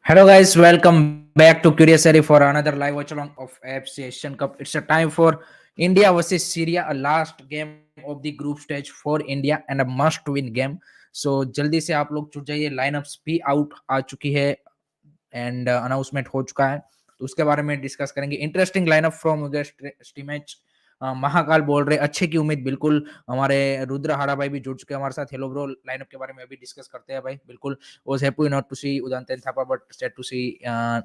Hello guys, welcome back to Curious Area for another live watch along of AFC Asian Cup. It's a time for India versus Syria, a last game of the group stage for India and a must-win game. So जल्दी से आप लोग जुट जाइए. Line-ups भी out आ चुकी है and announcement हो चुका है, तो उसके बारे में डिस्कस करेंगे. Interesting lineup from match. Mahakal बोल रहे अच्छे की उम्मीद. बिल्कुल हमारे रुद्र हाड़ा भाई भी जुड़ चुके हैं हमारे साथ. हेलो ब्रो, लाइनअप के बारे में अभी डिस्कस करते हैं भाई. बिल्कुल was happy not to see Udanten Thapa but sad to see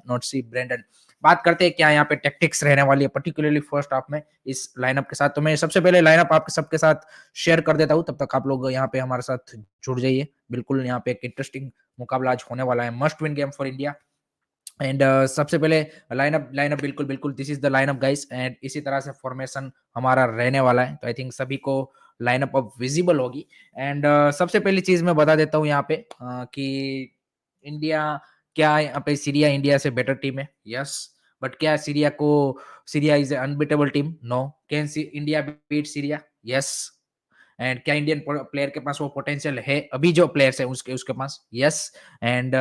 not see Brandon. बात करते हैं क्या यहाँ पे टैक्टिक्स रहने वाली है पर्टिकुलरली फर्स्ट हाफ में इस लाइनअप के साथ. तो मैं सबसे पहले लाइनअप आपके सबके साथ शेयर कर देता हूँ, तब तक आप लोग यहाँ पे हमारे साथ जुड़ जाइए. बिल्कुल यहाँ पे एक इंटरेस्टिंग मुकाबला आज होने वाला है. Must win game for India. And सबसे पहले लाइनअप लाइनअप बिल्कुल बिल्कुल this is the lineup guys. And इसी तरह से फॉर्मेशन हमारा रहने वाला है, तो आई थिंक सभी को लाइनअप अब विजिबल होगी. एंड सबसे पहली चीज मैं बता देता हूँ यहाँ पे कि इंडिया, क्या यहाँ पे सीरिया इंडिया से बेटर टीम है? यस. बट क्या Syria is unbeatable team? No. Can India beat Syria? Yes. And क्या इंडियन प्लेयर के पास वो पोटेंशियल है? अभी जो प्लेयर्स है उसके उसके पास? यस. एंड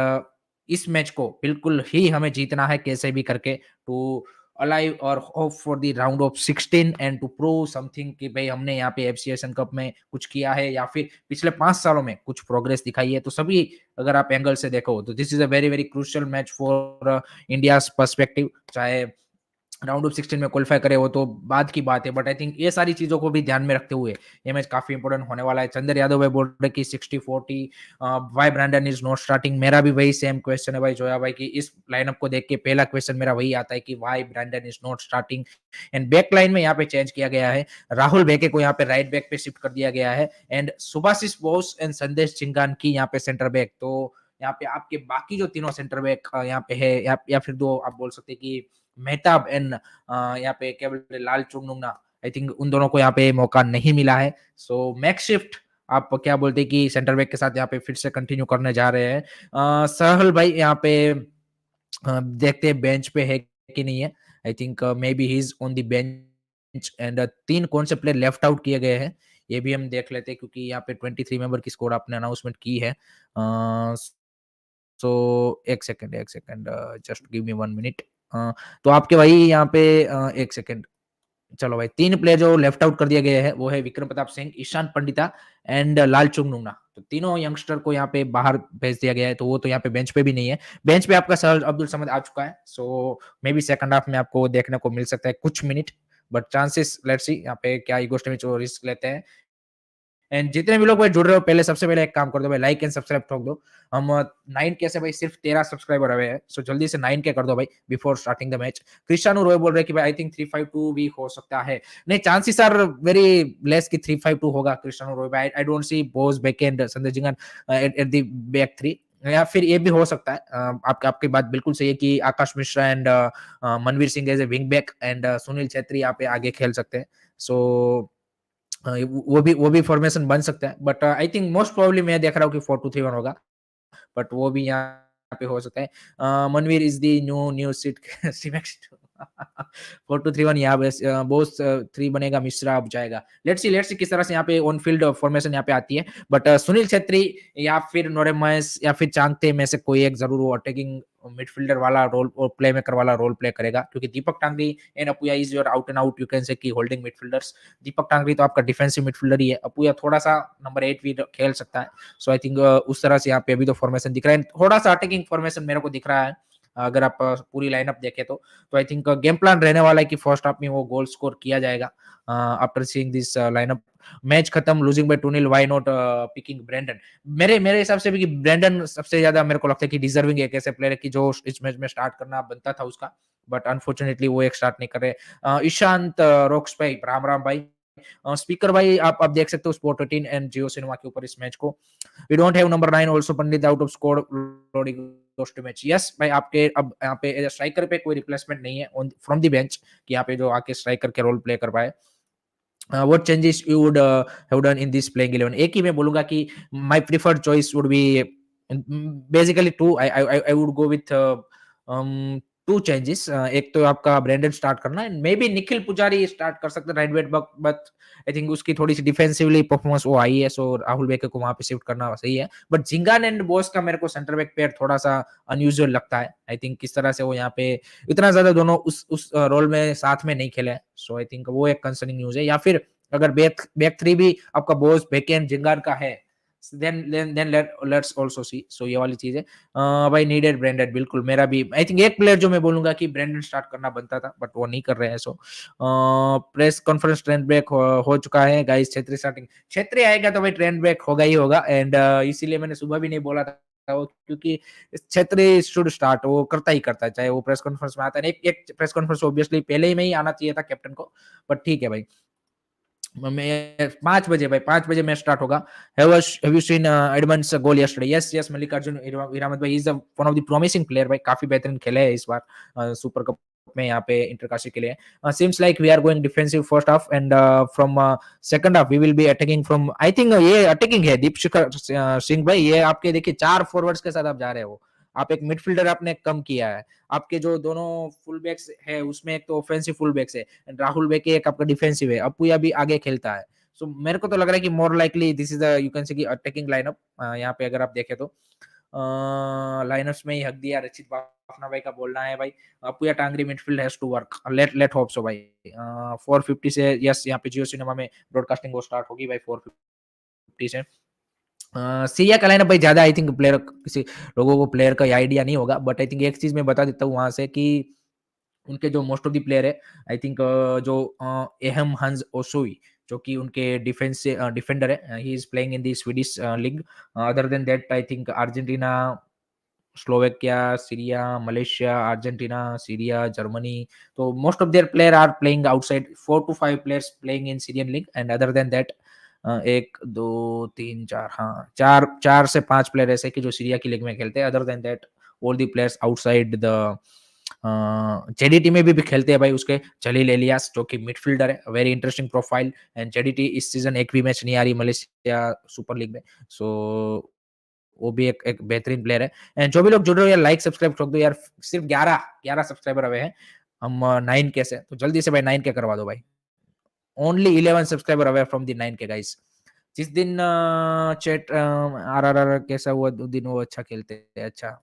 इस मैच को बिल्कुल ही हमें जीतना है कैसे भी करके, टू अलाइव और hope for the round of 16 and to prove something कि भाई हमने यहाँ पे एफसी एशियन कप में कुछ किया है या फिर पिछले 5 सालों में कुछ प्रोग्रेस दिखाई है. तो सभी अगर आप एंगल से देखो तो this is a very very crucial match for India perspective. चाहे राउंड ऑफ 16 में क्वालिफाई करे वो तो बाद की बात है, बट आई थिंक ये सारी चीजों को भी ध्यान में रखते हुए ये मैच काफी इंपॉर्टेंट होने वाला है. चंदर यादव भाई बोल रहे कि 60-40 why Brandon is not starting. मेरा भी वही सेम क्वेश्चन है भाई जोया भाई की. इस लाइनअप को देख के पहला क्वेश्चन मेरा वही आता है कि why Brandon is not starting. And back line में यहाँ पे चेंज किया गया है. राहुल बेके को यहाँ पे राइट बैक पे शिफ्ट कर दिया गया है एंड सुभाशिष बोस एंड संदेश चिंगान की यहाँ पे सेंटर बैक. तो यहाँ पे आपके बाकी जो तीनों सेंटर बैक यहाँ पे है या फिर दो आप बोल सकते हैं कि मेहताब एंड यहाँ पे क्या बोलते हैं लाल चुंगनुंगना, आई थिंक उन दोनों को यहाँ पे मौका नहीं मिला है. सो मैक्स शिफ्ट आप क्या बोलते हैं कि सेंटर बैक के साथ यहाँ पे फिर से कंटिन्यू करने जा रहे हैं. सहल भाई यहाँ पे देखते हैं बेंच पे है कि नहीं है. I think may be he is on the bench. And 3 कौन से प्लेयर लेफ्ट आउट किए गए हैं ये भी हम देख लेते हैं, क्योंकि यहाँ पे 23 मेंबर की स्कोर आपने अनाउंसमेंट की है. सो एक second just give me 1 minute. तो आपके भाई यहाँ पे एक सेकंड. चलो भाई, 3 प्लेयर जो लेफ्ट आउट कर दिए गए हैं वो है विक्रम प्रताप सिंह, ईशान पंडिता एंड लाल चुंगनुंगना. तो तीनों यंगस्टर को यहाँ पे बाहर भेज दिया गया है, तो वो तो यहाँ पे बेंच पे भी नहीं है. बेंच पे आपका सर अब्दुल समद आ चुका है. सो मे बी सेकंड हाफ में आपको देखने को मिल सकता है कुछ minute, but chances let's see यहाँ पे क्या इगोस्टमिच रिस्क लेते हैं. एंड जितने भी लोग भाई जुड़ रहे हो, पहले सबसे पहले एक काम कर दो भाई, लाइक एंड सब्सक्राइब ठोक दो. हम 9 के से भाई सिर्फ 13 सब्सक्राइबर हुए हैं, सो जल्दी से 9 के कर दो भाई before starting the match. Cristiano Roy बोल रहे कि भाई आई थिंक 352 भी हो सकता है. नहीं, चांसेस आर वेरी लेस कि 352 होगा क्रिस्टियानो रॉय भाई. आई don't C Bose backend Sanjay Jhingan at the back 3. या फिर ये भी हो सकता है. आपकी बात बिल्कुल सही है कि Akash Mishra and Manveer Singh as a wing back and Sunil Chhetri यहाँ पे आगे खेल सकते हैं. सो वो भी फॉर्मेशन बन सकता है, but I think most probably मैं देख रहा हूँ कि 4-2-3-1 होगा, बट वो भी यहाँ पे हो सकता है. Manvir is the new seat 4-2-3-1 यहाँ पे बोस 3 बनेगा, मिश्रा अब जाएगा. लेट्स सी किस तरह से यहाँ पे ऑन फील्ड फॉर्मेशन यहाँ पे आती है. बट सुनील छेत्री या फिर नोरे महेश या फिर चांगते में से कोई एक जरूर वो अटैकिंग मिडफील्डर वाला रोल और प्ले मेकर वाला रोल प्ले करेगा, क्योंकि Deepak Tangri and Apuia is your out and out you can say की होल्डिंग मिडफील्डर्स. दीपक टांगरी तो आपका डिफेंसिव मिडफील्डर ही है. अपुया थोड़ा सा नंबर 8 भी खेल सकता है. सो आई थिंक उस तरह से यहाँ पे अभी तो फॉर्मेशन दिख रहा है. थोड़ा सा अटैकिंग फॉर्मेशन मेरे को दिख रहा है अगर आप पूरी लाइनअप देखें तो आई थिंक गेम प्लान रहने वाला है कि फर्स्ट हाफ में वो गोल स्कोर किया जाएगा. After seeing this lineup, match खत्म losing by 2-0, why not picking Brendan. मेरे हिसाब से भी कि ब्रेंडन सबसे ज्यादा मेरे को लगता है कि डिजर्विंग एक ऐसे प्लेयर है कि जो इस मैच में स्टार्ट करना बनता था उसका, बट अनफॉर्चुनेटली वो एक स्टार्ट नहीं कर रहे. ईशांत रॉक्स भाई, राम राम भाई. स्पीकर भाई आप देख सकते हो स्पोर्ट 18 एंड जियो सिनेमा के ऊपर इस मैच को. We don't have number 9 also Pandit out of score loading goes to match. Yes भाई, आपके अब यहाँ पे स्ट्राइकर पे कोई रिप्लेसमेंट नहीं है फ्रॉम द बेंच कि यहाँ पे जो आके स्ट्राइकर के रोल प्ले कर पाए. What changes you would have done in this playing 11? एक ही मैं बोलूंगा कि my preferred choice would be basically two. I would go with two changes. एक तो आपका ब्रेंडन स्टार्ट करना and maybe Nikhil Pujari start कर सकते हैं right back, but I think उसकी थोड़ी सी डिफेंसिवली परफॉर्मेंस वो आई है, सो राहुल बेके को वहां पे शिफ्ट करना सही है। बट जिंगान एंड बोस का मेरे को सेंटर बैक पेयर थोड़ा सा अनयूजुअल लगता है। आई थिंक किस तरह से वो यहाँ पे इतना ज्यादा दोनों उस रोल में साथ में नहीं खेले, सो आई थिंक वो एक कंसर्निंग न्यूज है। या फिर अगर बैक बैक थ्री भी आपका बोस बेके एंड जिंगान का है, then let's also see, so ये वाली चीज है। भाई नीडेड ब्रेंडेड, बिल्कुल मेरा भी आई थिंक एक प्लेयर जो मैं बोलूंगा कि ब्रेंडेड स्टार्ट करना बनता था बट वो नहीं कर रहे हैं। So press conference trend break हो चुका है गाइस। छेत्री स्टार्टिंग, छेत्री आएगा तो भाई ट्रेंड ब्रेक होगा ही होगा, एंड इसीलिए मैंने सुबह भी नहीं बोला था वो, क्योंकि छेत्री शुड स्टार्ट, वो करता ही करता है चाहे वो प्रेस कॉन्फ्रेंस में आता है। एक प्रेस कॉन्फ्रेंस ऑब्वियसली पहले ही में ही आना चाहिए था कैप्टन को, बट ठीक है भाई। मैं 5 बजे भाई, 5 बजे मैच स्टार्ट होगा। Have you seen Edmund's goal yesterday? Yes Mallikarjun Hiremath भाई is one of the promising player भाई, काफी बेहतरीन खेले है इस बार सुपर कप में यहाँ पे इंटरकाशी के लिए। Seems like we are going defensive first half and from second half we will be attacking from, I think ये अटैकिंग है दीप शिखर सिंह भाई। ये आपके देखिए 4 फॉरवर्ड्स के साथ आप जा रहे हो, आप एक मिडफील्डर आपने कम किया है। आपके जो दोनों फुल बैक्स है उसमें एक तो ऑफेंसिव फुल बैक्स है, राहुल बेके एक आपका डिफेंसिव है, अपुया भी आगे खेलता है। सो मेरे को तो लग रहा है कि more likely this is the you can say कि अटैकिंग लाइनअप। यहाँ पे अगर आप देखें तो लाइनअप्स में ही हक दिया रचित बाफना भाई का बोलना है भाई, Apuia Tangri midfield has to work, let hope so भाई। 450 से यस यहाँ पे जियो सिनेमा में ब्रॉडकास्टिंग वो स्टार्ट होगी भाई 450 से। सीरिया का लाइनअप भाई ज्यादा आई थिंक प्लेयर किसी लोगों को प्लेयर का आइडिया नहीं होगा, बट आई थिंक एक चीज मैं बता देता हूँ वहां से कि उनके जो मोस्ट ऑफ द प्लेयर है आई थिंक जो एहम हंस ओसोई जो कि उनके डिफेंस से डिफेंडर है, he is playing in the Swedish league. Other than that I think Argentina, Slovakia, Syria, Malaysia, Argentina, Syria, Germany, तो most of their player are playing outside, 4 to 5 players playing in Syrian league and other than that एक दो तीन चार, हाँ चार चार से 5 player ऐसे कि जो सीरिया की लीग में खेलते हैं। Other than that all the players outside the JDT में भी खेलते हैं भाई। उसके जलील एलियास जो कि मिडफील्डर है, वेरी इंटरेस्टिंग प्रोफाइल, एंड जेडीटी इस सीजन एक भी मैच नहीं आ रही मलेशिया सुपर लीग में, सो वो भी एक बेहतरीन प्लेयर है। एंड जो भी लोग जुड़ रहे हो यार लाइक सब्सक्राइब ठोक दो यार, सिर्फ 11 सब्सक्राइबर हुए हैं, हम 9 के से, तो जल्दी से भाई 9 के करवा दो भाई। Only 11 subscriber away from the 9 के गाइस। जिस दिन चैट आर कैसा हुआ दिन वो अच्छा खेलते हैं। अच्छा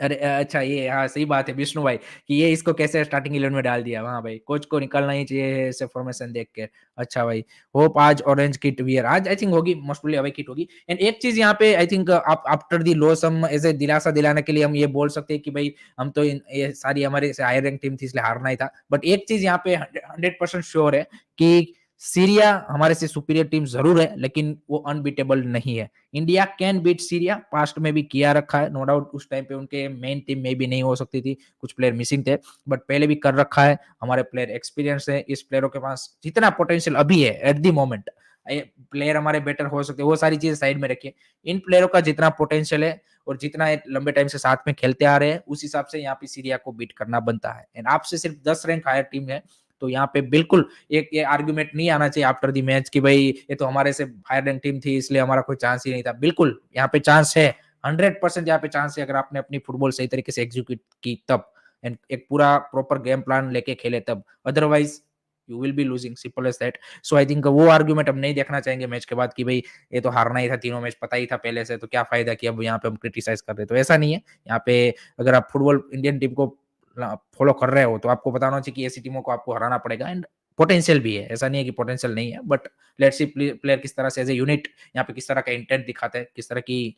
अरे अच्छा ये हाँ सही बात है विष्णु भाई कि ये इसको कैसे स्टार्टिंग 11 में डाल दिया। हाँ भाई कोच को निकलना ही चाहिए ऐसे फॉर्मेशन देख के। अच्छा भाई होप आज ऑरेंज किट वियर आज आई थिंक होगी, मोस्ट प्रोबेबली अवे किट होगी। एंड एक चीज यहाँ पे आई थिंक आप आफ्टर दी लॉस हम ऐसे दिलासा दिलाने के लिए हम ये बोल सकते हैं कि भाई हम तो ये सारी हमारे हायर रैंक टीम थी इसलिए हारना ही था, बट एक चीज यहाँ पे 100% श्योर है कि सीरिया हमारे से सुपीरियर टीम जरूर है लेकिन वो अनबीटेबल नहीं है। India can beat Syria, past में भी किया रखा है नो डाउट। उस टाइम पे उनके मेन टीम में भी नहीं हो सकती थी, कुछ प्लेयर मिसिंग थे, बट पहले भी कर रखा है। हमारे प्लेयर एक्सपीरियंस है, इस प्लेयरों के पास जितना पोटेंशियल अभी है एट द मोमेंट, प्लेयर हमारे बेटर हो सकते हैं, वो सारी चीजें साइड में रखिए। इन प्लेयरों का जितना पोटेंशियल है और जितना लंबे टाइम से साथ में खेलते आ रहे हैं उस हिसाब से यहाँ पे सीरिया को बीट करना बनता है। एंड आपसे सिर्फ 10 रैंक हायर टीम है, तो यहाँ पे बिल्कुल एक ये आर्गुमेंट नहीं आना चाहिए आफ्टर द मैच कि भाई ये तो हमारे से हायर रैंक टीम थी इसलिए हमारा कोई चांस ही नहीं था। बिल्कुल यहाँ पे चांस है, 100% यहाँ पे चांस है अगर आपने अपनी फुटबॉल सही तरीके से एग्जीक्यूट की तब, एंड एक पूरा प्रॉपर गेम प्लान लेके खेले तब, otherwise you will be losing, simple as that. So I think वो आर्गुमेंट हम नहीं देखना चाहेंगे मैच के बाद कि भाई ये तो हारना ही था, तीनों मैच पता ही था पहले से, तो क्या फायदा कि अब यहाँ पे हम क्रिटिसाइज कर रहे हैं। तो ऐसा नहीं है, यहाँ पे अगर आप फुटबॉल इंडियन टीम को फॉलो कर रहे हो तो आपको बताना चाहिए कि ऐसी टीमों को आपको हराना पड़ेगा, एंड पोटेंशियल भी है, ऐसा नहीं है कि पोटेंशियल नहीं है, बट लेट्स सी प्लेयर किस तरह से एज ए यूनिट यहाँ पे किस तरह का इंटेंट दिखाते हैं, किस तरह की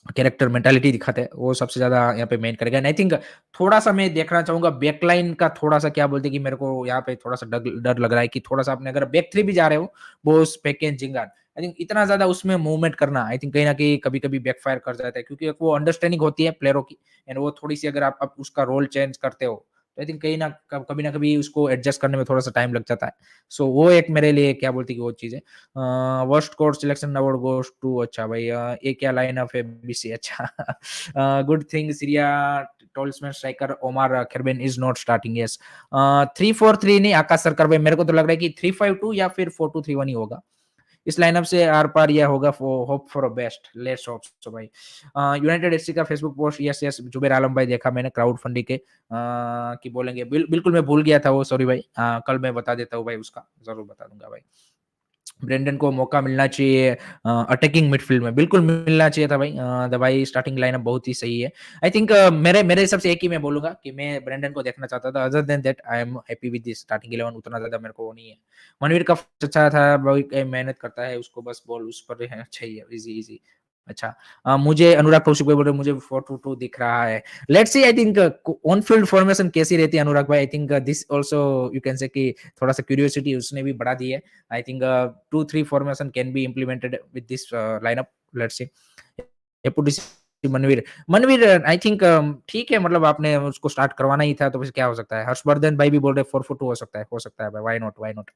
कैरेक्टर मेंटालिटी दिखाते हैं, वो सबसे ज्यादा यहाँ पे मेन करेगा। एंड आई थिंक थोड़ा सा मैं देखना चाहूंगा बैकलाइन का, थोड़ा सा क्या बोलते हैं कि मेरे को यहाँ पे थोड़ा सा डर लग रहा है कि थोड़ा सा आपने अगर बैक थ्री भी जा रहे हो बोस पेकेन जिंगान, आई थिंक इतना ज्यादा उसमें मूवमेंट करना आई थिंक कहीं ना कहीं कभी कभी बैकफायर कर जाता है, क्योंकि वो अंडरस्टैंडिंग होती है प्लेयरों की, एंड वो थोड़ी सी अगर आप उसका रोल चेंज करते हो तो आई थिंक कहीं ना कभी ना कभी उसको एडजस्ट करने में थोड़ा सा टाइम लग जाता है। सो वो एक मेरे लिए क्या बोलती है कि वो चीज है। Worst course selection award goes to, अच्छा भाई ये क्या लाइन ऑफ है बीसी, अच्छा good thing Syria talisman striker Omar Kharbin is not starting, yes 3-4-3 नहीं आकाश सरकार भाई, मेरे को तो लग रहा है कि 3-5-2 या फिर 4-2-3-1 ही होगा। इस लाइनअप से आर पार यह होगा, hope for best, let's hope so भाई। यूनाइटेड एफसी का Facebook post, yes yes Zubair Alam भाई देखा मैंने, क्राउड फंडिंग के की बोलेंगे, बिल्कुल मैं भूल गया था वो, सॉरी भाई। कल मैं बता देता हूँ भाई, उसका जरूर बता दूंगा भाई। ब्रेंडन को मौका मिलना चाहिए अटैकिंग मिडफील्ड में, बिल्कुल मिलना चाहिए था भाई। भाई स्टार्टिंग लाइनअप बहुत ही सही है। आई थिंक मेरे मेरे हिसाब से एक ही मैं बोलूंगा कि मैं ब्रेंडन को देखना चाहता था। Other than that I am happy with this starting 11, उतना ज्यादा मेरे को वो नहीं है। मनवीर का अच्छा था भाई, मेहनत करता है, उसको बस बॉल उस पर है, चाहिए, इजी इजी। अच्छा, मुझे अनुराग कौशिक भाई बोल रहे मुझे 4-2-2 दिख रहा है। Let's C, I think on field formation कैसी रहती है अनुराग भाई। आई think this also you can say कि थोड़ा सा क्यूरियोसिटी उसने भी बढ़ा दी है। I think 2-3 formation can be implemented with this lineup. Let's see. एपुटिसी मनवीर, मनवीर आई थिंक ठीक है, मतलब आपने उसको स्टार्ट करवाना ही था तो फिर क्या हो सकता है। हर्षवर्धन भाई भी बोल रहे 4-4-2 हो सकता है भाई, why not, why not.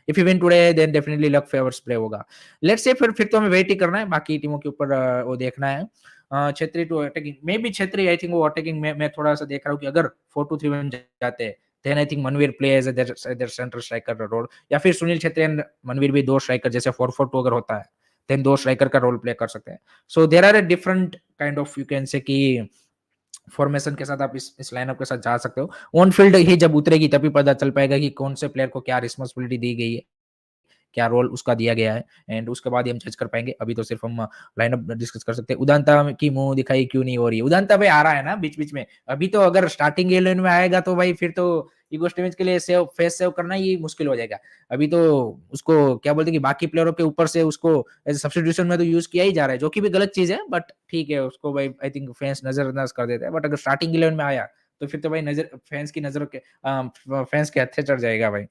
If you win today then definitely luck favours play होगा। लेट्स से, फिर तो हमें वेट ही करना है, बाकी टीमों के ऊपर वो देखना है। Chhetri to attacking, may be Chhetri, I think वो अटैकिंग में मैं थोड़ा सा देख रहा हूँ कि अगर 4-2-3 बन जाते हैं then I think Manvir play as their central striker role, या फिर सुनील छेत्री एंड मनवीर भी दो स्ट्राइकर, जैसे 4-4-2 अगर होता है देन दो स्ट्राइकर का रोल प्ले कर सकते हैं। So there are a different kind of, you can say कि फॉर्मेशन के साथ आप इस लाइनअप के साथ जा सकते हो। ऑन फील्ड ही जब उतरेगी तभी पता चल पाएगा कि कौन से प्लेयर को क्या रिस्पांसिबिलिटी दी गई है, क्या रोल उसका दिया गया है, एंड उसके बाद ही हम जज कर पाएंगे। अभी तो सिर्फ हम लाइनअप डिस्कस कर सकते हैं। उदांता की मुंह दिखाई क्यों नहीं हो रही है, उदांता भाई आ रहा है ना बीच बीच में। अभी तो अगर स्टार्टिंग 11 में आएगा तो भाई फिर तो ईगो स्टेमेज के लिए फेस सेव करना ही मुश्किल हो जाएगा। अभी तो उसको क्या बोलते हैं कि बाकी प्लेयरों के ऊपर से उसको एज सब्स्टिट्यूशन में तो यूज किया ही जा रहा है, जो कि भी गलत चीज है, बट ठीक है, उसको भाई आई थिंक फैंस नजरअंदाज कर देते हैं। बट अगर स्टार्टिंग 11 में आया तो फिर तो भाई नजर फैंस की नजरों के फैंस के हत्थे चढ़ जाएगा भाई।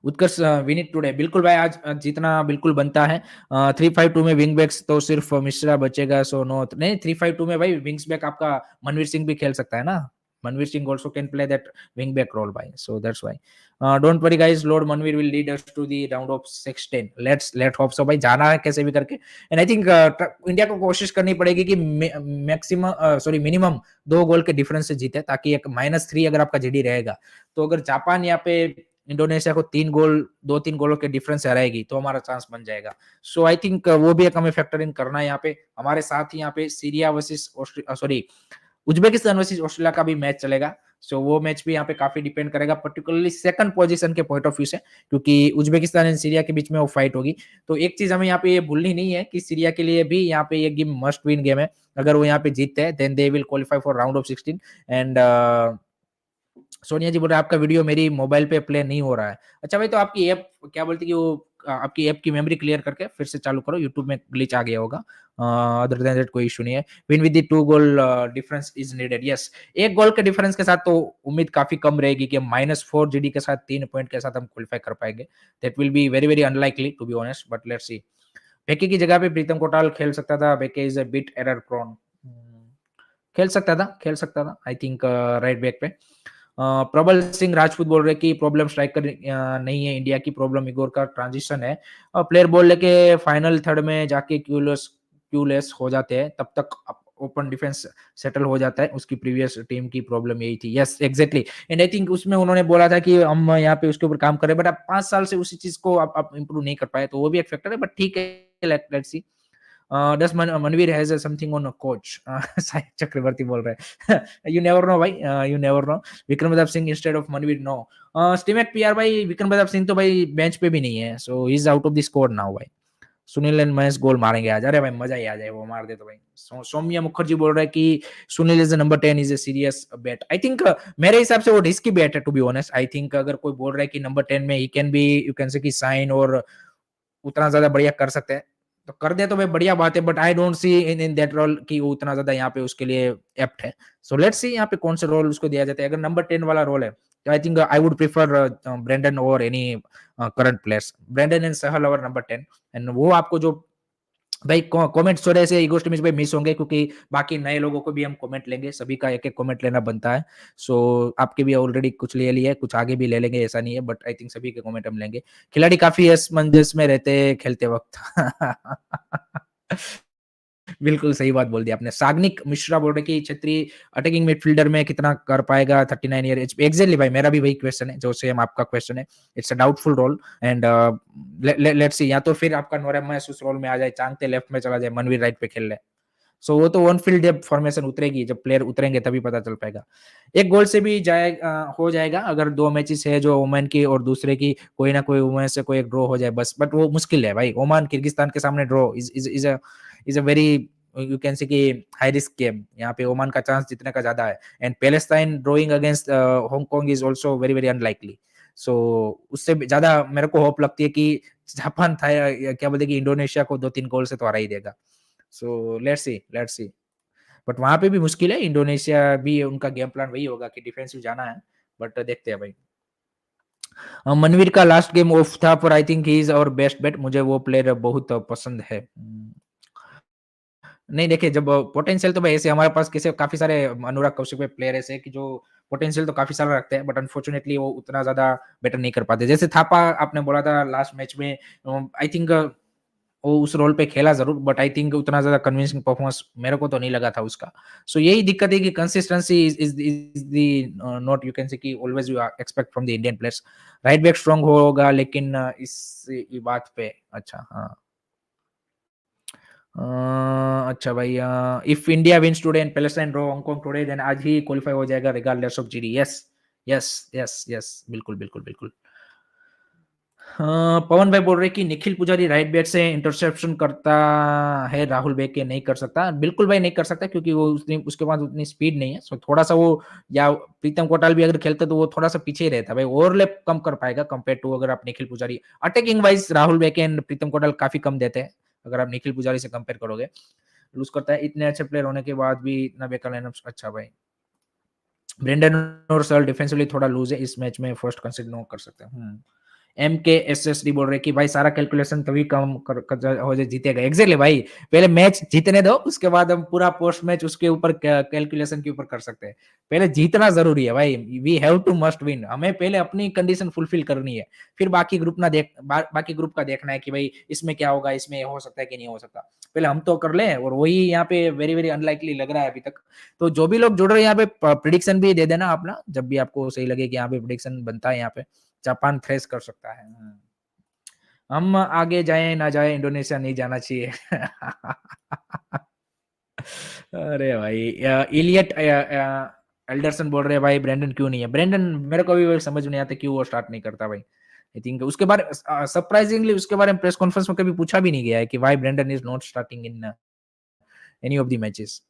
उत्कर्ष विनीत टुडे, बिल्कुल भाई आज जीतना बिल्कुल बनता है। 3-5-2 में विंग बैक्स तो सिर्फ मिश्रा बचेगा, सो नो नहीं, 3-5-2 में भाई विंग्स बैक आपका मनवीर सिंह भी खेल सकता है ना। Manveer Singh also can play that wing back role भाई, so that's why don't worry guys, Lord Manveer will lead us to the round of 16, let hope so भाई, जाना है कैसे भी करके। एंड आई थिंक इंडिया को कोशिश करनी पड़ेगी कि मैक्सिमम सॉरी मिनिमम 2 गोल के डिफरेंस से जीते, ताकि एक -3 अगर आपका जीडी रहेगा तो अगर जापान यहाँ पे इंडोनेशिया को 2-3 गोलों के डिफरेंस से हराएगी तो हमारा चांस बन जाएगा। सो आई थिंक वो भी एक हमें फैक्टर इन करना है यहाँ पे। हमारे साथ ही यहाँ पे Syria versus sorry Uzbekistan versus Australia का भी मैच चलेगा। सो वो मैच भी यहाँ पे काफी डिपेंड करेगा, पर्टिकुलरली सेकंड पोजीशन के पॉइंट ऑफ व्यू से, क्योंकि उज्बेकिस्तान एंड सीरिया के बीच में वो फाइट होगी। तो एक चीज हमें यहाँ पे ये भूलनी नहीं है कि सीरिया के लिए भी यहाँ पे ये गेम मस्ट विन गेम है। अगर वो यहाँ पे जीतते हैं then they will qualify for round of 16। And Sonia ji बोल रहे हैं आपका वीडियो मेरी मोबाइल पे प्ले नहीं हो रहा है। अच्छा भाई, तो आपकी ऐप क्या बोलती है कि वो आपकी ऐप की मेमोरी क्लियर करके फिर से चालू करो, यूट्यूब में ग्लिच आ गया होगा। अदर देन दैट कोई इशू नहीं है। Win with the 2 goal difference is needed, yes. 1 गोल के डिफरेंस के साथ तो उम्मीद काफी कम रहेगी कि -4 जीडी के साथ 3 पॉइंट के साथ हम क्वालिफाई कर पाएंगे। That will be very very unlikely to be honest, but let's सी। बेके की जगह पे प्रीतम कोटाल खेल सकता था, बेके is a bit error prone. खेल सकता था आई थिंक राइट बैक पे। प्रबल सिंह राजपूत बोल रहे कि प्रॉब्लम स्ट्राइकर नहीं है इंडिया की, प्रॉब्लम इगोर का ट्रांजिशन है। प्लेयर बोल रहे कि फाइनल थर्ड में जाके क्यूलेस हो जाते हैं, तब तक ओपन डिफेंस सेटल हो जाता है। उसकी प्रीवियस टीम की प्रॉब्लम यही थी, yes exactly. And I think उसमें उन्होंने बोला था कि हम यहाँ पे उसके ऊपर काम करें, बट आप 5 साल से उसी चीज को आप इंप्रूव नहीं कर पाए, तो वो भी एक फैक्टर है, बट ठीक है, let's see. does Manveer has something on a coach? Sahib Chakraborty बोल रहे हैं। You never know भाई, you never know. Vikram Pratap Singh instead of Manveer, no. स्टीमेट PR भाई, विक्रम प्रताप सिंह तो भाई बेंच पे भी नहीं है, so he is out of the squad now भाई। सुनील एंड महेश गोल मारेंगे आज, अरे भाई मजा ही आ जाए, वो मार दे तो भाई। सौम्या मुखर्जी बोल रहा है कि Sunil is number 10 is a serious bet. I think मेरे हिसाब से वो रिस्की बेट है to be honest. I think अगर कोई बोल रहा है कि नंबर 10 में ही can be, you can say कि साइन और उतना ज्यादा बढ़िया कर सकते हैं तो कर दे तो भाई बढ़िया बात है, but I don't see in that role कि वो उतना ज्यादा यहाँ पे उसके लिए एप्ट है। सो लेट्स सी यहाँ पे कौन सा रोल उसको दिया जाता है। अगर नंबर 10 वाला रोल है तो I think I would prefer Brendan और any current players, Brendan and Sahal और नंबर 10। एंड वो आपको जो भाई कमेंट थोड़े से ईगो स्टिमिश पे मिस होंगे, क्योंकि बाकी नए लोगों को भी हम कमेंट लेंगे, सभी का एक एक कमेंट लेना बनता है। सो आपके भी ऑलरेडी कुछ ले लिए, कुछ आगे भी ले लेंगे, ऐसा नहीं है, बट आई थिंक सभी के कमेंट हम लेंगे। खिलाड़ी काफी असमंजस में रहते खेलते वक्त। बिल्कुल सही बात बोल दी आपने। साग्निक मिश्रा बोल रहे कि क्षेत्रीय अटैकिंग मिडफील्डर में कितना कर पाएगा 39 ईयर एज। एग्जैक्टली भाई, मेरा भी वही क्वेश्चन है जो सेम आपका क्वेश्चन है। It's a doubtful role and let's see, या तो फिर आपका नोरेमस उस रोल में आ जाए, चांगते लेफ्ट में चला जाए, मनवीर राइट पे खेल ले। सो वो तो ऑन फील्ड जब फॉर्मेशन उतरेगी, जब प्लेयर उतरेंगे तभी पता चल पाएगा। एक गोल से भी हो जाएगा अगर 2 मैचेस है जो ओमान की और दूसरे की कोई ना कोई ओमान से कोई एक ड्रॉ हो जाए बस। बट वो मुश्किल है भाई, ओमान किर्गिस्तान के सामने draw is a very, you can say कि हाई रिस्क गेम। यहाँ पे ओमान का चांस जीतने का ज्यादा है and Palestine drawing against Hong Kong is also very very unlikely. सो उससे भी ज्यादा मेरे को होप लगती है कि जापान था या क्या बोलते हैं कि इंडोनेशिया को 2-3 गोल से तो हरा ही देगा। So let's see. बट वहां पे भी मुश्किल है, इंडोनेशिया भी उनका गेम प्लान वही होगा कि डिफेंसिव जाना है। बट देखते हैं भाई। मनवीर का लास्ट गेम ऑफ था पर I think he is our best bet. मुझे वो प्लेयर बहुत पसंद है। नहीं देखिए, जब पोटेंशियल तो भाई ऐसे हमारे पास कैसे काफी सारे अनुराग कौशिक पे प्लेयर ऐसे कि जो पोटेंशियल तो काफी सारा रखते हैं, बट अनफॉर्चुनेटली वो उतना ज्यादा बेटर नहीं कर पाते। जैसे थापा आपने बोला था लास्ट मैच में, आई थिंक वो उस रोल पे खेला ज़रूर, बट आई थिंक उतना ज़्यादा कन्विंसिंग परफॉर्मेंस मेरे को तो नहीं लगा था उसका। सो यही दिक्कत है कि consistency is the not, you can say कि always you expect from the Indian players. Right back strong होगा लेकिन इस बात पे अच्छा हाँ। अच्छा भाई, if India wins today and Palestine draw Hong Kong today then आज ही क्वालीफाई हो जाएगा regardless of GD. Yes, yes, yes, yes, बिल्कुल, बिल्कुल, बिल्कुल। हाँ, पवन भाई बोल रहे हैं कि निखिल पुजारी राइट बैक से इंटरसेप्शन करता है, राहुल बेके नहीं कर सकता। बिल्कुल भाई नहीं कर सकता क्योंकि वो उसके पास उतनी स्पीड नहीं है। सो थोड़ा सा वो, या प्रीतम कोटाल भी अगर खेलते तो वो थोड़ा सा पीछे ही रहता भाई, ओवरलैप कम कर पाएगा कंपेयर टू अगर आप निखिल पुजारी। अटैकिंग वाइज राहुल बेके एंड प्रीतम कोटाल काफी कम देते हैं अगर आप निखिल पुजारी से कंपेयर करोगे। लूज करता है इतने अच्छे प्लेयर होने के बाद भी इतना बेकार लाइनअप। अच्छा भाई, ब्रेंडन और सल डिफेंसिवली थोड़ा लूज है इस मैच में, फर्स्ट कंसीडर नो कर सकते हैं। MKSSD बोल रहे कि भाई सारा कैलकुलेशन तभी हो जाए जीतेगा। एग्जैक्टली भाई, पहले मैच जीतने दो, उसके बाद हम पूरा पोस्ट मैच उसके ऊपर कैलकुलेशन के ऊपर कर सकते हैं। पहले जीतना जरूरी है भाई, we have to must win. हमें पहले अपनी कंडीशन फुलफिल करनी है, फिर बाकी ग्रुप ना बाकी ग्रुप का देखना है कि भाई इसमें क्या होगा, इसमें हो सकता है कि नहीं हो सकता। पहले हम तो कर लें, और वही यहाँ पे वेरी वेरी अनलाइकली लग रहा है अभी तक। तो जो भी लोग जुड़ रहे हैं यहाँ पे, प्रिडिक्शन भी दे देना अपना, जब भी आपको सही लगे कि यहाँ पे प्रिडिक्शन बनता है यहाँ पे। जापान थ्रेस कर सकता है। हम आगे जाए ना जाए, इंडोनेशिया नहीं जाना चाहिए। अरे भाई, इलियट एल्डरसन बोल रहे हैं भाई ब्रेंडन क्यों नहीं है। ब्रेंडन मेरे को भी समझ नहीं आता क्यों वो स्टार्ट नहीं करता भाई। आई थिंक उसके बारे सरप्राइजिंगली उसके बारे में प्रेस कॉन्फ्रेंस में कभी पूछा भी नहीं गया है कि why Brandon is not starting in any of the matches.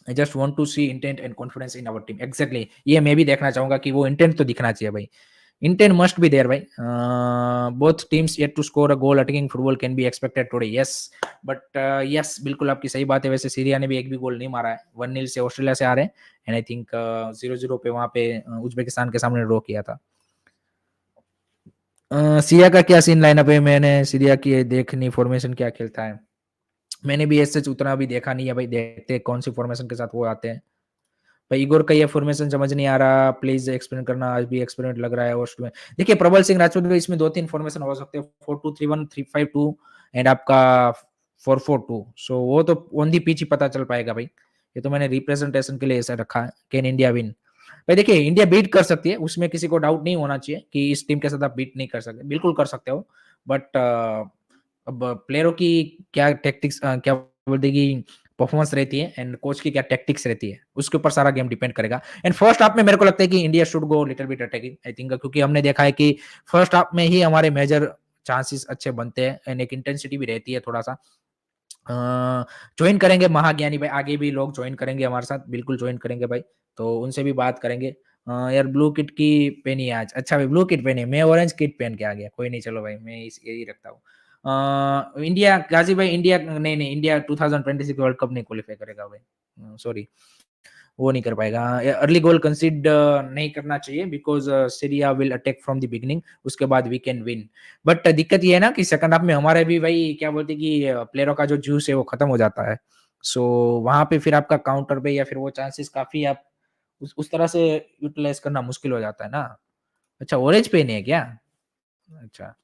I just want to see intent and confidence in our team. Exactly, ये मैं भी देखना चाहूंगा कि वो इंटेंट तो दिखना चाहिए भाई। Intent must be there, भाई। Both teams yet to score a goal. Attacking football can be expected today. Yes, but yes, बिल्कुल आपकी सही बात है। वैसे सीरिया ने भी एक भी गोल नहीं मारा है, 1-0 से ऑस्ट्रेलिया से आ रहे हैं एंड आई थिंक 0-0 पे वहां पे उज्बेकिस्तान के सामने ड्रॉ किया था। सीरिया का क्या सीन लाइनअप है, मैंने सीरिया की देखनी फॉर्मेशन क्या खेलता है। मैंने भी ऐसे उतना भी देखा नहीं है भाई, देखते हैं कौन सी फॉर्मेशन के साथ वो आते हैं। भाई इगोर का ये फॉर्मेशन समझ नहीं आ रहा, प्लीज एक्सप्लेन करना। आज भी एक्सपेरिमेंट लग रहा है होस्ट में। देखिए प्रबल सिंह राजपूत में इसमें 2-3 फॉर्मेशन हो सकते हैं, 4-2-3-1, 3-5-2 एंड आपका 4-4-2। सो वो तो ऑन दी पिच ही पता चल पाएगा भाई। ये तो मैंने रिप्रेजेंटेशन के लिए ऐसा रखा है। Can India win? भाई देखिए, इंडिया बीट कर सकती है, उसमें किसी को डाउट नहीं होना चाहिए कि इस टीम के साथ आप बीट नहीं कर सकते। बिल्कुल कर सकते हो, बट अब प्लेयरों की क्या टैक्टिक्स, क्या बोलते हैं कि परफॉर्मेंस रहती है एंड कोच की क्या टैक्टिक्स रहती है, उसके ऊपर सारा गेम डिपेंड करेगा। एंड फर्स्ट हाफ में मेरे को लगता है कि India should go little bit attacking, I think, क्योंकि हमने देखा है कि फर्स्ट हाफ में ही हमारे मेजर चांसेस अच्छे बनते हैं एंड एक इंटेंसिटी भी रहती है थोड़ा सा। ज्वाइन करेंगे महाज्ञानी भाई, आगे भी लोग ज्वाइन करेंगे हमारे साथ, बिल्कुल ज्वाइन करेंगे भाई। तो उनसे भी बात करेंगे। यार ब्लू किट की पहनी है आज। अच्छा भाई, ब्लू किट पहनी, मैं ऑरेंज किट पहन के आ गया। कोई नहीं, चलो भाई, मैं यही रखता हूँ। इंडिया, गाजी भाई, इंडिया नहीं नहीं, इंडिया 2026 वर्ल्ड कप नहीं क्वालिफाई करेगा भाई, सॉरी, वो नहीं कर पाएगा। अर्ली गोल कंसीड नहीं करना चाहिए because Syria will attack from the beginning, उसके बाद वी कैन विन। बट दिक्कत ये है ना कि सेकंड हाफ में हमारे भी भाई क्या बोलते हैं कि प्लेयरों का जो जूस है वो खत्म हो जाता है। सो वहां पे फिर आपका काउंटर पे या फिर वो चांसेस काफी आप उस तरह से यूटिलाइज करना मुश्किल हो जाता है ना। अच्छा, ऑरेंज पे नहीं है क्या? अच्छा,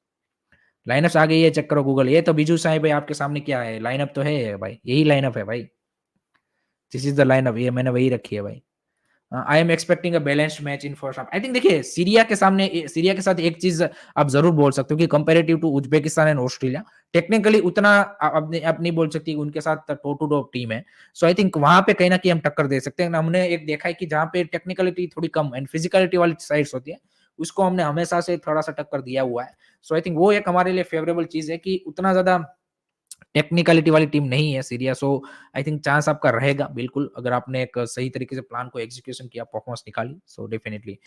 लाइनअप्स आ गई है, चेक करो गूगल। ये तो बीजू साई भाई आपके सामने क्या है, लाइनअप तो है भाई, यही लाइनअप है भाई। दिस इज द लाइनअप, ये मैंने वही रखी है भाई। आई am expecting a balanced match in first half. I think देखिए सीरिया के सामने सीरिया के साथ एक चीज आप जरूर बोल सकते हो कि comparative to Uzbekistan and Australia, technically उतना आप नहीं बोल सकती उनके साथ टो टू टॉप टीम है। सो आई थिंक वहां पे कहीं ना कहीं हम टक्कर दे सकते हैं। हमने एक देखा है कि जहाँ पे टेक्निकलिटी थोड़ी कम एंड फिजिकलिटी वाली साइड्स होती है, उसको हमने हमेशा से थोड़ा सा टक्कर दिया हुआ है। सो आई थिंक वो एक हमारे लिए फेवरेबल चीज है कि उतना ज्यादा टेक्निकलिटी वाली टीम नहीं है Syria. So I think chance आपका रहेगा बिल्कुल, अगर आपने एक सही तरीके से प्लान को एग्जीक्यूशन किया, परफॉर्मेंस निकाली, सो डेफिनेटली।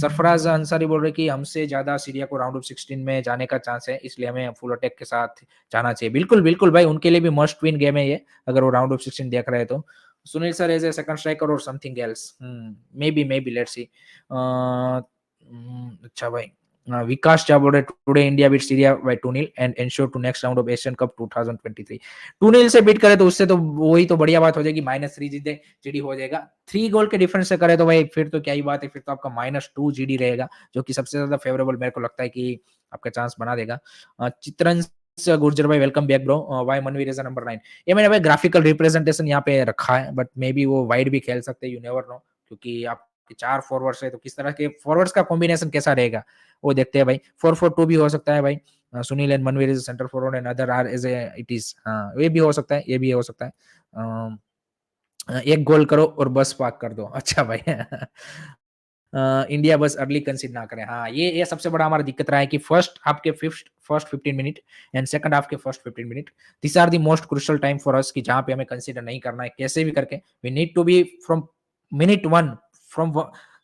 सरफराज अंसारी बोल रहे कि हमसे ज्यादा सीरिया को राउंड ऑफ 16 में जाने का चांस है, इसलिए हमें फुल अटैक के साथ जाना चाहिए। बिल्कुल बिल्कुल भाई, उनके लिए भी मस्ट विन गेम है ये, अगर वो राउंड ऑफ 16 देख रहे हैं तो। Sunil sir as a second striker और something else, maybe let's see. अच्छा भाई, विकास क्या बोल रहे, today India beat Syria by 2-0 and ensure to next round of Asian Cup 2023। 2-0 से बीट करे तो उससे तो वही तो बढ़िया बात हो जाएगी, -3 जीते जीडी हो जाएगा। 3 गोल के डिफरेंस से करे तो भाई फिर तो क्या ही बात है, फिर तो आपका -2 जीडी रहेगा, जो कि सबसे ज्यादा फेवरेबल मेरे को लगता है कि आपका चांस बना देगा। चित्रंश गुर्जर भाई welcome back bro, why Manvir is number 9। ये मैंने भाई ग्राफिकल रिप्रेजेंटेशन यहाँ पे रखा है, बट मे बी वो वाइड भी खेल सकते हैं, यू नेवर नो, क्योंकि आप 4 फॉरवर्ड्स है तो किस तरह के फॉरवर्ड्स का कॉम्बिनेशन कैसा रहेगा वो देखते हैं भाई। 4-4-2 भी हो सकता है भाई। Sunil and Manvir is centre forward and other are as a it is, हाँ ये भी हो सकता है, ये भी हो सकता है। एक गोल करो और बस पाक कर दो, अच्छा भाई। इंडिया बस अर्ली कंसीड ना करें, हाँ ये सबसे बड़ा हमारा दिक्कत रहा है कि first 15 minute and second half के first 15 minute, this are the most crucial time for us, कि जहां पे हमें कंसीडर नहीं करना है कैसे भी करके। We need to be from minute one, from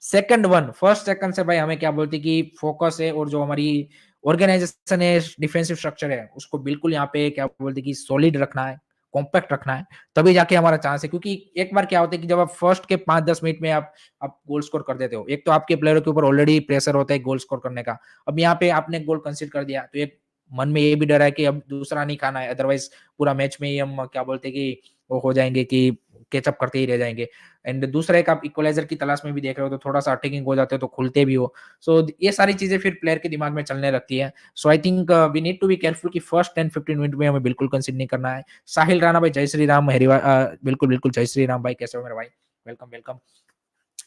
second one, first second से भाई हमें क्या बोलते कि फोकस है, और जो हमारी ऑर्गेनाइजेशन है, डिफेंसिव स्ट्रक्चर है, उसको बिल्कुल यहाँ पे क्या बोलते कि सॉलिड रखना है, कॉम्पैक्ट रखना है, तभी जाके हमारा चांस है। क्योंकि एक बार क्या होता है कि जब आप फर्स्ट के 5-10 मिनट में आप गोल स्कोर कर देते हो, एक तो आपके प्लेयरों के ऊपर ऑलरेडी प्रेशर होता है गोल स्कोर करने का, अब यहाँ पे आपने गोल कंसीड कर दिया तो एक मन में ये भी डर है कि अब दूसरा नहीं खाना है, अदरवाइज पूरा मैच में ही हम क्या बोलते हैं कि वो हो जाएंगे कि कैचअप करते ही रह जाएंगे। एंड दूसरा एक आप इक्वलाइजर की तलाश में भी देख रहे हो तो थोड़ा सा अटैकिंग हो जाते हो तो खुलते भी हो। सो ये सारी चीजें फिर प्लेयर के दिमाग में चलने लगती है। So I think we need to be careful कि फर्स्ट 10-15 मिनट में हमें बिल्कुल कंसीड नहीं करना है। साहिल राणा भाई जय श्री राम, बिल्कुल बिल्कुल जय श्री राम भाई, कैसे हो मेरे भाई, वेलकम वेलकम।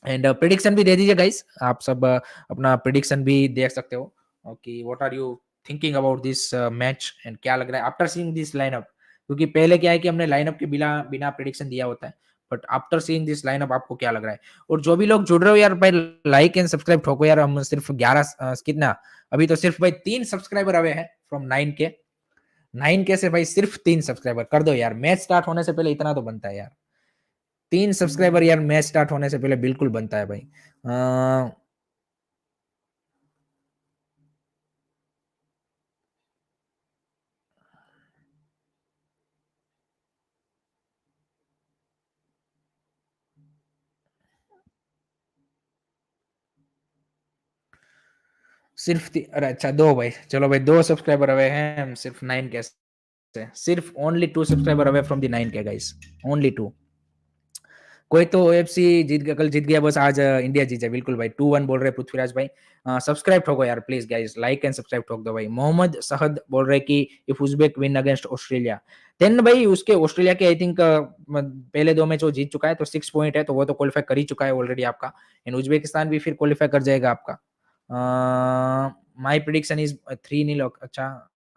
एंड प्रिडिक्शन भी दे दीजिए गाइस, आप सब अपना प्रिडिक्शन भी देख सकते हो कि what are you thinking about this match, and क्या लग रहा है आफ्टर सीइंग दिस लाइनअप। क्योंकि पहले क्या है कि हमने लाइनअप के बिना बिना प्रिडिक्शन दिया होता है, but after seeing this lineup आपको क्या लग रहा है। और जो भी लोग जुड़ रहे हो यार भाई, लाइक एंड सब्सक्राइब ठोको यार, हम सिर्फ 11 कितना, अभी तो सिर्फ भाई 3 सब्सक्राइबर अवे हैं फ्रॉम 9 के। 9 के से भाई सिर्फ 3 सब्सक्राइबर कर दो यार, मैच स्टार्ट होने से पहले इतना तो बनता है यार। 3 सब्सक्राइबर यार मैच स्टार्ट होने से पहले बिल्कुल बनता है भाई। अरे अच्छा, 2 भाई, चलो भाई 2 सब्सक्राइबर अवे हैं, हम सिर्फ 9 के से, सिर्फ only 2 subscriber away from the 9 के गाइस, ओनली 2। कोई तो ओएफसी जीत गया, कल जीत गया, बस आज इंडिया जीत जाए, बिल्कुल भाई। 2-1 बोल रहे पृथ्वीराज भाई। सब्सक्राइब ठोको यार please guys, like and subscribe ठोक दो भाई। मोहम्मद सहद बोल रहे कि if Uzbek win against Australia, then भाई उसके ऑस्ट्रेलिया के आई थिंक पहले 2 मैच वो जीत चुका है तो 6 पॉइंट है, तो वो तो क्वालिफाई कर ही चुका है ऑलरेडी आपका। एंड उज्बेकिस्तान भी फिर क्वालिफाई कर जाएगा आपका। My prediction is 3-0। अच्छा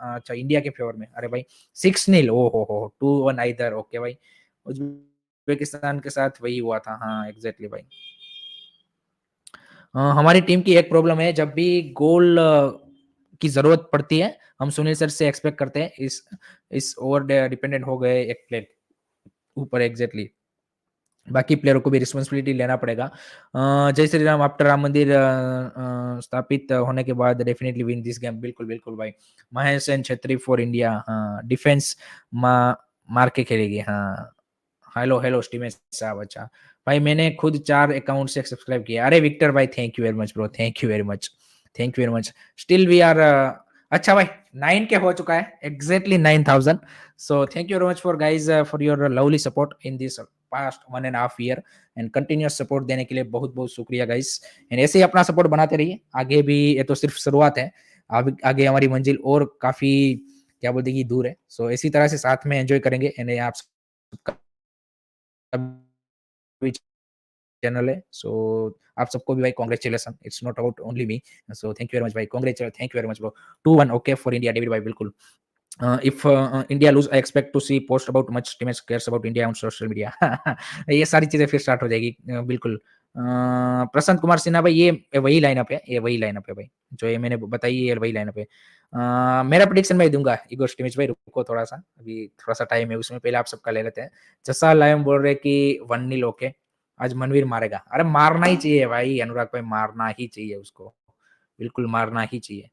अच्छा, इंडिया के फेवर में, अरे भाई 6-0, ओ हो 2-1 इधर, ओके भाई। उज्बेकिस्तान के साथ वही हुआ था, हाँ एग्जैक्टली भाई। हमारी टीम की एक प्रॉब्लम है, जब भी गोल की जरूरत पड़ती है, हम सुनील सर से एक्सपेक्ट करते हैं, इस ओवर डिपेंडेंट हो गए एक प्लेयर ऊपर, एग्जैक्टली। बाकी प्लेयरों को भी रिस्पॉन्सिबिलिटी लेना पड़ेगा। जय श्री राम, आफ्टर राम मंदिर स्थापित होने के बाद डेफिनेटली विन दिस गेम, बिल्कुल बिल्कुल भाई। महेश एंड छत्री फॉर इंडिया, हाँ डिफेंस मार के खेलेगी, हाँ। हेलो हेलो स्टीमेश साहब, अच्छा भाई मैंने खुद 4 अकाउंट से सब्सक्राइब किया, अरे विक्टर भाई thank you very much bro, thank you very much, thank you very much. Still we are, अच्छा भाई 9 के हो चुका है, exactly 9,000। So thank you very much for guys for your lovely support in this past 1.5 year, and continuous support देने के लिए बहुत बहुत शुक्रिया गाइस। एंड ऐसे ही अपना सपोर्ट बनाते रहिए आगे भी, ये तो सिर्फ शुरुआत है। आगे हमारी मंजिल और काफ़ी क्या बोलते हैं कि दूर है। सो इसी तरह से साथ में एन्जॉय करेंगे एंड आप सबका भी चैनल है। सो आप सबको भी भाई congratulation, it's not about only me. So thank you very much भाई, thank you very much bro. 2-1 okay for India David भाई बिल्कुल। If India lose I expect to see post about much teammates cares about India on social media. ये सारी चीजें फिर start हो जाएगी बिल्कुल। प्रशांत कुमार सिन्हा भाई ये वही लाइनअप है, ये वही लाइनअप है भाई जो ये मैंने बताई, ये वही लाइनअप है। मेरा प्रेडिक्शन मैं दूंगा इगो स्टिमिच भाई, रुको थोड़ा सा, अभी थोड़ा सा टाइम है उसमें, पहले आप सबका ले लेते हैं। जसा लायम बोल रहे कि 1-0 ओके, आज मनवीर मारेगा। अरे मारना ही चाहिए भाई अनुराग भाई, मारना ही चाहिए उसको, बिल्कुल मारना ही चाहिए।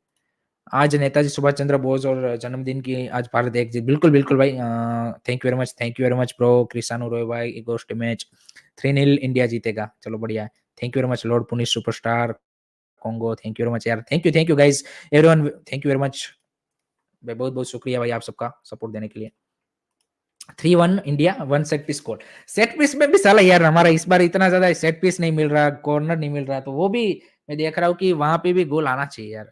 आज नेताजी सुभाष चंद्र बोस और जन्मदिन की आज भारत एक जीत, बिल्कुल बिल्कुल भाई। Thank you very much bro Cristiano Roy भाई, इगोस्ट मैच 3-0 इंडिया जीतेगा, चलो बढ़िया है। Thank you very much lord Punish superstar Congo, thank you very much यार, thank you guys everyone, thank you very much भाई, बहुत बहुत शुक्रिया भाई आप सबका सपोर्ट देने के लिए। 3-1 India, 1 set piece score. Set piece में भी साला यार हमारा इस बार इतना ज्यादा सेट पीस नहीं मिल रहा, कॉर्नर नहीं मिल रहा, तो वो भी मैं देख रहा हूँ कि वहां पे भी गोल आना चाहिए यार।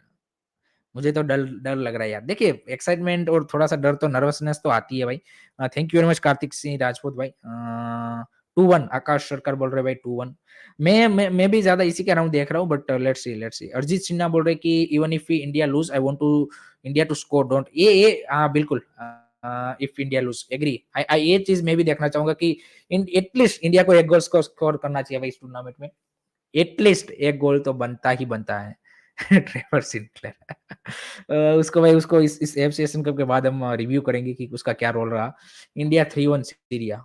मुझे तो डर डर लग रहा है यार। देखिए एक्साइटमेंट और थोड़ा सा डर तो, नर्वसनेस तो आती है भाई। Thank you very much Kartik Singh Rajput भाई। 2-1 आकाश सरकार बोल रहे भाई 2-1। मैं भी ज्यादा इसी के अराउंड देख रहा हूँ, but let's see. Arijit Sinha बोल रहे कि even if India lose I want to India to score don't, ये हाँ बिल्कुल। If India lose agree, I ये चीज मैं भी देखना चाहूंगा कि एटलीस्ट इंडिया को एक गोल स्कोर करना चाहिए भाई इस टूर्नामेंट में, एटलीस्ट एक गोल तो बनता ही बनता है। ट्रेवर सिंक्लेयर उसको भाई, उसको इस एफसी एशियन कप के बाद हम रिव्यू करेंगे कि उसका क्या रोल रहा। India 3-1 Syria.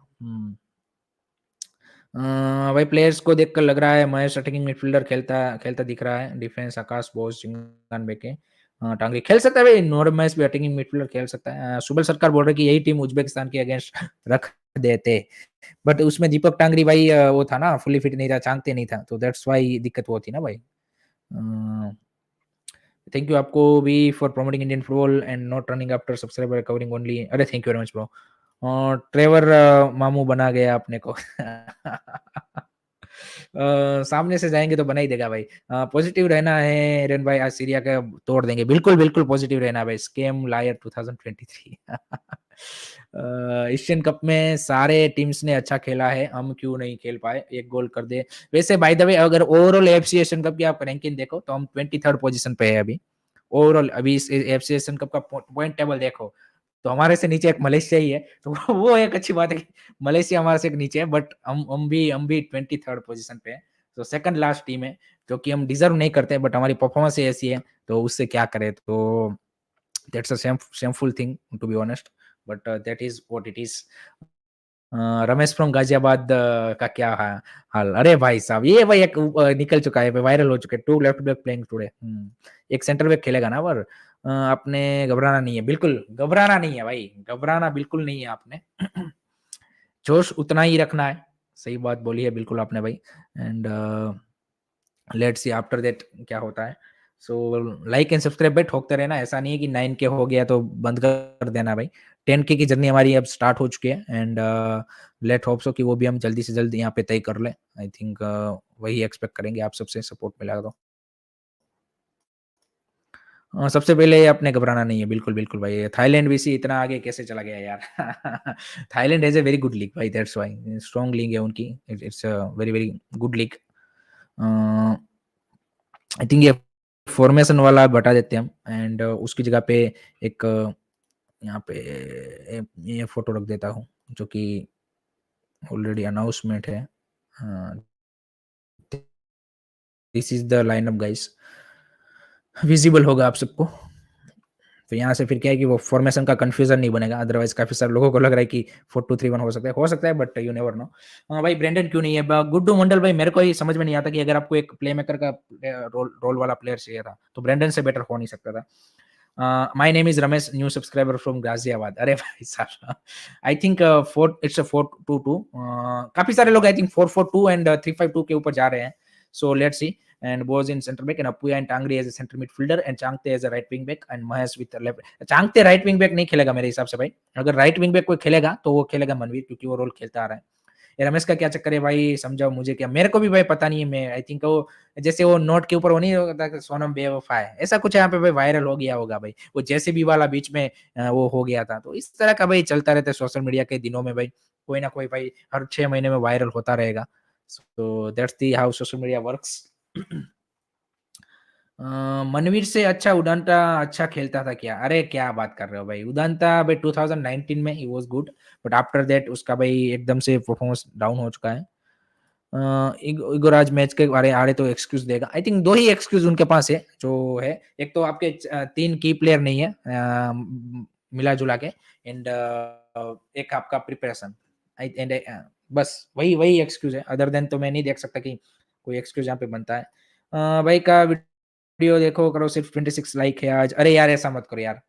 भाई प्लेयर्स को देखकर लग रहा है महेश अटैकिंग मिडफील्डर खेलता खेलता दिख रहा है। डिफेंस आकाश बोस जिंगान बेके टांगरी खेल सकता है भाई, नॉर्मस भी अटैकिंग मिडफील्डर खेल सकता है। सुबल सरकार बोल रहे कि यही टीम उज्बेकिस्तान के अगेंस्ट रख देते, बट उसमें दीपक टांगरी भाई वो था ना, फुली फिट नहीं था, चांगते नहीं था, तो दैट्स वाई दिक्कत वो थी ना भाई। थैंक यू आपको भी for promoting Indian football and not running after subscriber covering only, अरे thank you very much bro. Trevor मामू बना गया अपने को। सामने से जाएंगे तो बना ही देगा भाई। पॉजिटिव रहना है रेन भाई, आज सीरिया का तोड़ देंगे, बिल्कुल बिल्कुल पॉजिटिव रहना है भाई। Scam lawyer 2023। एशियन कप में सारे टीम्स ने अच्छा खेला है, हम क्यों नहीं खेल पाए, एक गोल कर दे। वैसे बाय द वे अगर ओवरऑल एफसी एशियन कप की आप रैंकिंग देखो तो हम 23rd पोजीशन पे है अभी ओवरऑल। अभी इस एफसी एशियन कप का पॉइंट टेबल देखो तो हमारे से नीचे एक मलेशिया ही है, तो वो एक अच्छी बात है कि मलेशिया हमारे से नीचे है, बट हम भी 23rd पोजीशन पे है। तो सेकंड लास्ट टीम है, जो कि हम डिजर्व नहीं करते, बट हमारी परफॉर्मेंस ऐसी है तो उससे क्या करें। तो that's a shameful thing to be honest, but that is what it is. Ramesh from Ghaziabad का क्या हाल, अरे भाई साहब ये भाई एक निकल चुका है, वायरल हो चुके, two left back playing today. एक सेंटर बैक खेलेगा ना, पर आपने घबराना नहीं है, बिल्कुल घबराना नहीं है भाई, घबराना बिल्कुल नहीं है आपने। जोश उतना ही रखना है, सही बात बोली है बिल्कुल आपने भाई। And let's C after that क्या होता है। सो लाइक एंड सब्सक्राइब भाई ठोकते रहना, ऐसा नहीं है कि 9K हो गया तो बंद कर देना भाई। 10K की जर्नी हमारी अब स्टार्ट हो चुकी है एंड लेट होप सो कि वो भी हम जल्दी से जल्दी यहाँ पे तय कर ले। आई थिंक वही एक्सपेक्ट करेंगे आप सबसे, सपोर्ट मिला तो। सबसे पहले अपने घबराना नहीं है, बिल्कुल बिल्कुल भाई। थाईलैंड बीसी इतना आगे कैसे चला गया यार। Thailand has a very good league भाई, दैट्स व्हाई स्ट्रॉन्ग लीग है उनकी, it's a very very good league. I think ये फॉर्मेशन वाला बता देते हैं हम एंड उसकी जगह पे एक यहाँ पे ये फोटो रख देता हूँ जो कि ऑलरेडी अनाउंसमेंट है। This is the lineup guys, visible होगा आप सबको। तो यहाँ से फिर क्या है कि वो फॉर्मेशन का कंफ्यूजन नहीं बनेगा, अदरवाइज काफी सारे लोगों को लग रहा है कि 4-2-3-1 हो सकता है, बट यू नेवर नो। भाई ब्रेंडन क्यों नहीं है, गुड्डू मंडल भाई मेरे को ही समझ में नहीं आता कि अगर आपको एक प्ले मेकर का रोल वाला प्लेयर चाहिए था तो ब्रेंडन से बेटर हो नहीं सकता था। My name is Ramesh, new subscriber from Ghaziabad, अरे भाई साहब। आई थिंक इट्स अ 4-2-2, काफी सारे लोग आई थिंक 4-4-2 एंड 3-5-2 के ऊपर जा रहे हैं। So let's see. And Boz in center back and Apuya and Tangri as a center midfielder and Changte as a right wing back and Mahesh with left. Changte right wing back नहीं खेलेगा मेरे हिसाब से भाई, अगर right wing back कोई खेलेगा तो वो खेलेगा मनवीर, क्योंकि वो रोल खेलता आ रहा है। ये रमेश का क्या चक्कर है भाई, समझाओ मुझे, क्या मेरे को भी भाई पता नहीं है। मैं आई थिंक वो जैसे वो नोट के ऊपर वो नहीं होता कि सोनम बेवफा है, ऐसा कुछ यहाँ पे भाई वायरल हो गया होगा भाई, वो जेसीबी वाला बीच में वो हो गया था। तो इस तरह का भाई चलता रहता है सोशल मीडिया के दिनों में भाई, कोई ना कोई भाई हर 6 महीने में वायरल होता रहेगा। So that's the how social media works. Manvir से अच्छा उडानटा अच्छा खेलता था क्या? अरे क्या बात कर रहे हो भाई, उडानटा भाई 2019 में he was good, but after that उसका भाई एकदम से परफॉर्मेंस डाउन हो चुका है। इगोराज मैच के बारे आड़े तो एक्सक्यूज देगा, आई थिंक दो ही एक्सक्यूज उनके पास है जो है, एक तो आपके तीन की प्लेयर नहीं है मिला जुला के, एंड एक आपका प्रिपरेशन, एंड बस वही वही एक्सक्यूज है, अदर देन तो मैं नहीं देख सकता कि कोई एक्सक्यूज यहाँ पे बनता है। भाई का वीडियो देखो करो, सिर्फ 26 लाइक है आज, अरे यार ऐसा मत करो यार।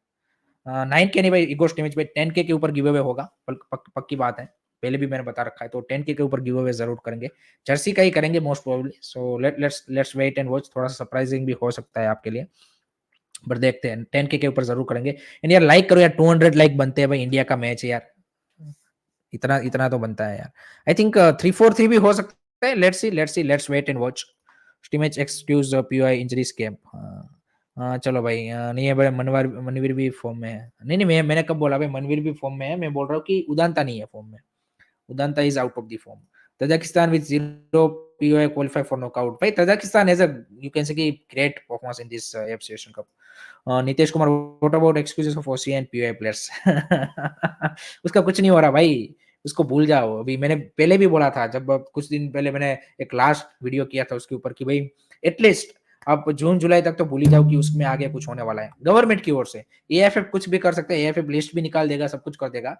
9 के नहीं भाई, इगो स्टेमिज पे 10 के ऊपर गिव अवे होगा, पक्की बात है, पहले भी मैंने बता रखा है, तो 10 के ऊपर गिव अवे जरूर करेंगे, जर्सी का ही करेंगे most probably. So let's wait and watch, थोड़ा सा सरप्राइजिंग भी हो सकता है आपके लिए, बट देखते हैं, 10 के ऊपर जरूर करेंगे। एंड यार लाइक करो यार, 200 लाइक बनते हैं भाई, इंडिया का मैच है यार, इतना इतना तो बनता है यार। आई थिंक 3-4-3 भी हो सकता है, let's see let's wait and watch. स्टीमेज एक्सक्यूज पीओआई इंजरी स्कैम। हाँ चलो भाई, नहीं है भाई, मनवार मनवीर भी फॉर्म में है, नहीं नहीं मैंने कब बोला भाई मनवीर भी फॉर्म में है, मैं बोल रहा हूँ कि उदांता नहीं है फॉर्म में, Udanta is out of the form. Tajikistan with zero POI qualify for knockout, भाई Tajikistan as a you can say कि great performance in this FC Asian Cup. Nitish Kumar what about excuses of OC and POI players? उसका कुछ नहीं हो रहा भाई, उसको भूल जाओ। अभी मैंने पहले भी बोला था, जब कुछ दिन पहले मैंने एक लास्ट वीडियो किया था उसके ऊपर कि भाई एटलीस्ट आप जून जुलाई तक तो भूल ही जाओ कि उसमें आगे कुछ होने वाला है गवर्नमेंट की ओर से। एएफएफ कुछ भी कर सकते हैं, एएफएफ लिस्ट भी निकाल देगा, सब कुछ कर देगा,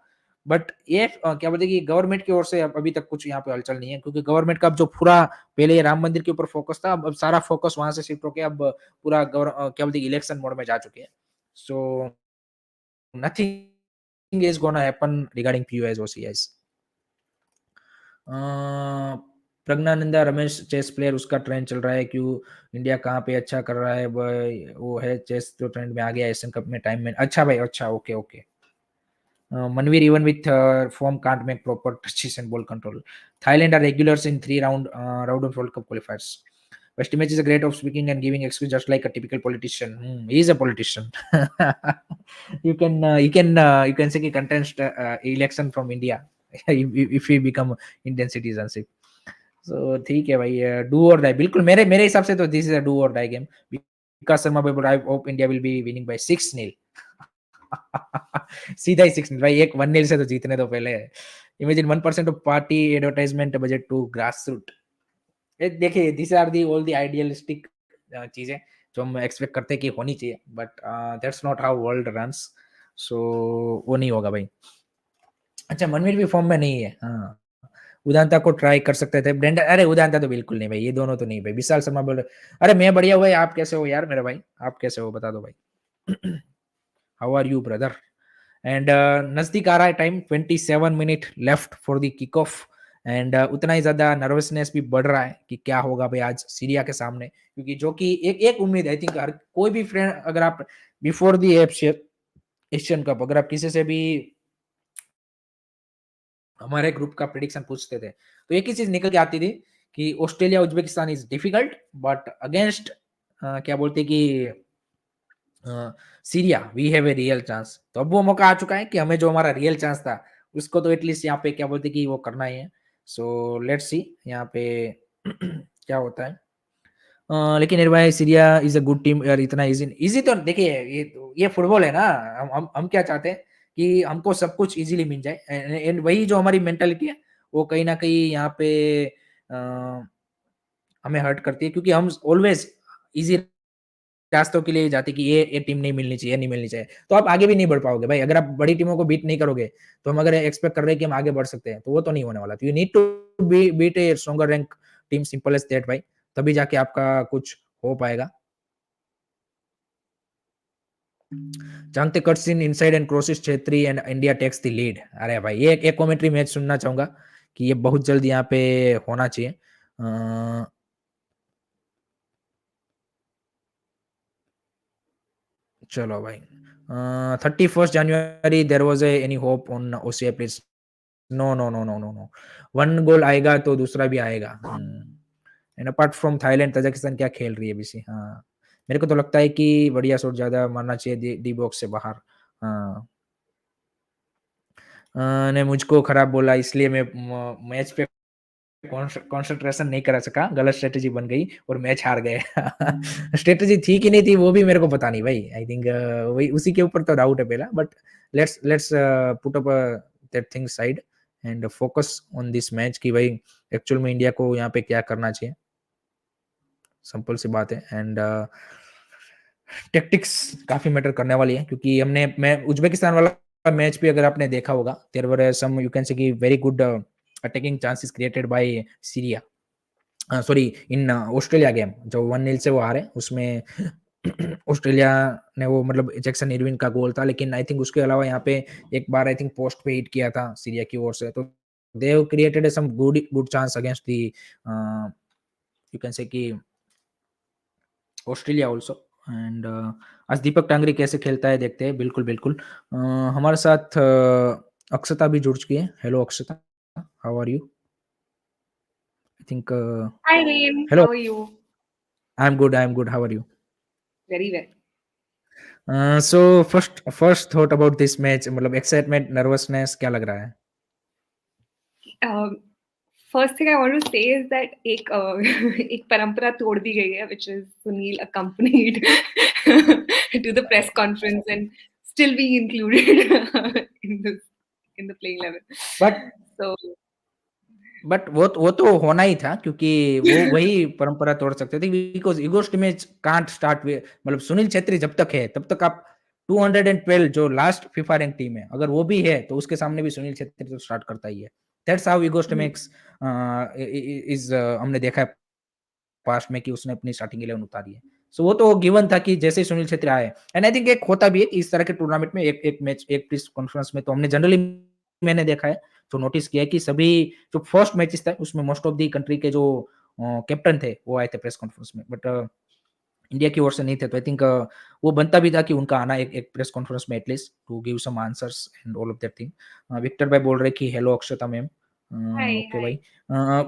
बट ये क्या बोलते हैं कि गवर्नमेंट की ओर से अभी तक कुछ यहाँ पे हलचल नहीं है, क्योंकि गवर्नमेंट का अब जो पूरा पहले राम मंदिर के ऊपर फोकस था, अब सारा फोकस वहां से शिफ्ट होकर अब पूरा क्या बोलते हैं इलेक्शन मोड में जा चुके हैं। So nothing is gonna happen regarding PUS और CS. Praggnanandhaa Ramesh chess player, उसका ट्रेंड चल रहा है, क्यों इंडिया कहाँ पे अच्छा कर रहा है भाई, वो है चेस जो ट्रेंड में आ गया एशियन कप में टाइम में। अच्छा भाई अच्छा, okay okay. Manvir even with form can't make proper touches and ball control. Thailand are regulars in 3 round of World Cup qualifiers. West Image is a great of speaking and giving excuse just like a typical politician. He is a politician. You can say he contest election from India if he become Indian citizenship. So ठीक है भाई, do or die, बिल्कुल मेरे मेरे हिसाब से तो this is a do or die game, Vikas Sharma भाई, I hope India will be winning by 6-0। सीधा ही 6 भाई, एक 1-0 से तो जीतने तो पहले। Imagine 1% of party advertisement budget to grass root. देखिए this are the all the idealistic चीजें जो हम एक्सपेक्ट करते हैं कि होनी चाहिए, but that's not how world runs. So वो नहीं होगा भाई। अच्छा मनवीर भी फॉर्म में नहीं है, हाँ उदांता को ट्राई कर सकते थे ब्रेंडन, अरे उदांता तो बिल्कुल नहीं भाई, ये दोनों तो नहीं भाई। विशाल शर्मा बोल रहे, अरे मैं बढ़िया हुआ, आप कैसे हो यार मेरे भाई, आप कैसे हो बता दो भाई। How are you brother? And नजदीक आ रहा है time, 27 minute left for the kick off, and उतना ही ज्यादा नर्वसनेस भी बढ़ रहा है कि क्या होगा भाई आज सीरिया के सामने, क्योंकि जो कि एक एक उम्मीद आई थिंक हर कोई भी फ्रेंड, अगर आप बिफोर दी एशियन कप अगर आप किसी से भी हमारे ग्रुप का प्रिडिक्शन पूछते थे, तो एक ही चीज निकल के आती थी कि Australia Uzbekistan is difficult, but against क्या बोलते कि Syria we have a real chance. तो अब वो मौका आ चुका है कि हमें जो हमारा रियल चांस था उसको तो एटलीस्ट यहाँ पे क्या बोलते कि वो करना ही है। सो लेट्स सी यहाँ पे क्या होता है। लेकिन यार भाई Syria is a good team यार, इतना इजी इजी तो देखिए, ये फुटबॉल है ना, हम क्या चाहते हैं कि हमको सब कुछ इजीली मिल जाए, एंड वही जो हमारी मेंटालिटी है वो कहीं ना कहीं यहाँ पे हमें हर्ट करती है, क्योंकि हम ऑलवेज इजी रास्तों के लिए जाते कि ये टीम नहीं मिलनी चाहिए, नहीं मिलनी चाहिए, तो आप आगे भी नहीं बढ़ पाओगे भाई। अगर आप बड़ी टीमों को बीट नहीं करोगे, तो हम अगर एक्सपेक्ट कर रहे हैं कि हम आगे बढ़ सकते हैं, तो वो तो नहीं होने वाला। तो you need to beat a stronger rank team, simple as that भाई, तभी जाके आपका कुछ हो पाएगा। Chhangte cuts in inside and crosses Chhetri and India takes the lead. अरे भाई ये एक कमेंट्री मैच सुनना चाहूंगा कि ये बहुत जल्द यहाँ पे होना चाहिए। चलो भाई, 31st January there was any hope on OCI please no no no no no no, one goal आएगा तो दूसरा भी आएगा। And apart from Thailand, Tajikistan क्या खेल रही है बीसी। हाँ, मेरे को तो लगता है कि बढ़िया शॉट ज्यादा मारना चाहिए डी बॉक्स से बाहर। हाँ, ने मुझको खराब बोला इसलिए मैं मैच पे कंसंट्रेशन नहीं करा सका, गलत स्ट्रेटजी बन गई और मैच हार गए। स्ट्रेटजी थी कि नहीं थी वो भी मेरे को पता नहीं भाई। आई थिंक वही उसी के ऊपर तो डाउट है पहला, but let's put up that thing side and focus on this match कि भाई एक्चुअल में इंडिया को यहाँ पे क्या करना चाहिए। सिंपल सी बात है। एंड टैक्टिक्स काफी मैटर करने वाली है, क्योंकि हमने मैं उज्बेकिस्तान वाला मैच भी अगर आपने देखा होगा, there were some you can say कि very good attacking chances created by Syria, sorry in Australia game जो 1-0 से वो हारे उसमें। ऑस्ट्रेलिया ने वो मतलब जैक्सन इरविन का गोल था, लेकिन आई थिंक उसके अलावा यहाँ पे एक बार आई थिंक पोस्ट पे हिट किया था सीरिया की ओर से, तो they have created some good good chance against the you can say कि ऑस्ट्रेलिया आल्सो। एंड आज दीपक टांगरी कैसे खेलता है देखते हैं। बिल्कुल बिल्कुल। हमारे साथ अक्षता भी जुड़ चुकी है। Hello Akshata, how are you? I think Hi, Rain. Hello, How are you? I am good, how are you? Very well. So first thought about this match, मतलब एक्साइटमेंट, नर्वसनेस क्या लग रहा है? Um, First thing I want to say is that एक परंपरा तोड़ दी गई है, which is Sunil accompanied to the press conference and still being included in the playing level. But So but वो तो होना ही था, क्योंकि वो वही परंपरा तोड़ सकते थे, because egoist match can't start with, मतलब सुनील छेत्री जब तक है तब तक आप 212 जो लास्ट फीफा रैंक टीम है अगर वो भी है तो उसके सामने भी सुनील छेत्री तो स्टार्ट करता ही है। दैट्स हाउ इगोस्ट मैक्स इज, हमने देखा है पास्ट में कि उसने अपनी स्टार्टिंग 11 उतारी है। सो वो तो गिवन था कि जैसे ही सुनील छेत्री आए, एंड आई थिंक एक होता भी है कि इस तरह के टूर्नामेंट में एक मैच एक प्रेस कॉन्फ्रेंस में तो हमने जनरली मैंने देखा है, जो नोटिस किया है कि सभी जो फर्स्ट मैचेस था उसमें मोस्ट ऑफ द कंट्री के जो कैप्टन थे वो आए थे प्रेस कॉन्फ्रेंस में, बट इंडिया की ओर से नहीं थे। तो आई थिंक वो बनता भी था कि उनका आना एक प्रेस कॉन्फ्रेंस में at least to give some answers and all of that thing. Victor भाई बोल रहे कि hello Akshata ma'am. hi, okay भाई। hi.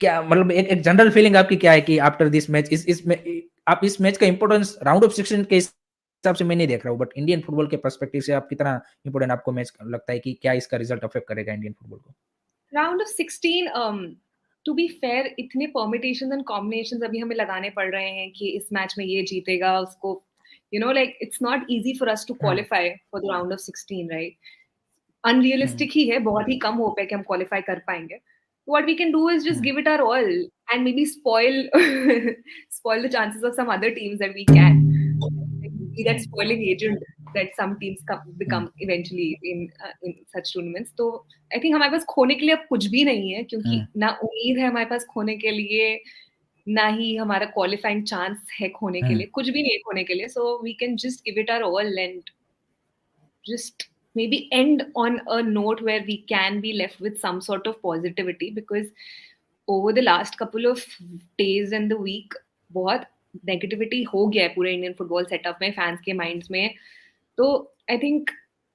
क्या मतलब एक जनरल फीलिंग आपकी क्या है कि आफ्टर दिस मैच इस में आप इस मैच का इंपॉर्टेंस राउंड ऑफ 16 के हिसाब से मैं नहीं देख रहा हूँ, बट इंडियन फुटबॉल के पर्सपेक्टिव से आप कितना इंपॉर्टेंट आपको मैच लगता है कि क्या इसका रिजल्ट अफेक्ट करेगा इंडियन फुटबॉल को? Round of 16, to be fair, इतने permutations and combinations अभी हमें लगाने पड़ रहे हैं कि इस मैच में ये जीतेगा उसको, like it's not easy for us to hmm, qualify for the round of 16, right? Unrealistic ही है, बहुत ही कम होप है कि हम qualify कर पाएंगे. What we can do is just hmm, give it our all and maybe spoil spoil the chances of some other teams that we can. Like, be that hmm, spoiling agent that some teams hmm, become eventually in such tournaments. तो I think हमारे पास खोने के लिए अब कुछ भी नहीं है, क्योंकि हम्म, ना उम्मीद है हमारे पास खोने के लिए, ना ही हमारा क्वालिफाइंग चांस है खोने के हम्म, लिए, कुछ भी नहीं है खोने के लिए. So we can just give it our all and just maybe end on a note where we can be left with some sort of positivity, because over the last couple of days and the week बहुत negativity हो गया है पूरे Indian football setup में, fans के minds में. तो I think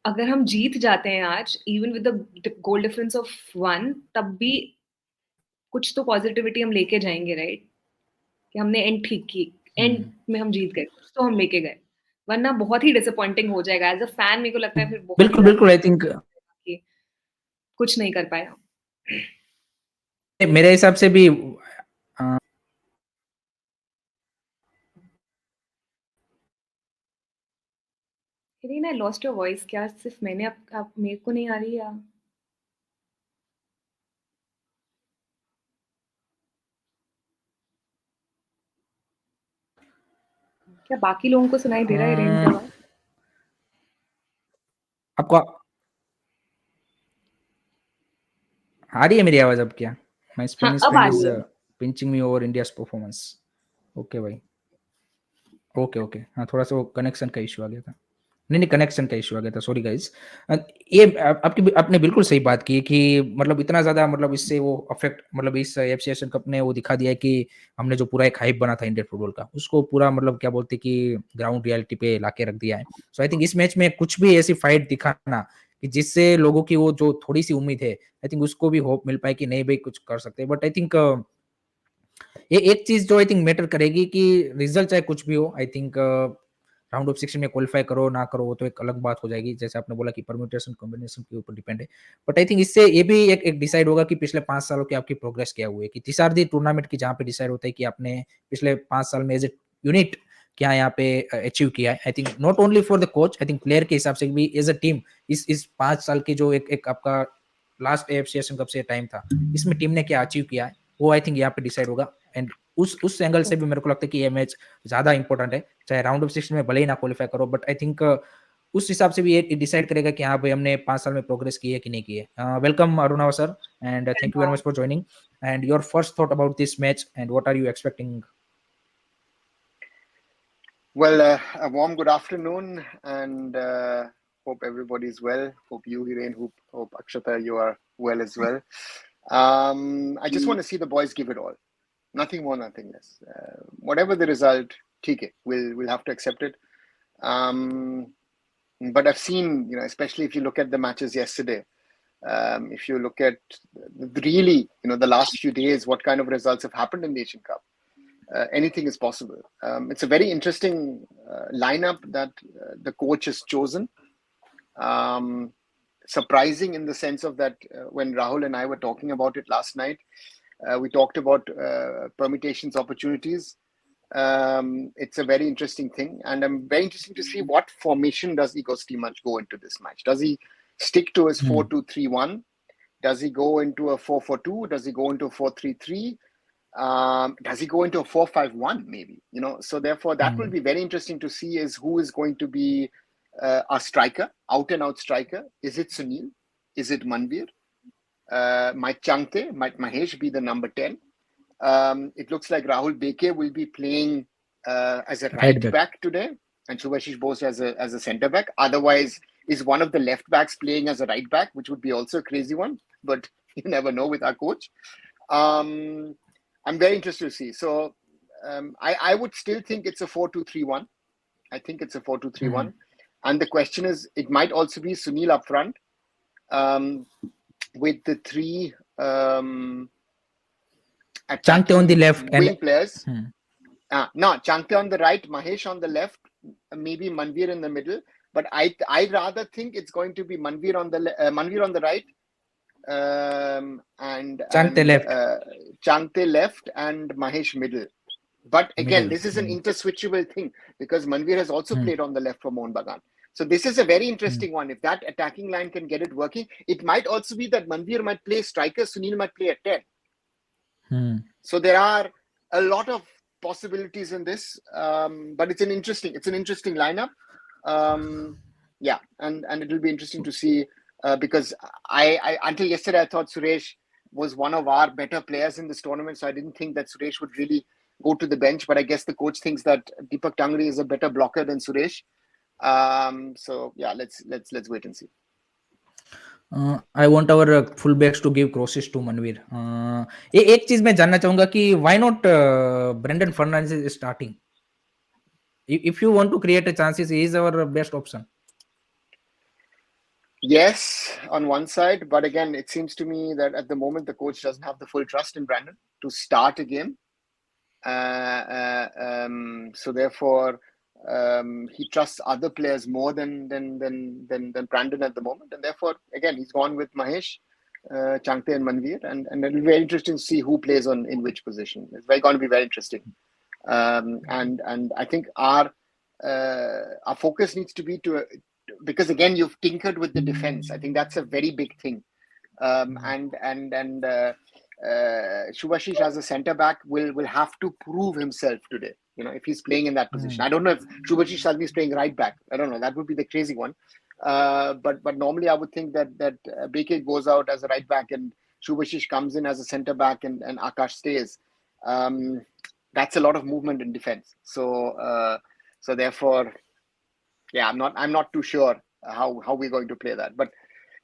अगर हम जीत जाते हैं आज, even with the goal difference of 1, तब भी कुछ तो पॉजिटिविटी हम लेके जाएंगे, राइट? कि हमने एंड ठीक की, एंड हम्म। में हम जीत गए, कुछ तो हम लेके गए. वरना बहुत ही डिसअपॉइंटिंग हो जाएगा एज अ फैन. मेरे को लगता है फिर बहुत ही बिल्कुल ज्यादा बिल्कुल, आई थिंक कि कुछ नहीं कर पाया. मेरे हिसाब से भी Irina, I lost your voice. क्या सिर्फ मैंने आप मेरे को नहीं आ रही या क्या बाकी लोगों को सुनाई दे रहा है इरीन की आवाज? आपको आ रही है मेरी आवाज अब क्या? माय हाँ, स्पेनिश अब आ फ्रेंड इज रही है. Pinching me over India's performance. Okay भाई, ओके ओके, हाँ थोड़ा सा वो कनेक्शन का इशू आ गया था। नहीं नहीं, कनेक्शन का इशू आ गया था, सॉरी गाइस। ये आपकी आपने बिल्कुल सही बात की कि मतलब इतना ज्यादा मतलब इससे वो अफेक्ट, मतलब इस एफसी एशियन कप ने वो दिखा दिया है कि हमने जो पूरा एक हाइप बना था इंडियन फुटबॉल का उसको पूरा मतलब क्या बोलते कि ग्राउंड रियलिटी पे लाके रख दिया है। सो आई थिंक इस मैच में कुछ भी ऐसी फाइट दिखाना कि जिससे लोगों की वो जो थोड़ी सी उम्मीद है, आई थिंक उसको भी होप मिल पाए कि नहीं भाई कुछ कर सकते हैं। बट आई थिंक ये एक चीज जो आई थिंक मैटर करेगी कि रिजल्ट चाहे कुछ भी हो, आई थिंक राउंड ऑफ 16 में क्वालिफाई करो ना करो वो तो एक अलग बात हो जाएगी, जैसे आपने बोला कि परम्यूटेशन कॉम्बिनेशन के ऊपर डिपेंड है। बट आई थिंक इससे ये भी एक डिसाइड होगा कि पिछले 5 सालों की आपकी प्रोग्रेस क्या हुई है, कि दिस आर दी टूर्नामेंट की जहाँ पे डिसाइड होता है कि आपने पिछले 5 साल में एज ए यूनिट क्या यहाँ पे अचीव किया है। I think not only for the coach, I think player के हिसाब से भी एज अ टीम इस 5 साल की जो एक आपका लास्ट एएफसी एशियन कप से टाइम था, इसमें टीम ने क्या अचीव किया है वो आई थिंक यहाँ पे डिसाइड होगा। एंड उस एंगल से भी मेरे को लगता है कि ये मैच ज्यादा इंपॉर्टेंट है, चाहे राउंड ऑफ 16 में भले ही ना क्वालिफाई करो, बट आई थिंक उस हिसाब से भी ये डिसाइड करेगा कि हाँ भाई हमने 5 साल में प्रोग्रेस की है कि नहीं की है। Welcome Arunava sir and thank you very much for joining and your first thought about this match and what are you expecting? Well, a warm good afternoon, and hope everybody's well. Hope you, Hiren, hope Akshata, you are well as well. I just want to see the boys give it all. Nothing more, nothing less. Whatever the result, take it. We'll have to accept it. But I've seen, especially if you look at the matches yesterday, if you look at really, the last few days, what kind of results have happened in the Asian Cup. Anything is possible. It's a very interesting lineup that the coach has chosen. Surprising in the sense of that when Rahul and I were talking about it last night, we talked about permutations, opportunities. It's a very interesting thing, and I'm very interested to see what formation does Igor Stimac go into this match. Does he stick to his 4-2-3-1? Does he go into a 4-4-2? Does he go into a 4-3-3? Does he go into a 4-5-1 maybe? So therefore that will be very interesting to see is who is going to be a striker, out and out striker. Is it Sunil? Is it Manvir? Might Changte, might Mahesh be the number 10? It looks like Rahul Beke will be playing as a right back today, and Subhashish Bose as a centre back. Otherwise, is one of the left backs playing as a right back, which would be also a crazy one, but you never know with our coach. I'm very interested to see. So I would still think it's a 4-2-3-1. I think it's a 4-2-3-1. And the question is, it might also be Sunil up front with the three Changte on the left wing players. No, Changte on the right, Mahesh on the left, maybe Manvir in the middle. But I rather think it's going to be Manvir on the right, and Changte left and Mahesh middle. But again, this is an interswitchable thing because Manvir has also played on the left for Mohun Bagan. So this is a very interesting one. If that attacking line can get it working, it might also be that Manvir might play striker, Sunil might play at 10. So there are a lot of possibilities in this, but it's an interesting lineup. Yeah, and it'll be interesting to see because I until yesterday I thought Suresh was one of our better players in this tournament, so I didn't think that Suresh would really go to the bench. But I guess the coach thinks that Deepak Tangri is a better blocker than Suresh. So yeah, let's wait and see. I want our full backs to give crosses to Manvir. एक चीज मैं जानना चाहूंगा कि why not Brendan Fernandes is starting? If you want to create a chances, he is our best option. Yes, on one side, but again, it seems to me that at the moment the coach doesn't have the full trust in Brandon to start a game. So therefore, he trusts other players more than Brandon at the moment, and therefore, again, he's gone with Mahesh, Changte, and Manvir, and it'll be very interesting to see who plays in which position. It's going to be very interesting, and I think our focus needs to be because again you've tinkered with the defense. I think that's a very big thing, and Subhashish as a centre back will have to prove himself today. If he's playing in that position. I don't know if Subhashish Salmi is playing right back. I don't know. That would be the crazy one. But normally I would think that Beke goes out as a right back and Subhashish comes in as a centre back and Akash stays. That's a lot of movement in defense. So therefore, yeah, I'm not too sure how we're going to play that. But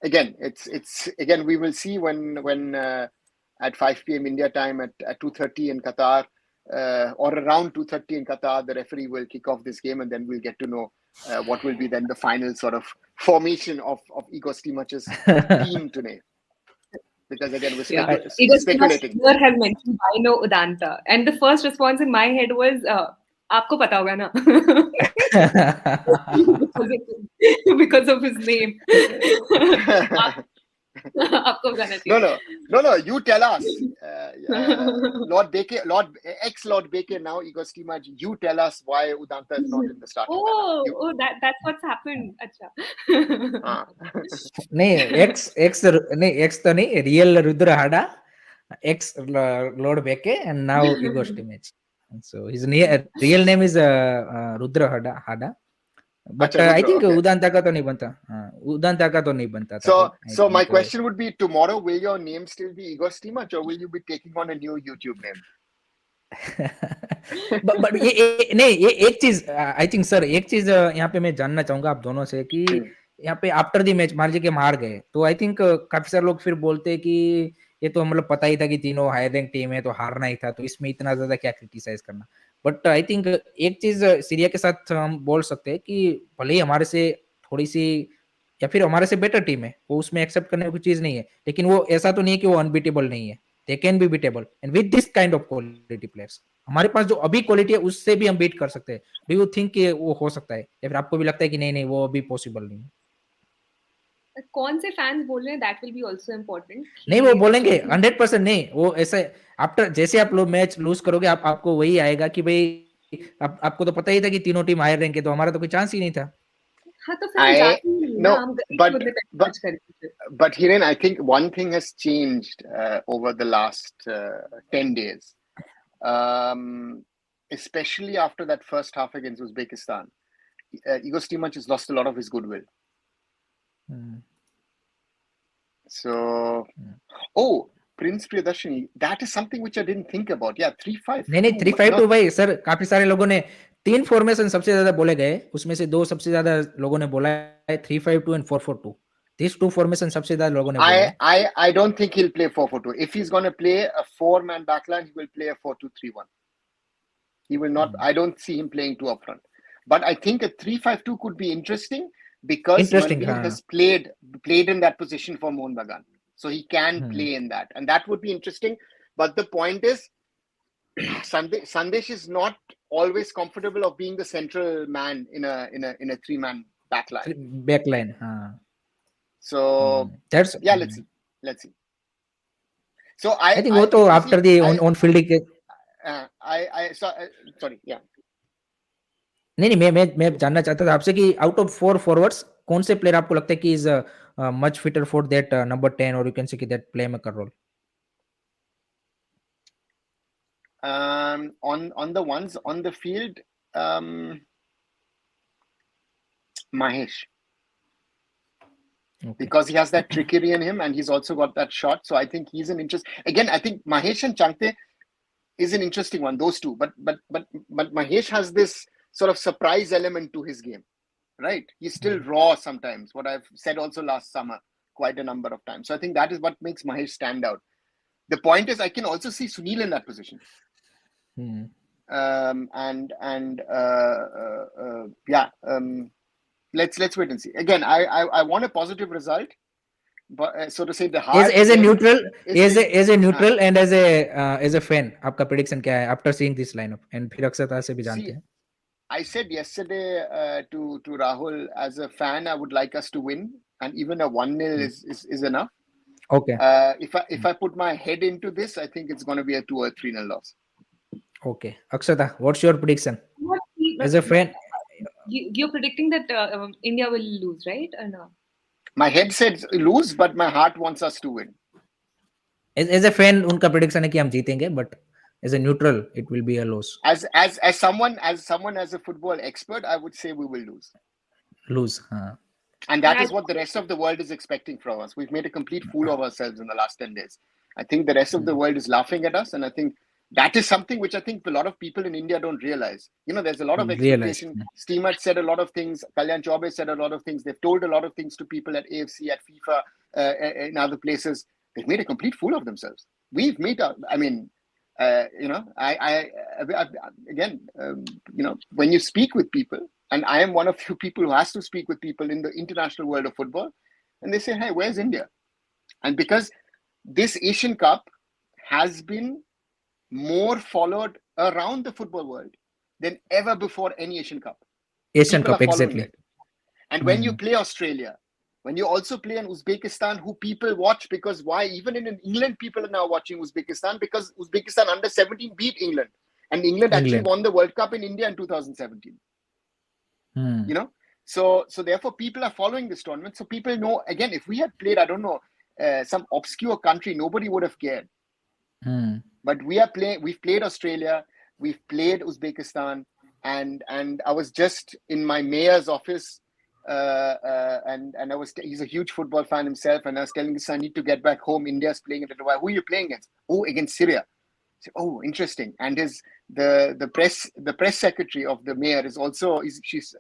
again, it's again we will see when at 5 p.m. India time at 2:30 in Qatar or around 2:30 in Qatar, the referee will kick off this game, and then we'll get to know what will be then the final sort of formation of Igor Stimac's team today. Because again, we're Yeah. Igor speculating. Stimac has mentioned why no Udanta, and the first response in my head was, "आपको पता होगा ना?" because of his name. आपको बताना चाहिए. No. You tell us, Lord Beke now Igor Stimac. You tell us why Udanta is not in the starting lineup. That's what's happened. अच्छा. नहीं x तो नहीं real Rudra Hada ex Lord Beke and now Igor Stimac. So his real name is Rudra Hada. But Achha, I think okay. Udanta का तो नहीं बनता. Udanta का तो नहीं बनता था. So my question would be, tomorrow will your name still be Igor Stimac or will you be taking on a new YouTube name? but ये नहीं ये एक चीज आई थिंक सर एक चीज यहाँ पे मैं जानना चाहूंगा आप दोनों से कि यहाँ पे आफ्टर द मैच मान लीजिए कि हम हार गए तो आई थिंक काफी सारे लोग फिर बोलते हैं कि ये तो मतलब पता ही था कि तीनों हाई रैंक टीम है तो हारना ही था तो इसमें इतना ज्यादा क्या क्रिटिसाइज करना. बट आई थिंक एक चीज सीरिया के साथ हम बोल सकते हैं कि भले ही हमारे से थोड़ी सी या फिर हमारे से बेटर टीम है वो उसमें एक्सेप्ट करने की चीज नहीं है लेकिन वो ऐसा तो नहीं है कि वो अनबीटेबल नहीं है. They can be beatable and with this kind of quality players हमारे पास जो अभी क्वालिटी है उससे भी हम बीट कर सकते हैं. डू यू थिंक कि वो हो सकता है या फिर आपको भी लगता है कि नहीं वो अभी पॉसिबल नहीं है? कौन से फैंस बोल रहे हैं that will be also important. नहीं वो बोलेंगे 100% नहीं वो ऐसे आफ्टर जैसे आप लोग मैच लूज करोगे आपको वही आएगा कि भाई आपको तो पता ही था कि तीनों टीम हायर रैंक है तो हमारा तो कोई चांस ही नहीं था. हाँ तो फिर but Hiren, I think one thing has changed over the last 10 days, especially after that first half against Uzbekistan. Igor Stimac has lost a lot of his goodwill. So, Prince Priyadarshini, that is something which I didn't think about. Yeah, 3-5. नहीं 3-5 भाई sir काफी सारे लोगों ने 3 formation सबसे ज्यादा बोले गए उसमें से 2 सबसे ज्यादा लोगों ने बोला है 3-5-2 and 4-4-2. These 2 formation सबसे ज्यादा लोगों ने बोला है. I don't think he'll play 4-4-2. If he's going to play a 4-man backline, he will play a 4-2-3-1. He will not. I don't see him playing 2 up front. But I think a 3-5-2 could be interesting because Manveer has played in that position for Mohun Bagan. So he can play in that. And that would be interesting. But the point is, Sandesh is not always comfortable of being the central man in a 3-man backline. So that's let's see. So I think also after the on fielding sorry, yeah. नहीं मैं जानना चाहता था आपसे कि out of 4 forwards कौन से player आपको लगता है कि is much fitter for that number 10 और यू कैन से कि that playmaker role? On the ones on the field, Mahesh. Okay. Because he has that trickery in him and he's also got that shot. So I think he's an interest. Again, I think Mahesh and Changte is an interesting one, those two. But Mahesh has this sort of surprise element to his game, right? He's still raw sometimes, what I've said also last summer quite a number of times. So I think that is what makes Mahesh stand out. The point is I can also see Sunil in that position. Let's wait and see. Again, I want a positive result, but so to say the heart as a neutral and as a fan, आपका prediction क्या है after seeing this lineup? And फिर अक्षता से भी जानते हैं. I said yesterday to Rahul, as a fan, I would like us to win, and even a 1-0 is enough. Okay. If I put my head into this, I think it's going to be a 2 or 3-0 loss. Okay, Akshata, what's your prediction? As a fan, you're predicting that India will lose, right? Or no? My head said lose, but my heart wants us to win. As a fan, उनका prediction है कि हम जीतेंगे, but as a neutral, it will be a loss. As someone as a football expert, I would say we will lose. Lose, And that is what the rest of the world is expecting from us. We've made a complete fool of ourselves in the last 10 days. I think the rest of the world is laughing at us, and I think that is something which I think a lot of people in India don't realize. You know, there's a lot of expectation. Steamat said a lot of things. Kalyan Chaube said a lot of things. They've told a lot of things to people at AFC, at FIFA, in other places. They've made a complete fool of themselves. We've made Again, when you speak with people, and I am one of few people who has to speak with people in the international world of football, and they say, "Hey, where's India?" And because this Asian Cup has been more followed around the football world than ever before any Asian Cup. Asian People are Cup, following exactly. it. And when you play Australia, when you also play in Uzbekistan, who people watch because why? Even in England, people are now watching Uzbekistan because Uzbekistan under 17 beat England. And England actually England. won the World Cup in India in 2017. You know? So therefore people are following this tournament. So people know, again, if we had played, I don't know, some obscure country, nobody would have cared. But we've played Australia, we've played Uzbekistan, and I was just in my mayor's office, and he's a huge football fan himself, and I was telling him, I need to get back home. India's playing it. Who are you playing against? Oh, against Syria. So, oh, interesting. And the press secretary of the mayor is also she's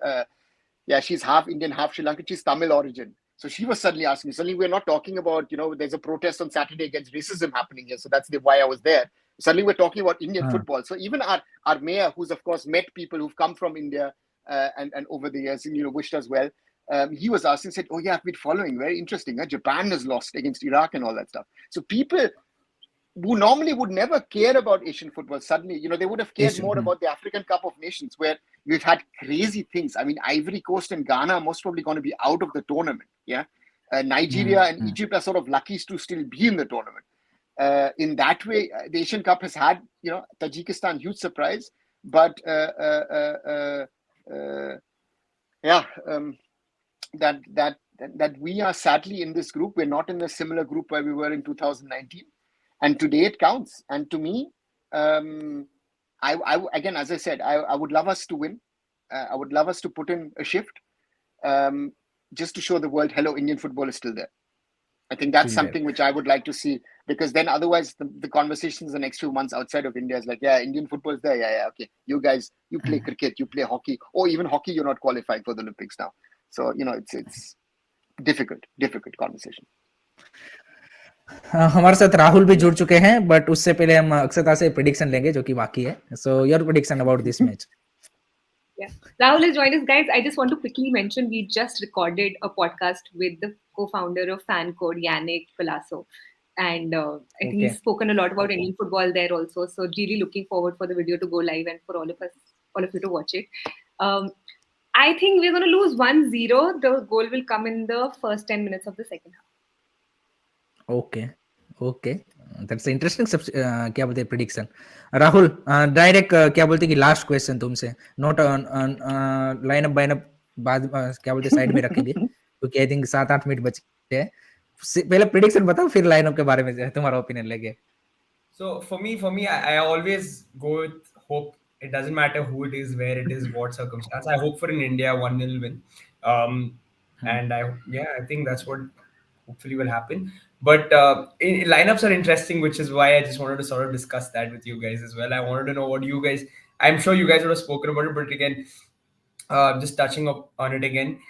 half Indian, half Sri Lankan. She's Tamil origin. So she was suddenly asking me, suddenly we're not talking about, there's a protest on Saturday against racism happening here. So that's why I was there. Suddenly we're talking about Indian football. So even our mayor, who's of course met people who've come from India and over the years, and, wished us well. He was asking, said, oh yeah, I've been following. Very interesting. Japan has lost against Iraq and all that stuff. So people who normally would never care about Asian football, suddenly, they would have cared more about the African Cup of Nations, where we've had crazy things. I mean, Ivory Coast and Ghana are most probably going to be out of the tournament. Yeah. Nigeria and Egypt are sort of lucky to still be in the tournament. In that way, the Asian Cup has had, Tajikistan, huge surprise. But that we are sadly in this group. We're not in a similar group where we were in 2019. And today it counts. And to me, I again, as I said, I would love us to win. I would love us to put in a shift, just to show the world, hello, Indian football is still there. I think that's something which I would like to see, because then otherwise the conversations the next few months outside of India is like, yeah, Indian football is there. Yeah, okay. You guys, you play cricket, you play hockey, or even hockey, you're not qualifying for the Olympics now. So, it's difficult conversation. हमारे साथ राहुल भी जुड़ चुके हैं, but उससे पहले हम अक्षता से प्रेडिक्शन लेंगे जो कि बाकी है. So your prediction about this match. Yeah, Rahul has joined us, guys. I just want to quickly mention we just recorded a podcast with the co-founder of Fan Code, Yannick Palasso, and I think he's spoken a lot about Indian football there also. So really looking forward for the video to go live and for all of you to watch it. I think we're going to lose 1-0. The goal will come in the first 10 minutes of the second half. Okay that's interesting. क्या बोलते हैं prediction. Rahul, direct क्या बोलते हैं कि last question तुमसे, not lineup बाइनअप बाद क्या बोलते हैं साइड में रखेंगे, क्योंकि आई थिंक 7-8 मिनट बचे हैं. पहले प्रेडिक्शन बताओ, फिर लाइनअप के बारे में तुम्हारा ओपिनियन लेंगे. So for me, I always go with hope. It doesn't matter who it is, where it is, what circumstance. I hope for an India 1-0 win. And I think that's what hopefully will happen. But lineups are interesting, which is why I just wanted to sort of discuss that with you guys as well. I wanted to know what you guys, I'm sure you guys would have spoken about it, but again, just touching up on it again,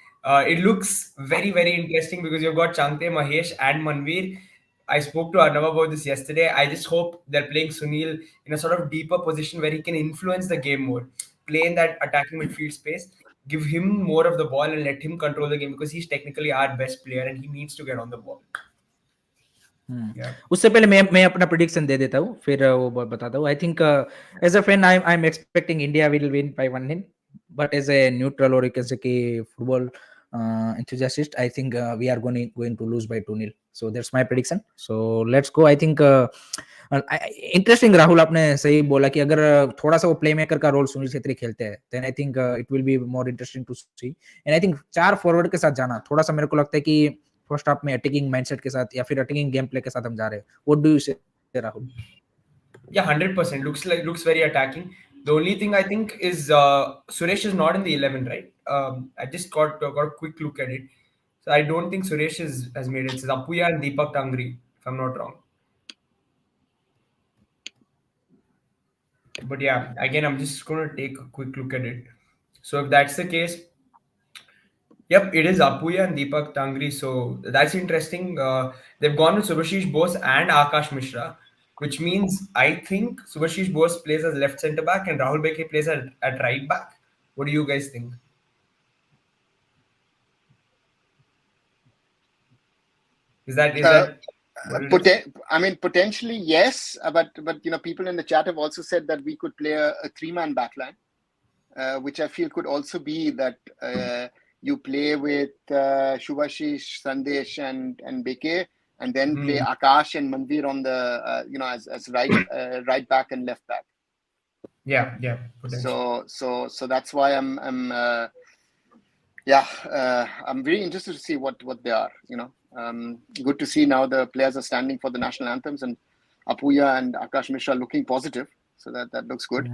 it looks very, very interesting because you've got Chante, Mahesh and Manveer. I spoke to Arnav about this yesterday. I just hope they're playing Sunil in a sort of deeper position where he can influence the game more, play in that attacking midfield space, give him more of the ball and let him control the game, because he's technically our best player and he needs to get on the ball. उससे पहले मैं अपना prediction दे देता हूँ, फिर वो बताता हूँ. I think as a fan I am expecting India will win by 1-0, but as a neutral और यू कैन से कि football enthusiast, I think we are going to lose by 2-0. So that's my prediction. So let's go. I think interesting. Rahul, आपने सही बोला कि अगर थोड़ा सा वो प्ले मेकर का रोल सुनील छेत्री खेलते हैं, then I think it will be more interesting to see. And I think 4 forward के साथ जाना थोड़ा सा मेरे को लगता है कि फर्स्ट हाफ में अटैकिंग माइंडसेट के साथ या फिर अटैकिंग गेम प्ले के साथ हम जा रहे हैं. व्हाट डू यू से Rahul? Yeah, 100%. Looks very attacking. The only thing I think is Suresh is not in the 11, right? I just got a quick look at it. So I don't think Suresh has made it. It's Apuya and Deepak Tangri, if I'm not wrong. But yeah, again, I'm just going to take a quick look at it. So if that's the case, yep, it is Apuya and Deepak Tangri. So that's interesting. They've gone with Subhashish Bose and Akash Mishra. which means I think Subhashish Bose plays as left centre back and Rahul Beke plays at right back. What do you guys think? Is that what it is? I mean, potentially yes, but people in the chat have also said that we could play a three-man backline, which I feel could also be that you play with Shubhashish, Sandesh, and Beke, and then play Akash and Manvir on the as right back and left back. Yeah, potentially. So that's why I'm very interested to see what they are. Good to see now the players are standing for the national anthems, and Apuya and Akash Mishra looking positive, so that looks good.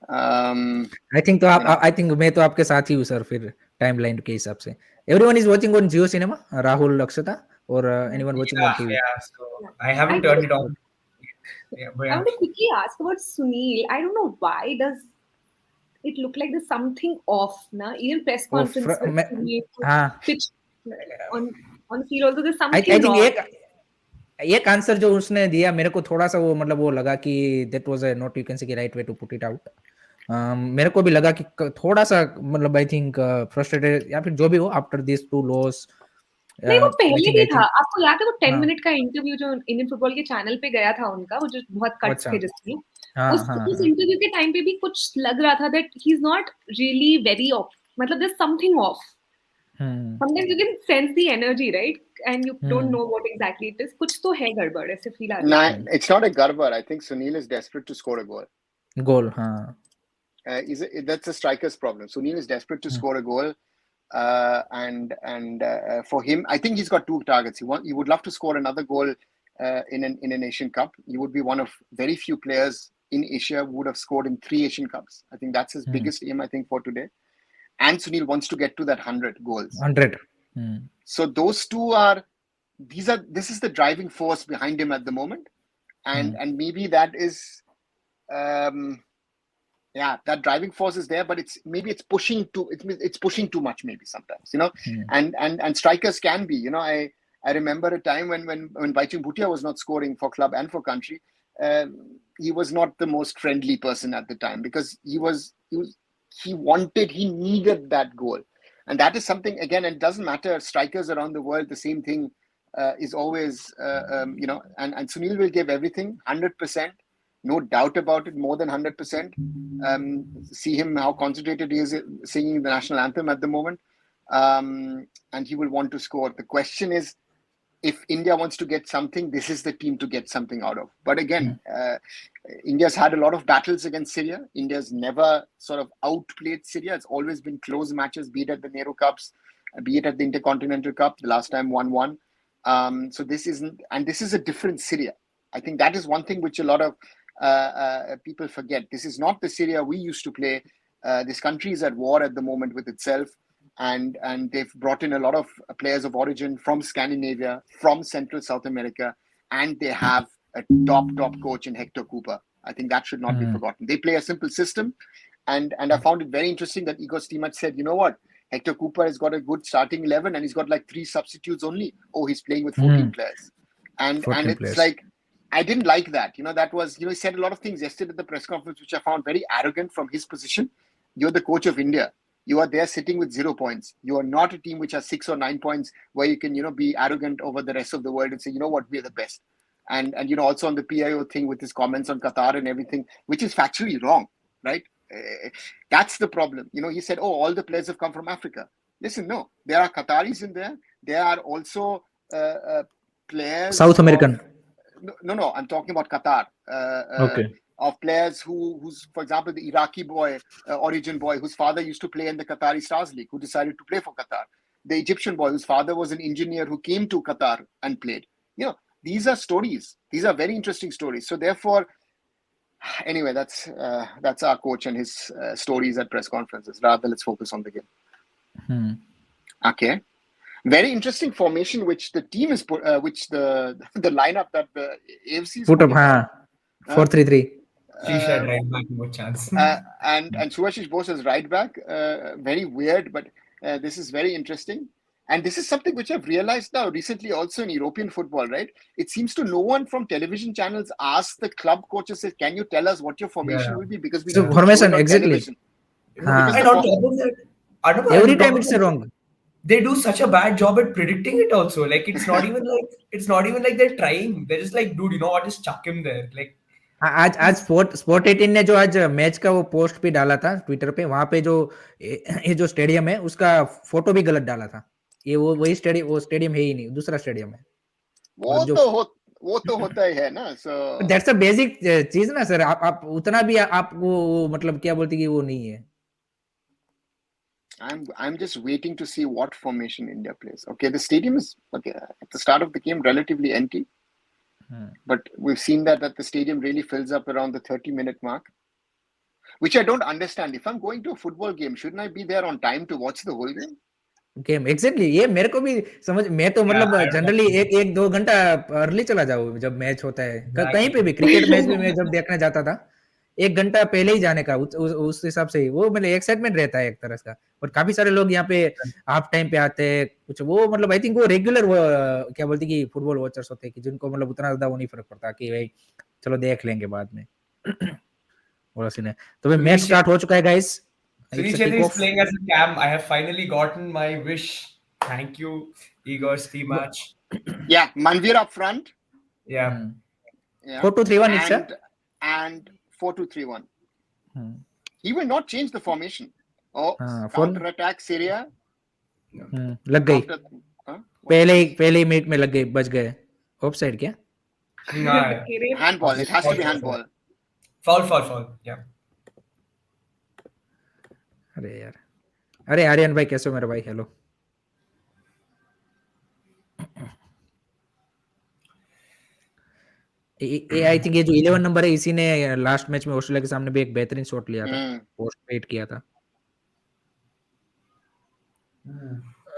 I think मैं तो आपके साथ ही हूँ sir फिर timeline के हिसाब से. Everyone is watching on Jio Cinema. Rahul, Akshata, or anyone watching on TV? Yeah. So I haven't turned it on. Yeah, but I want to quickly ask about Sunil. I don't know why does it look like there's something off, na? Even press conference pitch on the field also there's something I think wrong. एक answer जो उसने दिया मेरे को थोड़ा सा वो लगा कि that was a not you can say कि right way to put it out. मेरे को भी लगा कि थोड़ा सा I think frustrated या फिर जो भी हो after these two loss. नहीं वो पहले भी था. आपको याद है वो 10 मिनट का इंटरव्यू जो इंडियन फुटबॉल के चैनल पे गया था उनका, वो जो बहुत कट्स थे जिसमें उस इंटरव्यू के टाइम पे भी कुछ लग रहा था that he's not really very off. मतलब there's something off. Sometimes you can sense the energy, right? And you don't know what exactly it is. कुछ तो है गड़बड़, ऐसे feel आ रहा है. It's not a गड़बड़. I think Sunil is desperate to score a goal. हाँ. That's a striker's problem. Sunil is desperate to score a goal. And for him, I think he's got two targets. He would love to score another goal in an Asian Cup. He would be one of very few players in Asia who would have scored in 3 Asian Cups. I think that's his biggest aim, I think, for today. And Sunil wants to get to that 100 goals. 100. So those two this is the driving force behind him at the moment. And maybe that is that driving force is there, but it's pushing too much maybe sometimes, and strikers can be, I remember a time when Baichung Bhutia was not scoring for club and for country. He was not the most friendly person at the time because he needed that goal. And that is something, again, it doesn't matter, strikers around the world, the same thing is always, and Sunil will give everything, 100%. No doubt about it, more than 100%. See him how concentrated he is singing the national anthem at the moment. And he will want to score. The question is, if India wants to get something, this is the team to get something out of. But again, India's had a lot of battles against Syria. India's never sort of outplayed Syria. It's always been close matches, be it at the Nehru Cups, be it at the Intercontinental Cup. The last time 1-1. So this is a different Syria. I think that is one thing which a lot of people forget. This is not the Syria we used to play. This country is at war at the moment with itself, and they've brought in a lot of players of origin from Scandinavia, from Central South America, and they have a top coach in Hector Cooper. I think that should not be forgotten. They play a simple system, and I found it very interesting that Igor Stimac said, you know what, Hector Cooper has got a good starting 11 and he's got like 3 substitutes only. Oh, he's playing with 14 players. And it's players. Like, I didn't like that. That was, he said a lot of things yesterday at the press conference, which I found very arrogant from his position. You're the coach of India. You are there sitting with 0 points. You are not a team which has 6 or 9 points where you can, be arrogant over the rest of the world and say, you know what, we're the best. And also on the PIO thing with his comments on Qatar and everything, which is factually wrong, right? That's the problem. He said, oh, all the players have come from Africa. Listen, no, there are Qataris in there. There are also players. South American. No, I'm talking about Qatar. Okay. Of players who's, for example, the Iraqi boy, origin boy, whose father used to play in the Qatari Stars League, who decided to play for Qatar. The Egyptian boy, whose father was an engineer who came to Qatar and played. These are stories. These are very interesting stories. So therefore, anyway, that's our coach and his stories at press conferences. Rather, let's focus on the game. Okay. Very interesting formation, which the team is put, which the lineup that the AFC is put up. 4-3-3. Shisha right back, no chance. And Subhashish Bose is right back. Very weird, but this is very interesting. And this is something which I've realized now recently also in European football, right? It seems to no one from television channels ask the club coaches, say, can you tell us what your formation Yeah. will be? Because we So need to show it formation on exactly. television. Because हाँ. And on top of that, Every and on time top it's of that, wrong. they do such a bad job at predicting it also. Like it's not even like they're trying. They're just like, dude, you know what? Just chuck him there. Like आज sport 18 ने जो आज match का वो post भी डाला था Twitter पे, वहां पे जो ये जो स्टेडियम है उसका फोटो भी गलत डाला था। ये वही स्टेडियम, वो स्टेडियम है ही नहीं, दूसरा स्टेडियम है। वो तो होता ही है ना। सो दैट्स अ बेसिक चीज ना सर। आप उतना भी आप वो मतलब क्या बोलते कि वो नहीं है। I'm just waiting to see what formation India plays. Okay, the stadium is okay at the start of the game relatively empty. But we've seen that the stadium really fills up around the 30-minute mark, which I don't understand. If I'm going to a football game, shouldn't I be there on time to watch the whole game? Game exactly, ये मेरे को भी समझ। मैं तो मतलब generally एक दो घंटा अर्ली चला जाऊँ जब मैच होता है। कहीं पे भी क्रिकेट मैच भी मैं जब देखने जाता था, 1 घंटा पहले ही जाने का, उस हिसाब से ही वो मतलब एक्साइटमेंट रहता है एक तरह का। और काफी सारे लोग यहाँ पे हाफ टाइम पे आते हैं कुछ, वो मतलब आई थिंक वो रेगुलर क्या बोलते कि फुटबॉल वॉचर्स होते हैं कि जिनको मतलब उतना ज्यादा वो नहीं फर्क पड़ता कि भाई चलो देख लेंगे बाद में। और सीन है तो भाई मैच स्टार्ट हो चुका है guys. Sunil Chetri is playing as a cam. I have finally gotten my wish. Thank you, Igor's team match. Yeah, Manvir up front. Yeah. 4-2-3-1 it's and 4-2-3-1. He will not change the formation. Counter attack Syria. लग गई पहले minute में, लग गई, बच गए। Offside क्या? Handball. It has to be handball. Foul. Yeah. अरे यार, अरे आर्यन भाई कैसे हो मेरा भाई? हेलो। आई थिंक ये जो 11 नंबर है इसी ने लास्ट मैच में ऑस्ट्रेलिया के सामने भी एक बेहतरीन शॉट लिया था, पोस्ट पेट किया था।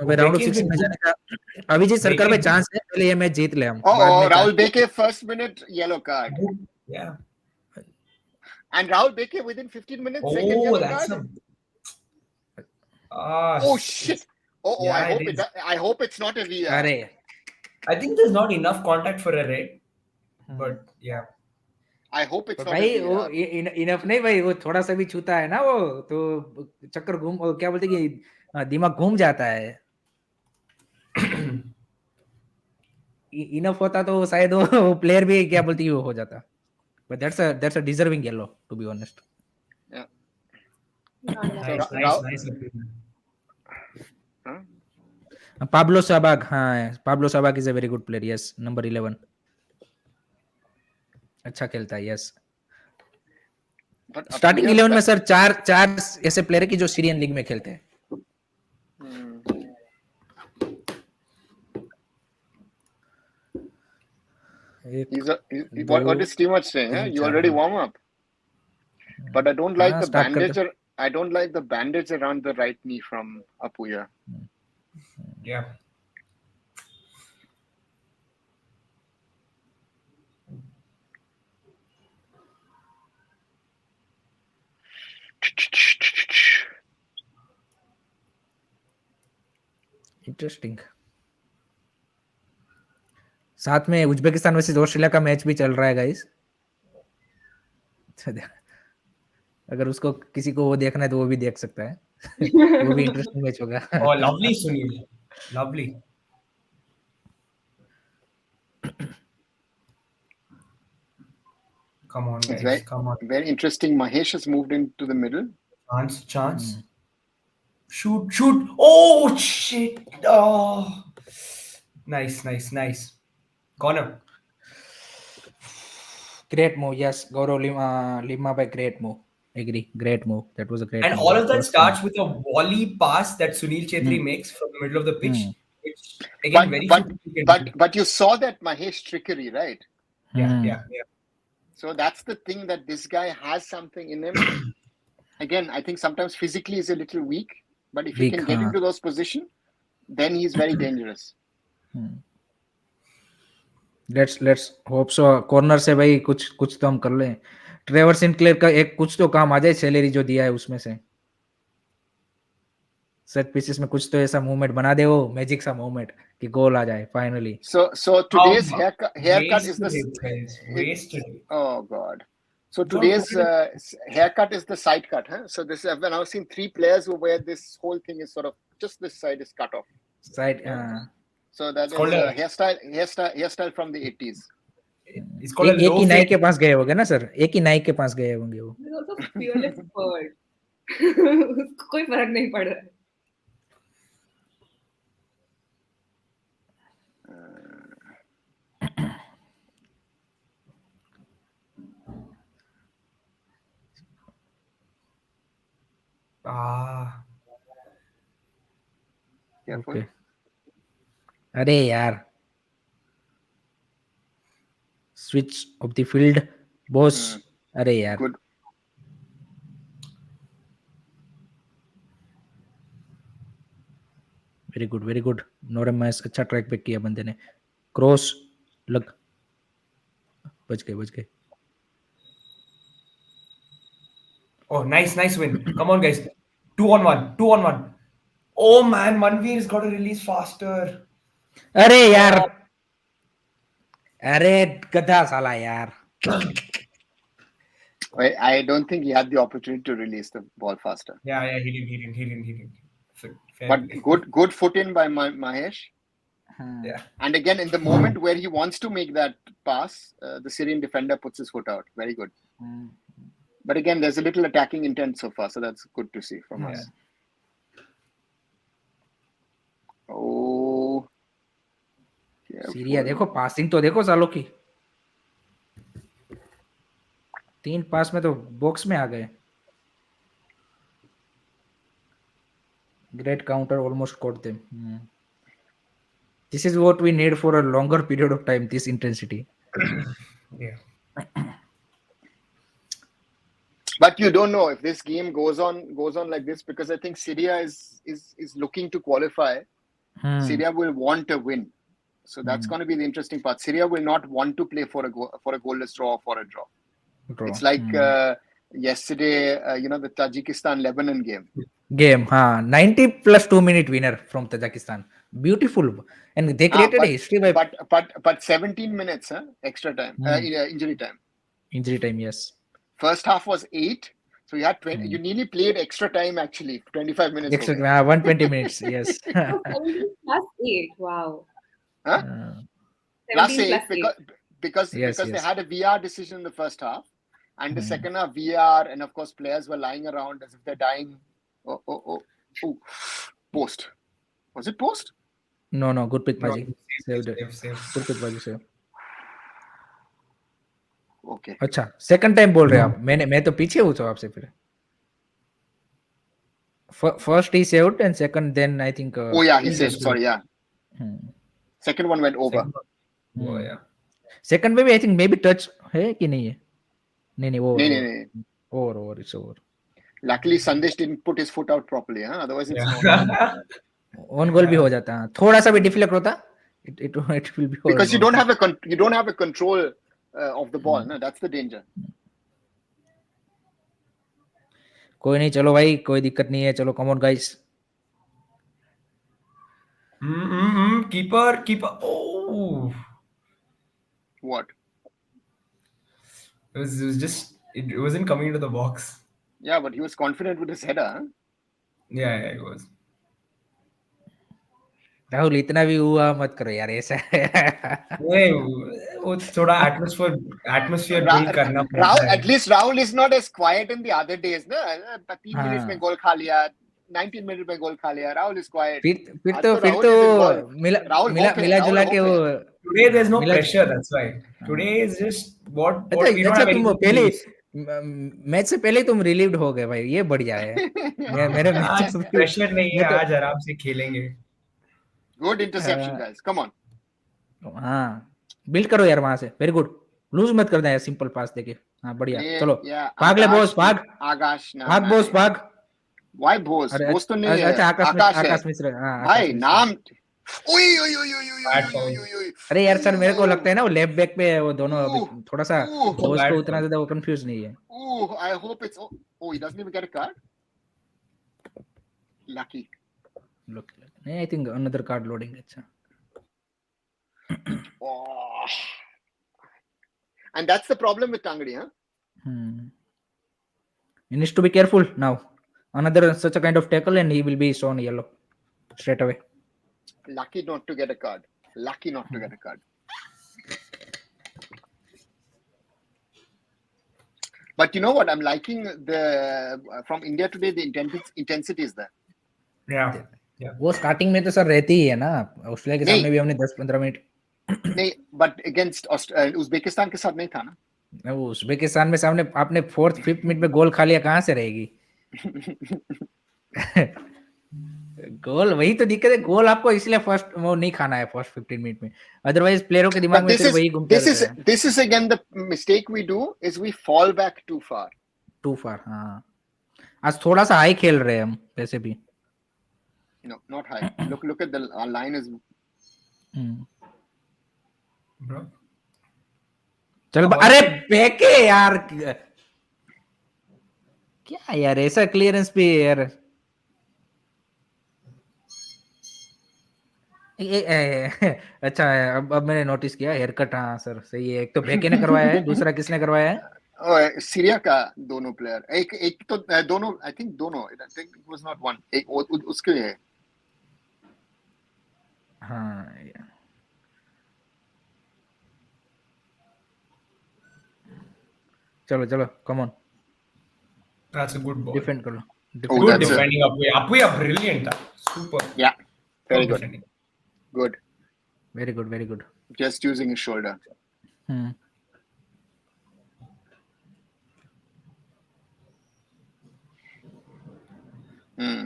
राउंड ऑफ 16 में जाने का अभिजीत सरकार में चांस है, पहले ये मैच जीत ले हम। Rahul Bheke first minute yellow card. Yeah. And Rahul Beke within 15 minutes second yellow card. Oh shit. Yeah, I hope it's not a VR. I think there's not enough contact for a red. But yeah. I hope it's not भाई a VR. वो enough नहीं भाई, वो थोड़ा सा भी छूता है ना वो तो चक्कर घूम, क्या बोलते कि दिमाग घूम जाता है। इनफ होता तो शायद वो प्लेयर भी क्या बोलती वो हो जाता। But that's a deserving yellow, to be honest. Yeah. Nice. Pablo Sabag, हाँ, Pablo Sabag is a very good player. Yes, number 11. अच्छा खेलता है। Yes. स्टार्टिंग 11 में सर चार ऐसे प्लेयर है कि जो सीरियन लीग में खेलते हैं। What is too much saying? You already warm up, but I don't like the bandage. I don't like the bandage around the right knee from Apuya. Yeah. Interesting. साथ में Uzbekistan versus Australia का match भी चल रहा है guys. अगर उसको किसी को वो देखना है तो वो भी देख सकता है। वो भी इंटरेस्टिंग मैच होगा। Oh, lovely Sunil. Lovely. Come on, guys. Come on. Very interesting. Mahesh has moved into the middle. Chance. Shoot. Oh, shit. Oh. Nice. Corner. Great move. Yes, Gaurav Lima by great move. Agree. Great move. That was a great And move. all of that starts with a volley pass that Sunil Chetri makes from the middle of the pitch, which again very few people can do. But you saw that Mahesh trickery, right? Yeah. So that's the thing, that this guy has something in him. Again, I think sometimes physically he's a little weak, but if he can get into those positions, then he's very dangerous. Let's hope so. Corner से भाई कुछ तो हम कर लें। Trevor Sinclair का एक कुछ तो काम आ जाए, सैलरी जो दिया है उसमें से। सेट पीसेस में कुछ तो ऐसा मूवमेंट बना दे, वो मैजिक सा मूवमेंट कि गोल आ जाए finally. So today's haircut is Wasted the it, guys. Wasted it. oh god. So Don't today's put it haircut is the side cut, huh? So this I've now seen 3 players who wear this whole thing is sort of just this side is cut off. Side. So that is called a a- hairstyle from the 80s. It's called a एक low ही नाई fade. के पास गए होंगे ना sir, एक ही नाई के पास गए होंगे वो. He's also fearless bird. उसको कोई फर्क नहीं पड़ रहा है. Ah, Careful. ओके. अरे यार, switch off the field boss. अरे यार, Good. Very good very good. Naorem match अच्छा ट्रैक पे किया बंदे ने. क्रॉस लग, बच गए. oh, nice win. Come on, guys. 2-on-1. Oh man, Manveer's got to release faster. अरे यार, अरे गधा साला यार. I don't think he had the opportunity to release the ball faster. Yeah, he didn't. Fair But play. good foot in by Mahesh. Yeah. And again, in the moment where he wants to make that pass, the Syrian defender puts his foot out. Very good. But again, there's a little attacking intent so far, so that's good to see from us. Oh, Syria देखो, passing तो देखो सालों की. 3 पास में तो box में आ गए. Great counter, almost caught them. This is what we need for a longer period of time. This intensity. Yeah. But you don't know if this game goes on like this, because I think Syria is looking to qualify. Syria will want a win, so that's going to be the interesting part. Syria will not want to play for a goalless draw or for a draw. It's like yesterday, the Tajikistan-Lebanon game. 90 plus 2-minute winner from Tajikistan. Beautiful, and they created a history by. But 17 minutes, extra time, injury time. Injury time, yes. First half was 8, so you had 20. You nearly played extra time actually, 25 minutes. Extra 120 minutes, yes. 17 plus 8, wow. Huh? 17 plus 8 because they had a VR decision in the first half, and the second half VR, and of course players were lying around as if they're dying. Oh. Post. Was it post? No, good pick, Paji. Saved it. Save. Good pick, Paji, save. Okay. अच्छा, second time बोल रहे हैं आप. मैं तो पीछे हूँ तो आपसे फिर. First he saved and second then I think. Oh yeah, he saved. Sorry, yeah. Second one went over. Oh yeah. Second में भी I think maybe touch है कि नहीं है? नहीं वो. नहीं. Over, it's over. Luckily, Sandesh didn't put his foot out properly. Otherwise, it's on goal भी हो जाता है. थोड़ा सा भी deflect होता, it will be. Because you don't have a control of the ball. No, that's the danger. कोई नहीं, चलो भाई, कोई दिक्कत नहीं है. चलो, come on guys. Keeper. Oh. What? It was just it wasn't coming into the box. Yeah, but he was confident with his header. Huh? Yeah, it was. Rahul, इतना भी हुआ मत करो यार ऐसा. Rahul, at least Rahul is not as quiet in the other days. No? 3 minutes में गोल खा लिया, 19 minutes में गोल खा लिया. Rahul is quiet. फिर तो मिला जुला के वो. Today there's no pressure. That's why. Today is just what we don't have any. पहले मैच से पहले तुम रिलीव्ड हो गए भाई, ये बढ़िया है. मेरे आज प्रेशर नहीं है, आज आराम से खेलेंगे. Good interception, guys. Come on. हाँ, बिल्ड करो यार वहां से. Very good. लूज मत कर दे यार, सिंपल पास देके. हाँ, बढ़िया. चलो भाग ले बॉस, भाग. आकाश ना. भाग बॉस, भाग. Why boss? Boss तो नहीं है. अच्छा, आकाश मिश्र. हाँ भाई नाम. ओए. अरे यार सर, मेरे को लगता है ना वो लेफ्ट बैक पे वो दोनों अभी थोड़ा सा बॉस को उतना ज्यादा वो कंफ्यूज नहीं है. I hope it's. Oh, he doesn't even get a card. Lucky. look. I think another card loading. Acha. Oh. And that's the problem with Tangadi, huh? He needs to be careful now. Another such a kind of tackle, and he will be shown yellow straight away. Lucky not to get a card. Lucky not to get a card. But you know what? I'm liking the from India today. The intensity is there. Yeah. Yeah. वो starting में तो sir रहती ही है ना, Australia के नहीं। सामने भी हमने 10-15 मिनट नहीं, but against उज्बेकिस्तान के साथ नहीं था ना. वो उज्बेकिस्तान में सामने आपने 4th 5th मिनट में गोल खा लिया, कहाँ से रहेगी गोल? वही तो दिक्कत है, गोल आपको इसलिए फर्स्ट वो नहीं खाना है फर्स्ट 15 मिनट में, अदरवाइज प्लेयरों के दिमाग But में सिर्फ वही घूमता रहता है. this is again the mistake we do is we fall back too far. Too far. हाँ, आज थोड़ा सा हाई खेल रहे हैं हम वैसे भी. No, not high. Look at our line is. Bro. चल अरे फेंके यार, क्या यार ऐसा क्लियरेंस भी यार. अच्छा है, अब मैंने नोटिस किया हेयर कट. हाँ सर सही है. एक तो बेके ने करवाया है, दूसरा किसने करवाया है? सीरिया का दोनों प्लेयर. एक तो दोनों, आई थिंक दोनों. आई think it was not one. एक उसके है. हाँ चलो चलो, come on. That's a good ball. Defend करो. Good defending. Apuya brilliant. Super. Yeah, very good. Defending. Good. Very good, very good. Just using his shoulder.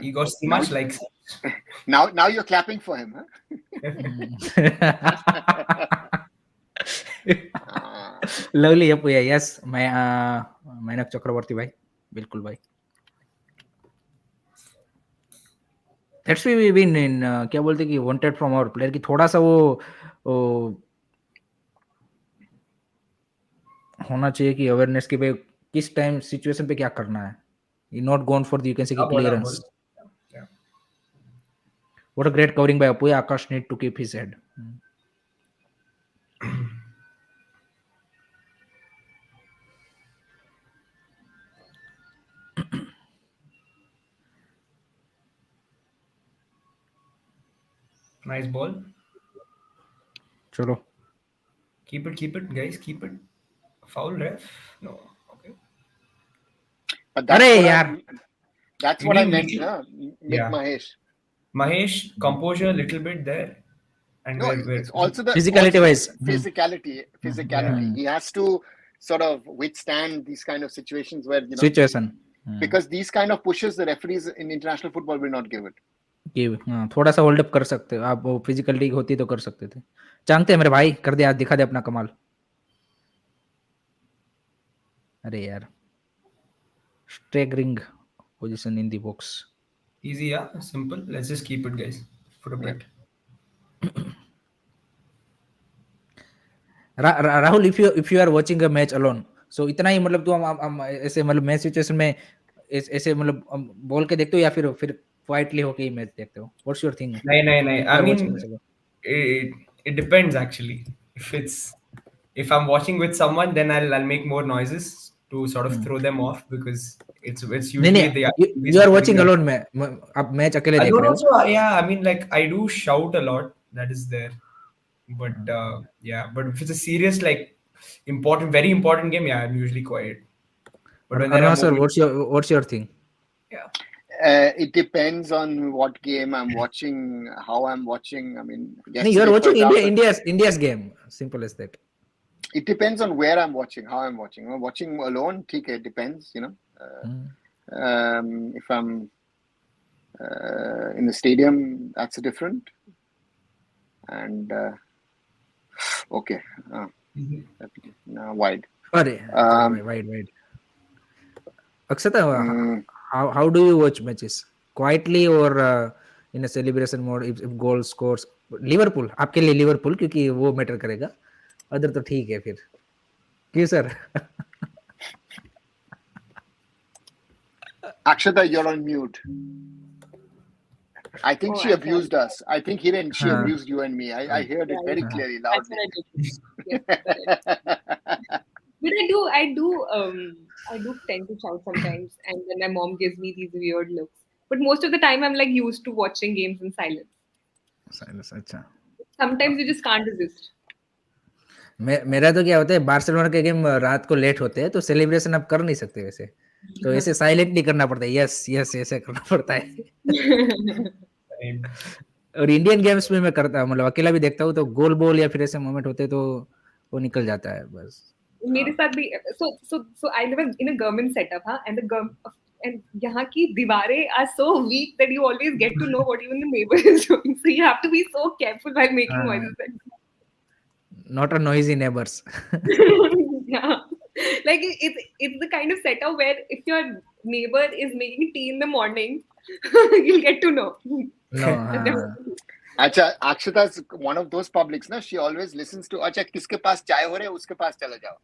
He got so much likes. Now you're clapping for him, huh? Lovely Apuia. Yes, मैं मैनक चक्रवर्ती भाई, बिल्कुल भाई. That's why we win in क्या बोलते कि wanted from our player की थोड़ा सा वो होना चाहिए कि अवेयरनेस की भाई किस टाइम सिचुएशन पे क्या करना है. He not gone for the, you can say, clearance. Yeah. What a great covering by Apuya. Akash need to keep his head. Nice ball. चलो. Keep it, guys. Keep it. Foul, ref? No. Okay. But that's what I meant, na? Yeah. Mahesh, composure a little bit there. And No, it's also the physicality wise. Physicality. Yeah. He has to sort of withstand these kind of situations where, you know, Situation. because these kind of pushes the referees in international football will not give it. थोड़ा सा hold up कर सकते हो आप. वो physicality होती तो कर सकते थे. चाहते हैं मेरे भाई, कर दे आज, दिखा दे अपना कमाल. अरे यार, staggering position in the box. Easy, yeah, simple. Let's just keep it, guys, for a bit. Rahul, if you are watching a match alone, so इतना ही मतलब तू ऐसे मतलब मैच सिचुएशन में ऐसे मतलब बोल के देखते हो या फिर क्वाइटली होके ही मैच देखते हो? What's your thing? नहीं. I mean, it depends actually. If I'm watching with someone, then I'll make more noises to sort of throw them off, because it's usually नहीं, you are watching alone में आप match अकेले देख रहे हो? Yeah, I mean, like, I do shout a lot. That is there. But but if it's a serious, like, very important game, yeah, I'm usually quiet. But when Arnav sir, what's your thing? Yeah. It depends on what game I'm watching, how I'm watching. I mean, you are watching India's game. Simple as that. It depends on where I'm watching, how I'm watching. I'm watching alone, it depends, you know. If I'm in the stadium, that's different. And okay, now wide. Wide. Akshata, how do you watch matches? Quietly or in a celebration mode? If goal scores, Liverpool, आपके लिए Liverpool क्योंकि वो matter करेगा. Other तो ठीक है फिर. क्यों sir? Akshata, you're on mute. I think Oh, she I abused us. I think Hiren, she हाँ, abused you and me. I heard it very Right. clearly, That's loudly. what I did. Yes, that's what I did. But I do tend to shout sometimes, and then my mom gives me these weird looks. But most of the time, I'm like used to watching games in silence. Silence, अच्छा. Sometimes you just can't resist. मेरा तो क्या होता है, Barcelona के game रात को late होते हैं तो सेलिब्रेशन आप कर नहीं सकते वैसे, तो ऐसे साइलेंट नहीं करना पड़ता है, यस यस ऐसे करना पड़ता है. Same. और इंडियन गेम्स में मैं करता हूँ, मतलब अकेला भी देखता हूँ तो गोल बोल या फिर ऐसे मोमेंट होते तो वो निकल जाता है बस. मेरे साथ भी so I live in a government setup, huh? And यहाँ की दीवारें are so weak that you always get to know what even the neighbor is doing. So you have to be so careful while making हाँ, noises. not a noisy neighbors. Yeah, like it's the kind of setup where if your neighbor is making tea in the morning, you'll get to know. No, हाँ. अच्छा, Akshita is one of those publics, ना? She always listens to, अच्छा किसके पास चाय हो रहे है उसके पास चले जाओ.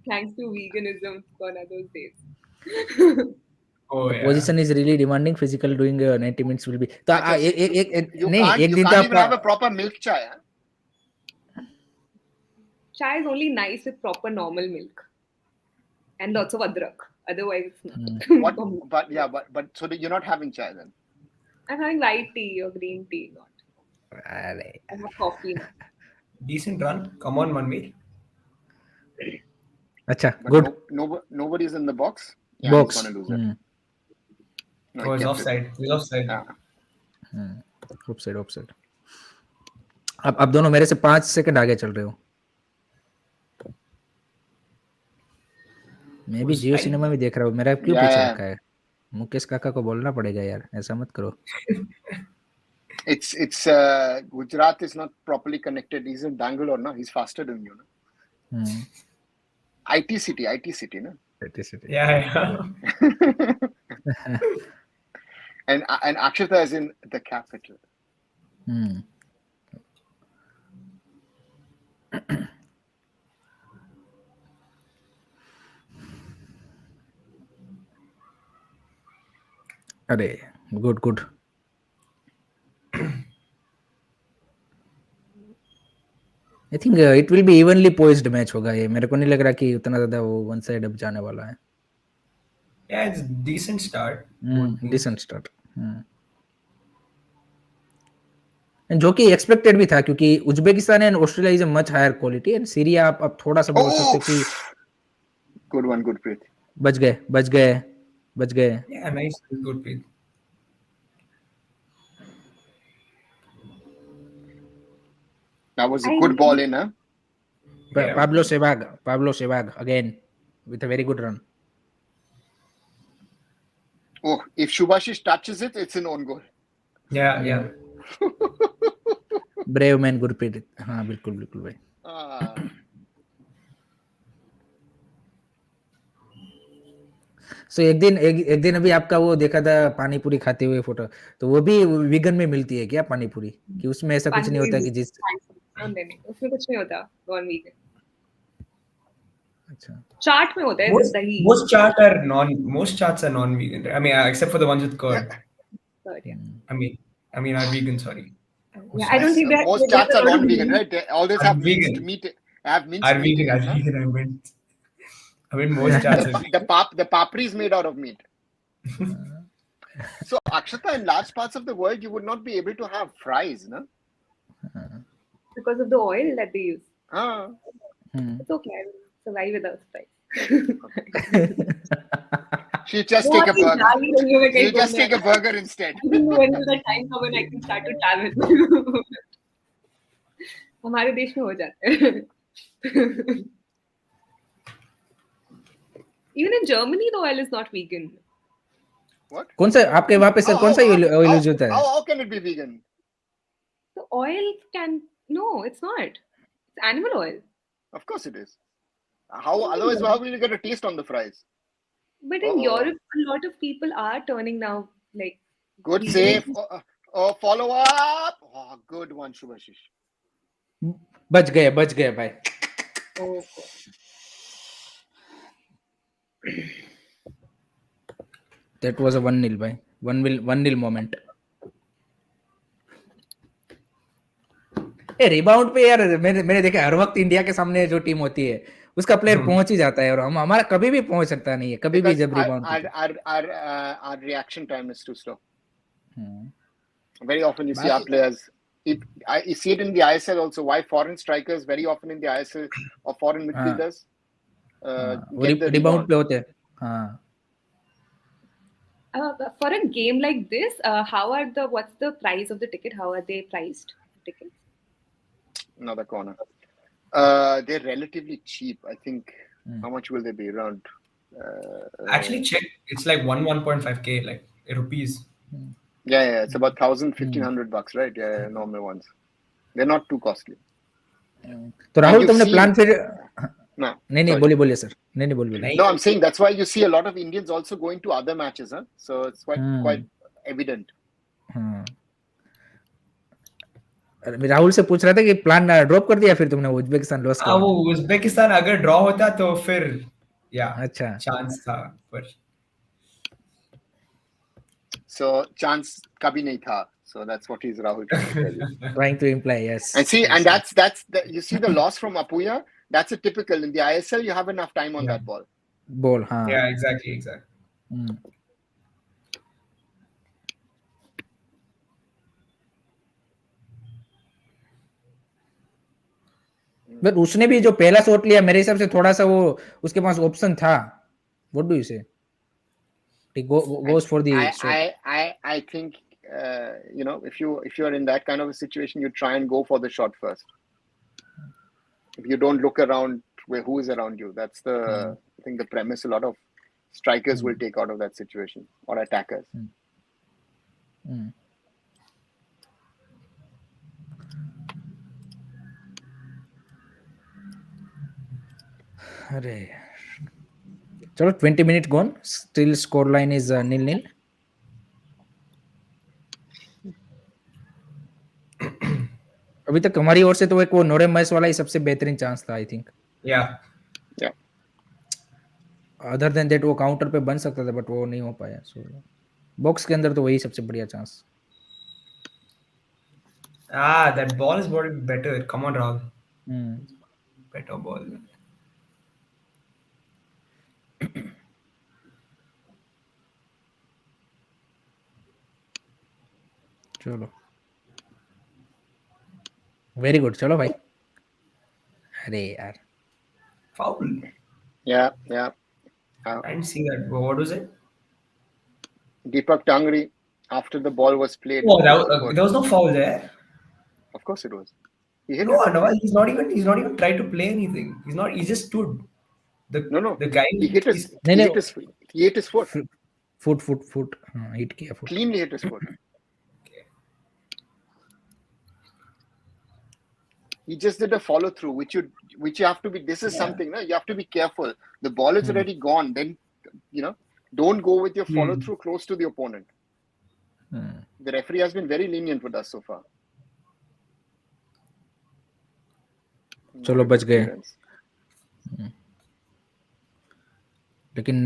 Thanks to veganism, gone are those days. Oh The yeah. position is really demanding, physical doing 90 minutes will be. तो अच्छा, you नहीं, can't एक दिन तो even आपका have a proper milk chai, huh? Chai is only nice with proper normal milk and lots of adrak. Otherwise, it's not. But so you're not having chai then? I'm having white tea or green tea, not. अरे I have coffee now. Decent run. Come on, Manveer. अच्छा, But good. nobody's in the box. Yeah, Box. he's gonna lose it. No, he Oh, it's kept it. offside. He's offside. Yeah. Offside. अब दोनों मेरे से 5 second आगे चल रहे हो. मैं भी Who's जियो tied? सिनेमा में देख रहा हूँ, मेरा क्यों Yeah, पीछे yeah. रखा है. मुकेश काका को बोलना पड़ेगा यार, ऐसा मत करो. It's Gujarat is not properly connected. He's in Bangalore, no? He's faster than you, no? IT city, no? Yeah. And Akshita is in the capital. अरे good. I think it will be evenly poised match होगा ये. मेरे को नहीं लग रहा कि उतना ज्यादा वो वन साइड अब जाने वाला है. Yeah, it's decent start. Decent start. जो कि एक्सपेक्टेड भी था, क्योंकि Uzbekistan and Australia is a much higher quality, and Syria आप अब थोड़ा सा बोल सकते कि Good one, good Preet. बच गए. Yeah, nice. Good pick. That was a good ball in, huh? Yeah. Pablo Sebag again with a very good run. Oh, if Shubhashish touches it, it's an own goal. Yeah. Brave man Gurpreet. हाँ बिल्कुल भाई. सो एक दिन अभी आपका वो देखा था पानी पूरी खाते हुए फोटो, तो वो भी वीगन में मिलती है क्या पानी पूरी, कि उसमें ऐसा कुछ नहीं होता कि जिस नहीं, उसमें कुछ नहीं होता नॉन वीगन. अच्छा, चाट में होता है दही. Most charts are non-vegan. Right? I mean, except for the ones with curd. But yeah. I mean, are vegan. Sorry. Yeah, I don't think that Most chats are non-vegan, right? They always have vegan. minced meat. Have minced Are meat. vegan? in Are it, vegan? I mean, most charts are vegan. the papri is made out of meat. So, Akshata, in large parts of the world, you would not be able to have fries, no? Because of the oil that they use. It's okay. I will survive without fries. She'll just take a burger. You just take a burger instead. When will the time come when I can start to travel? हमारे देश में हो जाता है. Even in Germany, the oil is not vegan. What? कौन सा आपके वहाँ पे सर कौन सा ऑयल यूज होता है? How can it be vegan? The oil no, it's not. It's animal oil. Of course it is. Otherwise, how will you get a taste on the fries? But in Europe, a lot of people are turning now like. Good save. Follow up. Oh, good one, Shubhashish. बच गए भाई. That was a 1-0 भाई, 1-0 moment. ए rebound पे यार मैंने देखा हर वक्त India के सामने जो टीम होती है उसका प्लेयर पहुंच ही जाता है, और हमारा कभी भी पहुंच सकता नहीं है, कभी भी Because जब रिबाउंड पे. our reaction time is too slow. Hmm. Very often you see our बाकी players. You see it in the ISL also. Why foreign strikers very often in the ISL or foreign हाँ midfielders हाँ, get the rebound rebound. पे होते हैं. हाँ For a game like this, what's the price of the ticket? How are they priced? Tickets? Another corner. They're relatively cheap. I think. How much will they be? Around. Actually, check. It's like 1.5k, like rupees. Yeah. It's about 1,000, 1,500 bucks, right? Yeah, normal ones. They're not too costly. तो And Rahul you've तुमने plan seen. फिर No, नहीं sorry. बोलिए sir, नहीं बोलिए. नहीं, No, I'm saying that's why you see a lot of Indians also going to other matches, huh? So it's quite evident. हाँ राहुल से पूछ रहा था कि प्लान ड्रॉप कर दिया फिर तुमने उज्बेकिस्तान लॉस के हाँ, वो बाद. उज्बेकिस्तान अगर ड्रॉ होता तो फिर या अच्छा चांस था, पर So chance kabhi nahi tha. So that's what he's Rahul trying to tell you. trying to imply, yes. And see, Yes, and yes. that's you see the loss from Apuya. That's a typical in the ISL. You have enough time on Yeah. that ball. Ball, हाँ. yeah, exactly. But उसने भी जो पहला shot लिया मेरे हिसाब से थोड़ा सा वो उसके पास ऑप्शन था. व्हाट डू यू से? he goes for the shot. I think if you're in that kind of a situation, you try and go for the shot first. If you don't look around who is around you, that's the I think the premise a lot of strikers will take out of that situation, or attackers. अरे चलो 20 minutes gone, still score line is 0-0. अभी तक हमारी ओर से तो एक वो नोरे match वाला ही सबसे बेहतरीन चांस था I think. Yeah. Other than that वो काउंटर पे बन सकता था बट वो नहीं हो पाया. सो बॉक्स के अंदर तो वही सबसे बढ़िया chance. That ball is better. Come on, Rahul. Better ball. चलो वेरी गुड. चलो भाई. अरे यार Foul. Yeah. I didn't see that. What was it? Deepak Tangri, after the ball was played. Oh, there was no foul there. Of course it was. He hit No, it. no, he's not even tried to play anything. He just stood. No. The guy He hit his. नहीं, He hit his foot. Foot हाँ hit किया foot. Cleanly hit his foot. He just did a follow through, which you have to be. This is something, no? You have to be careful. The ball is already gone. Then, don't go with your follow through close to the opponent. The referee has been very lenient with us so far. चलो बच गए. लेकिन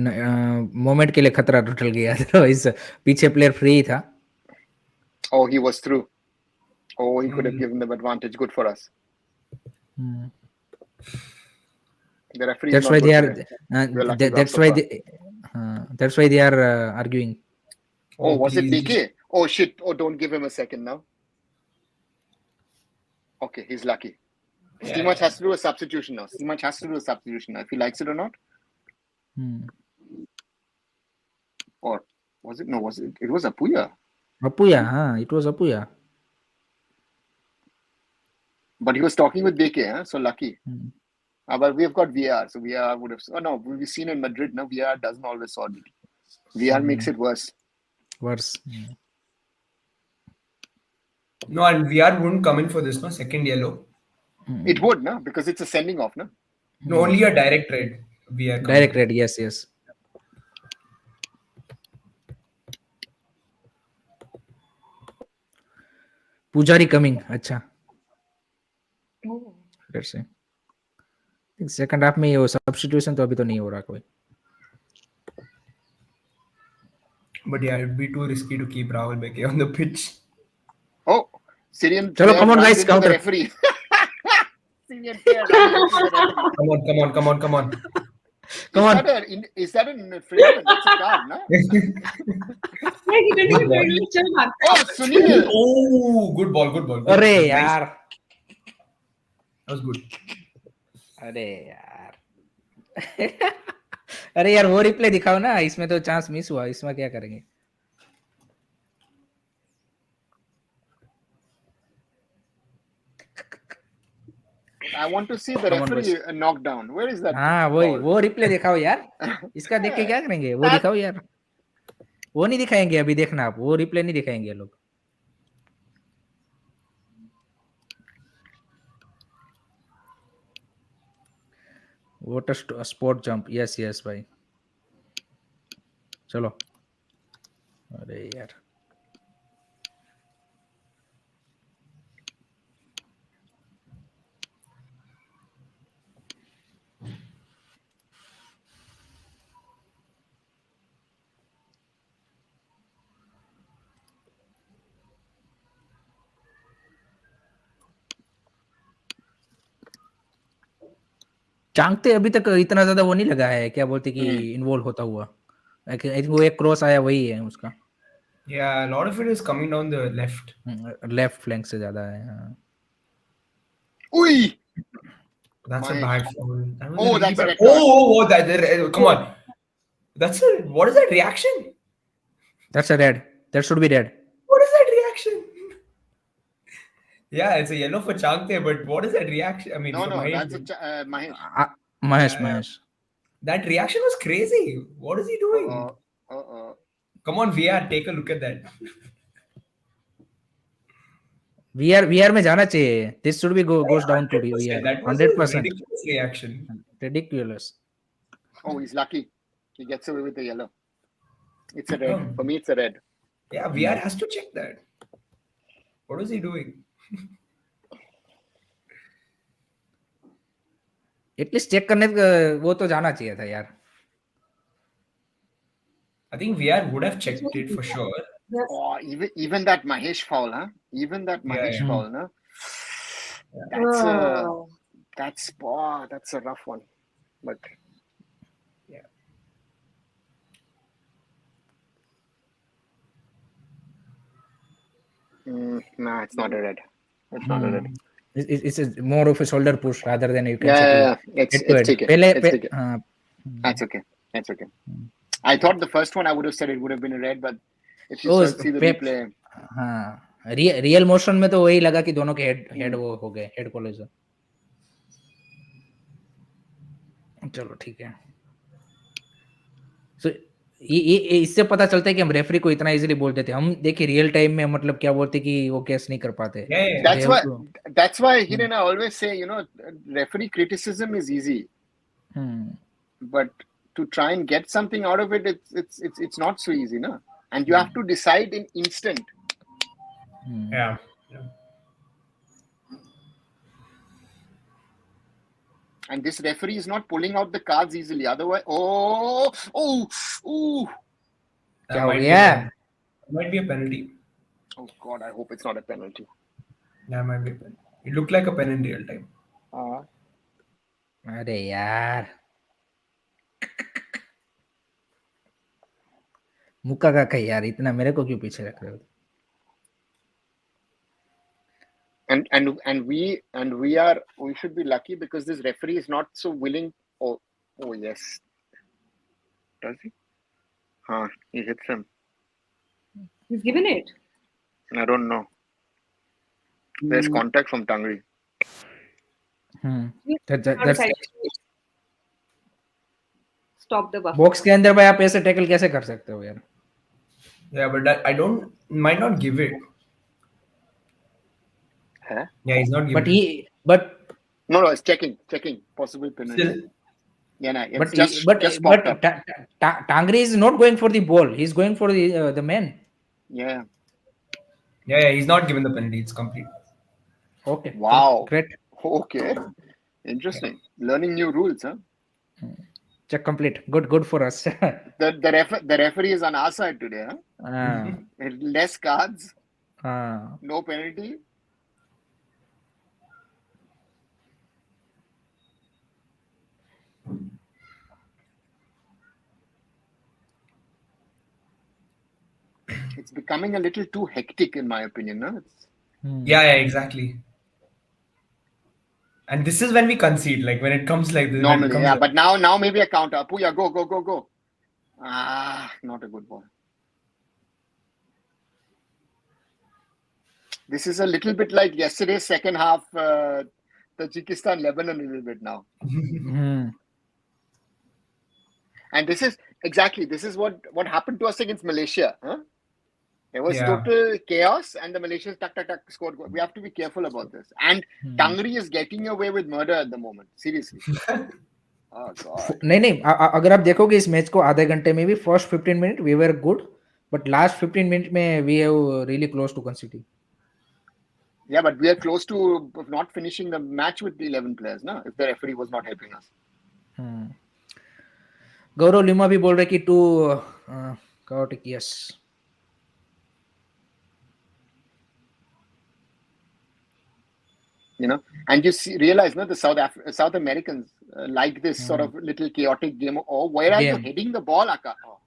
moment के लिए खतरा टल गया. इस पीछे प्लेयर फ्री था. Oh, he was through. Oh, he could have given them advantage. Good for us. The referee. That's why they are. That's why they are arguing. Oh, was please. it DK? Oh shit! Oh, don't give him a second now. Okay, he's lucky. Steamach has to do a substitution now. If he likes it or not. Or was it? No, was it? It was Apuya. Apuya, it was Apuya. But he was talking with DK, so lucky. But we've got VR, so VR would have. Oh no, we've seen in Madrid. No, VR doesn't always solve it. VR makes it worse. No, and VR wouldn't come in for this, no? Second yellow. It would, no? Because it's a sending off, no? No, only a direct red. VR. Direct red, yes. Pujari coming, अच्छा. Let's see. Second half में ये substitution तो अभी तो नहीं हो रहा कोई. But yeah, it'd be too risky to keep Rahul Beke on the pitch. Oh, Syrian Chalo, player come on, runs guys, into the counter. referee. Syrian player runs into the referee. Come on. Come on. Is that an infringement? That's a card, no? Yeah, he didn't even really chill. Oh, Sunil. Oh, good ball. Good. अरे Nice. यार That was good. अरे यार अरे यार वो replay दिखाओ ना इसमें तो चांस मिस हुआ इसमें क्या करेंगे I want to see the Come on, referee knocked down. Where is that? हाँ वही ball? वो रिप्ले दिखाओ यार इसका देख के क्या करेंगे वो दिखाओ यार वो नहीं दिखाएंगे अभी देखना आप वो रिप्ले नहीं दिखाएंगे ये लोग What a sport jump. Yes भाई चलो अरे यार चांगते अभी तक इतना ज्यादा वो नहीं लगा है क्या बोलते कि इन्वॉल्व होता हुआ आई थिंक वो एक क्रॉस आया वही है उसका Yeah, a lot of it is coming down the left. Left flank से ज्यादा है हाँ Ui! That's a Mahesh. bad foul. That was Oh, a really that's a bad- red card. come on. What is that reaction? That's a read that should be red What is that reaction? Yeah, it's a yellow for Changte, but what is that reaction? I mean, No, for no, Mahesh, that's a Mahesh. Mahesh that reaction was crazy. What is he doing? Uh-oh. Come on, VR, take a look at that. VR में जाना चाहिए this should be goes down to 100%, VR that was a 100% ridiculous reaction. ridiculous Oh, he's lucky. He gets away with the yellow. It's a red. For me, it's a red. Yeah, VR has to check that. What was he doing? At least check करने वो तो जाना चाहिए था यार I think VR would have checked it for sure. Oh, even that Mahesh foul, huh? Even that Mahesh yeah. foul, no? That's a rough one. But Yeah. nah, it's not a red. It's not a red. it's more of a shoulder push rather than you can Yeah. It's okay. It's okay. हाँ That's okay. That's okay. I thought the first one I would have said it would have been a red, but if you Oh, see the Pep- replay, हाँ real motion में तो वही लगा कि दोनों के head वो हो गए हेड कॉलेज चलो ठीक है सो ये इससे पता चलता है कि हम रेफरी को इतना इजीली बोल देते हम देखिए रियल टाइम में मतलब क्या बोलते कि वो केस नहीं कर पाते Yeah. that's why Hiren and I always say, referee criticism is easy, but to try and get something out of it, it's not so easy, no? And you have to decide in instant. Yeah. And this referee is not pulling out the cards easily. Otherwise, क्या हो गया Might be a penalty. oh God, I hope it's not a penalty. That might be a penalty. It looked like a pen in real time. अरे यार मुक्का का कहीं यार इतना मेरे को क्यों पीछे रख रहे हो And we should be lucky because this referee is not so willing. Oh yes, does he? He hits him. He's given it. I don't know. There's contact from Tangri. that's Stop the buff. Box के अंदर भाई आप ऐसे tackle कैसे कर सकते हो यार Yeah, but that might not give it. Huh? Yeah, he's not giving but No, it's checking possible penalty. Still, Yeah, no, but it's but just popped up. Tangri is not going for the ball he's going for the man Yeah. yeah, he's not given the penalty. It's complete. okay Wow. great Okay. Interesting. Learning new rules, huh? check complete. Good for us. The referee is on our side today, huh? Less cards, no penalty. It's becoming a little too hectic, in my opinion. No? Yeah, exactly. And this is when we concede, like when it comes like this. Normally, yeah. But now maybe a counter. Apuya, go. Not a good ball. This is a little bit like yesterday's second half, Tajikistan, Lebanon, a little bit now. And this is what happened to us against Malaysia. Huh? There was total chaos, and the Malaysians tuck scored. We have to be careful about this. And Tangri is getting away with murder at the moment. Seriously. Oh God. नहीं अगर आप देखोगे इस match को आधे घंटे में भी first 15 minute we were good but last 15 minute में we have really close to conceding. Yeah, but we are close to not finishing the match with the 11 players, no? If the referee was not helping us. Gaurav lima भी बोल रहे कि to chaotic, yes. You know, and you realize, no, the South Americans like this sort of little chaotic game. Oh, where are you heading the ball, Aka? Oh.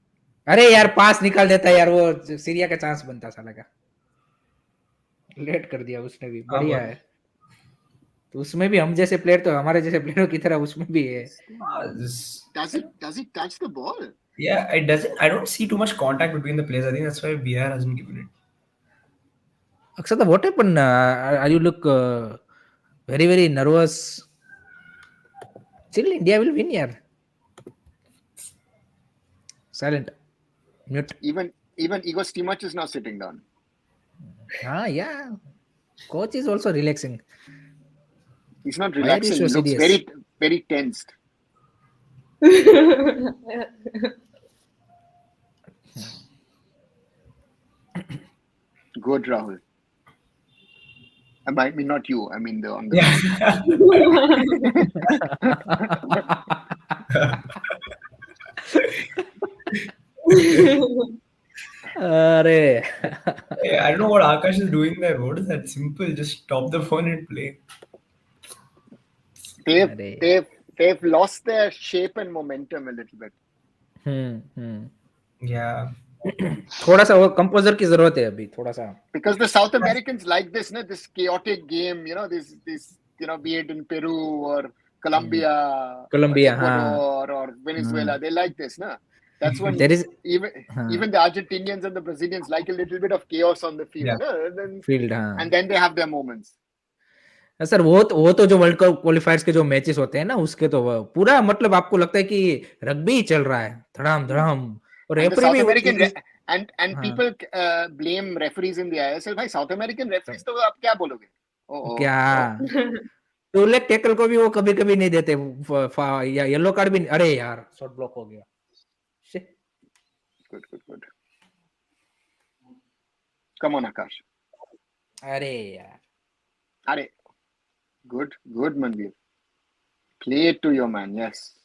अरे यार पास निकाल देता यार, वो सीरिया का चांस बनता साला का. लेट कर दिया उसने भी. बढ़िया है. तो उसमें भी हम जैसे प्लेयर, तो हमारे जैसे प्लेयरों की तरह उसमें भी है. Does it touch the ball? Yeah, it doesn't. I don't see too much contact between the players. I think that's why VR hasn't given it. Akshata, what happened? Are you look very very nervous? Still India will win, yaar. Silent. Mute. Even Igor Stimac is now sitting down. Yeah. Coach is also relaxing. He's not relaxing. So he looks very, very tensed. Good, Rahul. I mean, not you. I mean, on the. I don't know what Akash is doing there. What is that? Simple. Just stop the phone and play. They've lost their shape and momentum a little bit. Yeah. थोड़ा सा वो composer की जरूरत है अभी, थोड़ा सा. Because the South Americans like this, no? This chaotic game, you know, this be it in Peru or Colombia, or Venezuela, they like this, no? That's when there is even the Argentinians and the Brazilians like a little bit of chaos on the field, no? And then they have their moments. Sir वो तो जो world cup क्वालिफायर्स के जो matches होते हैं ना, उसके तो पूरा मतलब आपको लगता है कि रग्बी चल रहा है, धड़ाम. और रेफरी भी and people blame referees in the ISL. भाई साउथ अमेरिकन रेफरीज तो आप क्या बोलोगे? क्या टू लेग टैकल को भी वो कभी नहीं देते, या येलो कार्ड भी. अरे यार शॉट ब्लॉक हो गया. Good. Come on, Akash. अरे यार. अरे good Manveer. Play it to your man. Yes.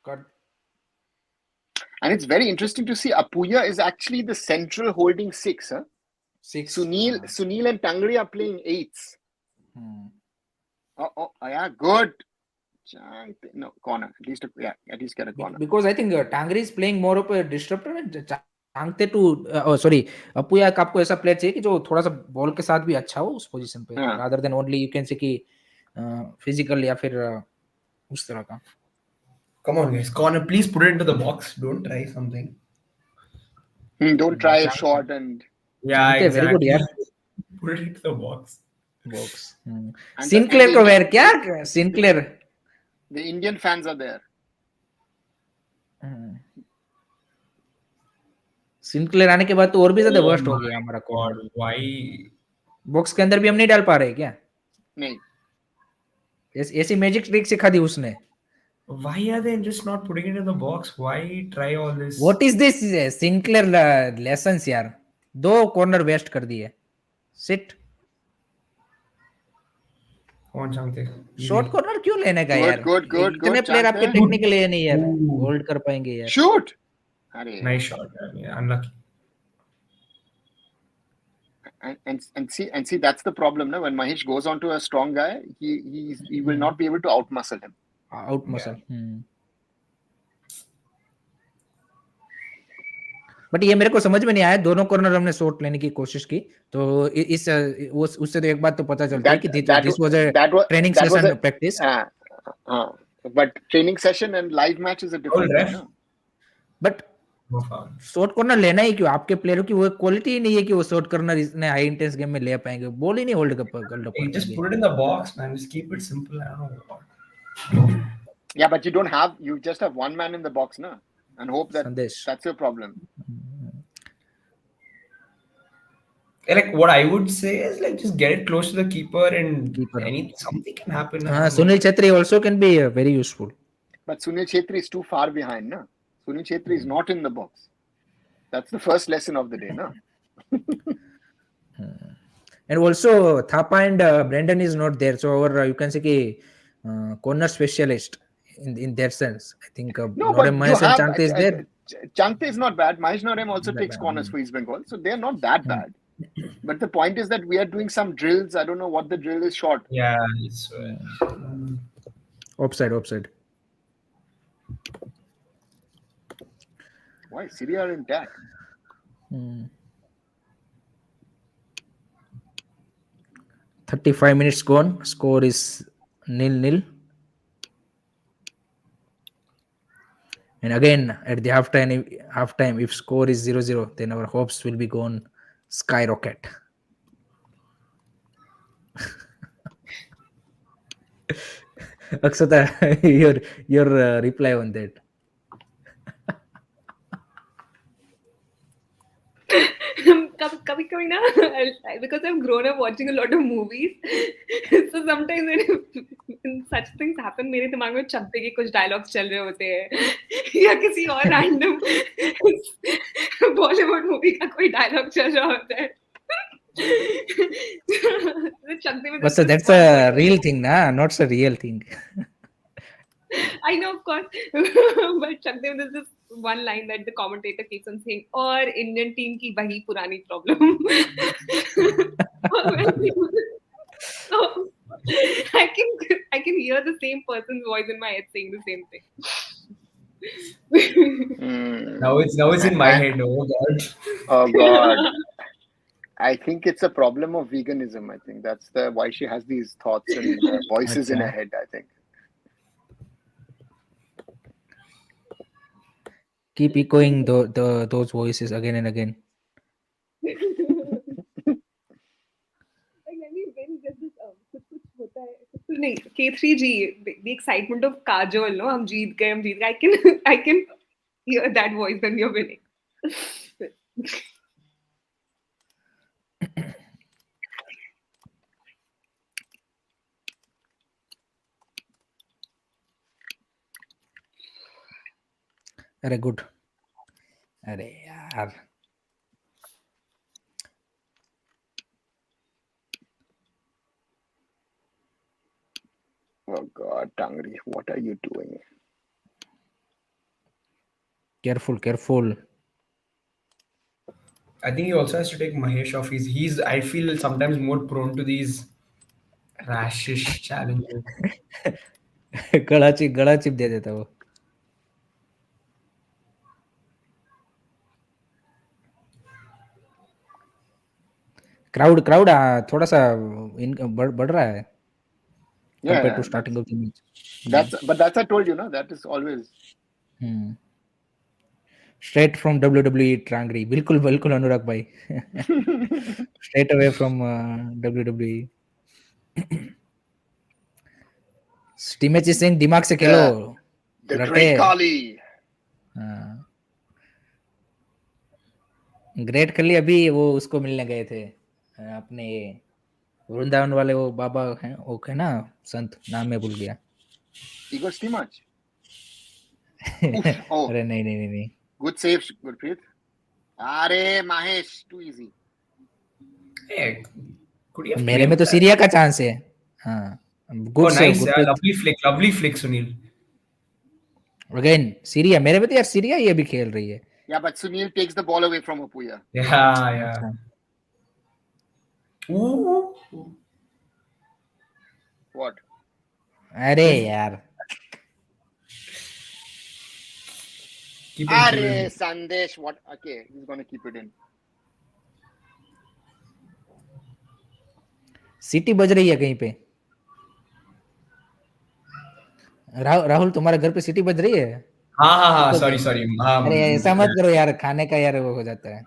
God. And it's very interesting to see Apuya is actually the central holding 6, huh? 6. Sunil and Tangri are playing 8s. Yeah, good. No, corner. At least get a corner. Because I think Tangri is playing more of a disruptor and Chhangte to sorry Apuia का आपको ऐसा player चाहिए कि जो थोड़ा सा ball के साथ भी अच्छा हो उस पोजीशन पे, rather than only you can say कि फिजिकल या फिर उस तरह का. Come on guys, corner, please put it into the box. Don't try something. Don't try a shot and exactly. Very good, yeah. Put it into the box. Sinclair को where क्या? Sinclair. The Indian fans are there. Sinclair आने के बाद तो और भी ज्यादा worst हो गया हमारा कोड. Why? बॉक्स के अंदर भी हम नहीं डाल पा रहे क्या? नहीं. ऐसी मैजिक ट्रिक सिखा दी उसने. Why are they just not putting it in the box? Why try all this? What is this Sinclair lessons यार? 2 कॉर्नर वेस्ट कर दिए. Sit. कौन चाहते? शॉर्ट कॉर्नर क्यों लेने का यार? Good. इतने प्लेयर आपके Chante. टेक्निकली है नहीं यार, होल्ड कर पाएंगे यार। Shoot. Arey. Nice shot. Yeah, unlucky. And see that's the problem, no? When Mahesh goes onto a strong guy, he will not be able to outmuscle him. Out muscle. But ये मेरे को समझ में नहीं आया, दोनों कॉर्नर हमने shot लेने की कोशिश की, तो इस उससे तो एक बात तो पता चलती है कि this was a training session practice. But training session and live match is a different thing, no? But short corner लेना ही क्यों? आपके प्लेयर की वो क्वालिटी ही नहीं है कि वो शॉर्ट कॉर्नर इतने हाई इंटेंस गेम में ले पाएंगे, बॉल ही नहीं होल्ड कर पाएंगे। Just put it in the box, man. Just keep it simple. I don't know. Yeah, but you just have one man in the box, no? And hope that Sandesh. that's your problem. Like what I would say is like just get it close to the keeper and something can happen. Sunil Chhetri also can be very useful. But Sunil Chhetri is too far behind, no? Sunil Chhetri is not in the box. That's the first lesson of the day, no? And also Thapa and Brendan is not there, so our you can say ki corner specialist in that sense. I think Norem Mahesh and Chante is there. Chante is not bad. Mahesh Norem also takes corners for East Bengal, so they are not that bad. But the point is that we are doing some drills. I don't know what the drill is short. Yeah, it's offside. Why Syria are intact? 35 minutes gone. Score is 0-0. And again, at the halftime, if score is 0-0, then our hopes will be gone skyrocket. Akshata, your reply on that. कभी ना, because I've grown up watching a lot of movies, so sometimes when such things happen, मेरे दिमाग में चंपे के कुछ dialogues चल रहे होते हैं या किसी और रैंडम बॉलीवुड मूवी का कोई डायलॉग चल रहा होता है। But that's a real thing, na? Not a real thing. I know, of course, but Chakdev, there's this one line that the commentator keeps on saying, "और Indian team की वही पुरानी problem." So I can hear the same person's voice in my head saying the same thing. Now it's in my head. Oh God. Oh God. I think it's a problem of veganism. I think that's why she has these thoughts and voices in her head, I think. Keep echoing those voices again and again. नहीं, K3G, the excitement of Kajol, no, हम जीत गए, I can hear that voice when you're winning. अरे good, अरे यार Oh God, Tangri, what are you doing? Careful. I think he also has to take Mahesh off. He's I feel sometimes more prone to these rashish challenges. गला chip दे देता वो। Crowd थोड़ा सा बढ़ रहा है compared to starting of the match. That's I told you, no, that is always straight from WWE Trangri. बिल्कुल अनुराग भाई. Straight away from WWE. Teammates is saying दिमाग से खेलो. The Great Kali. ग्रेट खली अभी वो उसको मिलने गए थे अपने वृंदावन वाले वो बाबा हैं ओके ना संत नाम में भूल गया Igor Stimac. अरे नहीं Good save, Gurpreet. अरे Mahesh, too easy. Hey, मेरे में तो सीरिया का चांस है हाँ Good Oh, save, nice. Yeah, Gurpreet. lovely flick, Sunil. Again, Syria मेरे पे तो यार सीरिया ये भी खेल रही है. Yeah, but Sunil takes the ball away from Apuya. Yeah, yeah. अच्छा. Ooh. What? अरे यार. Keep it, keep Arey, it. Sandesh, what? Okay, he's gonna keep it in. City बज रही है कहीं पे. राहुल तुम्हारे घर पे सिटी बज रही है. हाँ, तो sorry. अरे ऐसा मत करो यार, खाने का यार वो हो जाता है.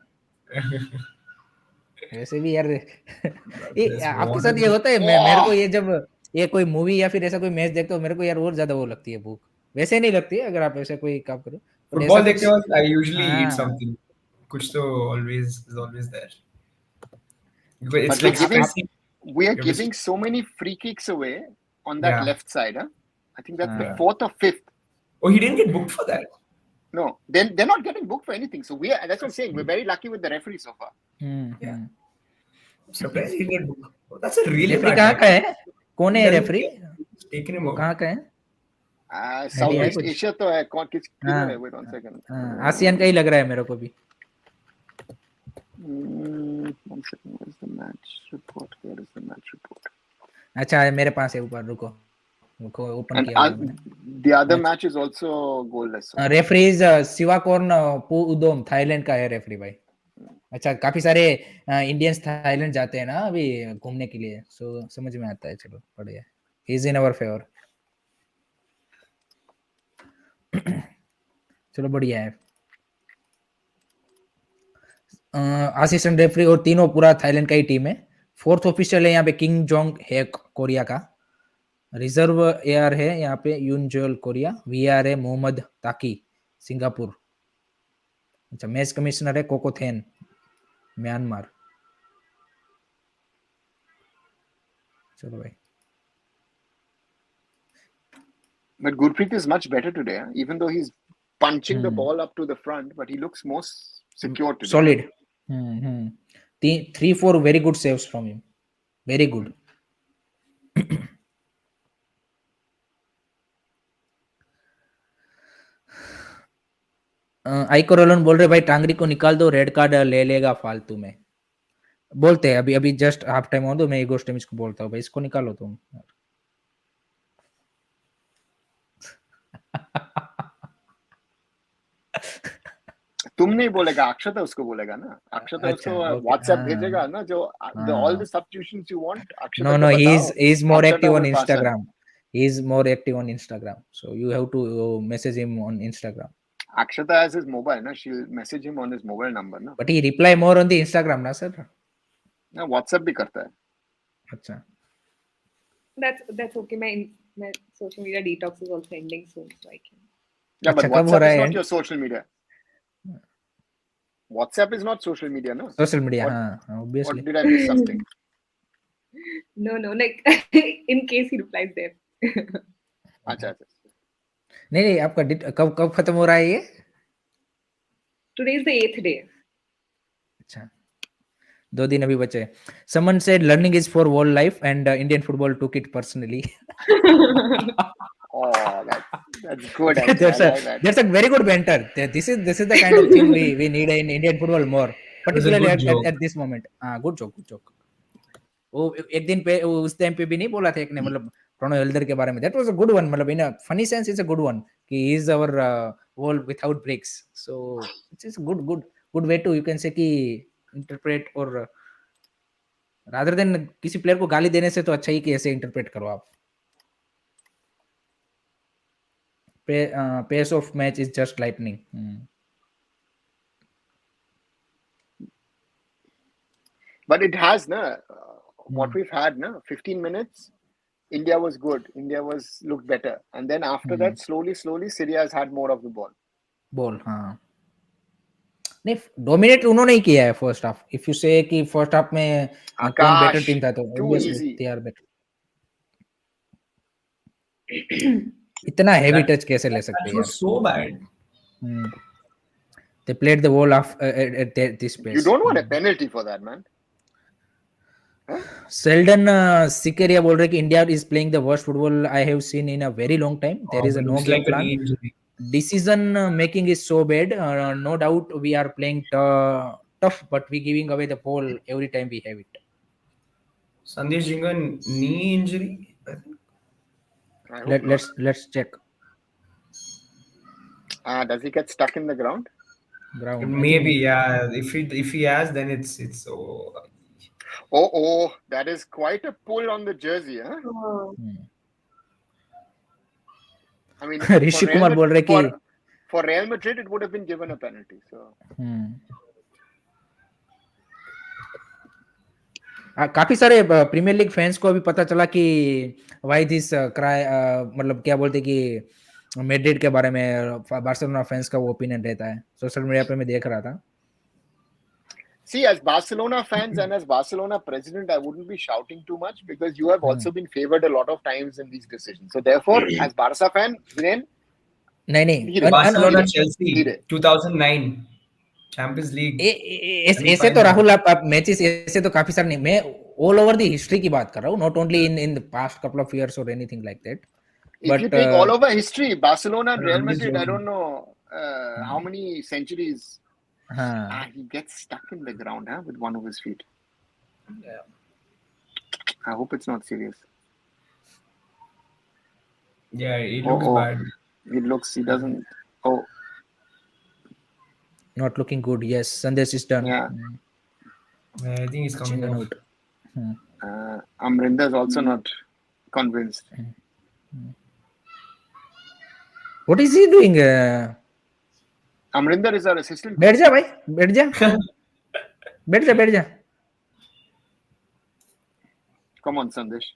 वैसे भी यार आपके साथ ये होता है. मेरे को ये जब ये कोई मूवी या फिर ऐसा कोई मैच देखता हूँ, मेरे को यार और ज्यादा वो लगती है भूख. वैसे नहीं लगती है अगर आप ऐसा कोई काम करो. But ऐसा फुटबॉल कुछ. देखते वक्त I usually eat हाँ. something. कुछ तो always there. Because it's But like stressing. we are You're giving so many free kicks away on that Yeah. left side. Huh? I think that's the Yeah. 4th or 5th. Oh, he didn't get booked for that. No, then they're not getting booked for anything. So that's what I'm saying. We're very lucky with the referee so far. Yeah. Surprised he didn't get booked. Oh, that's a really referee bad कहाँ guy. का है? कौन है referee? Taken him out. कहाँ का है? Southeast कुछ? Asia तो है. कौन किधर हाँ. है? Wait 1 second. आसियान का ही लग रहा है मेरे को भी. 1 second. Where's the match report? Where is the match report? अच्छा मेरे पास है ऊपर. रुको ओपन And किया हुआ है मैंने. the other match is also goalless. Referees Sivakorn Puudom Thailand का है रेफरी भाई. अच्छा काफी सारे इंडियंस थाईलैंड जाते हैं ना अभी घूमने के लिए. सो समझ में आता है. चलो बढ़िया. He is in our favour. चलो बढ़िया है. असिस्टेंट रेफरी और तीनों पूरा थाईलैंड का ही टीम है. 4th ऑफिशियल है यहाँ पे किंग जोंग है कोरिया का. रिजर्व एआर है यहाँ पे यूनजोल कोरिया. वीआर है मोहम्मद ताकी सिंगापुर. अच्छा मैच कमिश्नर है कोकोथेन म्यांमार. चलो भाई. But Gurpreet is much better today, huh? Even though he's punching the ball up to the front, but he looks more secure today. Solid. 3-4 very good saves from him. Very good. आइकोरोलन बोल रहे भाई टांगरी को निकाल दो, red card ले लेगा फालतू में. बोलते हैं अभी जस्ट हाफ टाइम हो दो, मैं ईगो स्टेमिस को बोलता हूँ भाई इसको निकालो तुम. तुम नहीं बोलेगा, अक्षता उसको बोलेगा ना. अक्षता उसको व्हाट्सएप भेजेगा ना जो all the substitutions you want. Akshata No, he's more active on Instagram. He's more active on Instagram. So you have to message him on Instagram. Akshata has his mobile, na. She'll message him on his mobile number, na. But he reply more on the Instagram, na sir. ना WhatsApp भी करता है. अच्छा. That's okay. My social media detox is also ending soon, so I can. Yeah, but अच्छा, कब हो WhatsApp रहा is है not your social media. WhatsApp is not social media, no. Social media, हाँ, obviously. What did I miss something? No, like in case he replies there. अच्छा. नहीं आपका कब खत्म हो रहा है ये? Today is the 8th day. अच्छा 2 दिन अभी बचे. Someone said learning is for whole life and Indian football took it personally. Oh, that's good. That's a very good banter. This is the kind of thing we need in Indian football more, particularly at this moment. Good joke. वो एक दिन पे उस time पे भी नहीं बोला था एक ने, मतलब प्रणो हेल्डर के बारे में. That was a good one. मतलब in a funny sense it's a good one कि he is our wall without breaks. So it's a good way to you can say कि interpret और rather than किसी player को गाली देने से तो अच्छा ही कि ऐसे इंटरप्रेट करो आप. Pace of match is just lightning. But it has, what we've had, 15 minutes, India was good. India looked better. And then after that, slowly, Syria has had more of the ball. हाँ. नहीं dominate उन्होंने ही किया है first half. If you से कि first half में कौन better team था तो ऑब्वियसली दे आर बेटर. इतना हेवी टच कैसे ले सकते हैं यार? So bad. They played the whole of at this pace. You don't want a penalty for that, man. Sheldon Sikeria बोल रहे कि India is playing the worst football I have seen in a very long time. There is a no Looks game like a plan. knee injury. Decision making is so bad. No doubt we are playing tough, but we giving away the ball every time we have it. Sandesh Jingan knee injury, I think. I hope not. Let's check Does he get stuck in the ground? ground. I think Maybe, no. yeah. If he has, then it's Oh, that is quite a pull on the jersey, huh? Oh. I mean, Rishi Kumar बोल रहे कि for Real Madrid, it would have been given a penalty. So काफी सारे premiere league fans को अभी पता चला कि व्हाई दिस क्राई, मतलब क्या बोलते कि मैड्रिड के बारे में बार्सिलोना फैंस का वो ओपिनियन रहता है. सोशल मीडिया पे मैं देख रहा था. see, as Barcelona fans and as Barcelona president, I wouldn't be shouting too much because you have also been favored a lot of times in these decisions. So therefore, as Barca fan, Hiren, नहीं Barcelona Chelsea धीरे. 2009 Champions League. ऐसे तो राहुल आप matches ऐसे तो काफी सारे नहीं, मैं ऑल ओवर द हिस्ट्री की बात कर रहा हूँ, not only in the past couple of years और anything like that. If you take all over history, Barcelona and Real I'm just Madrid, I joking. don't know how many centuries. हाँ, He gets stuck in the ground with one of his feet. Yeah. I hope it's not serious. Yeah, it looks bad. He doesn't. Oh, not looking good. Yes, Sandesh is done. yeah. I think he's coming Chingan off. out. Amrinder is also not convinced. What is he doing? Amrinder is our assistant. बैठ जा भाई, बैठ जा, बैठ जा. Come on, Sandesh.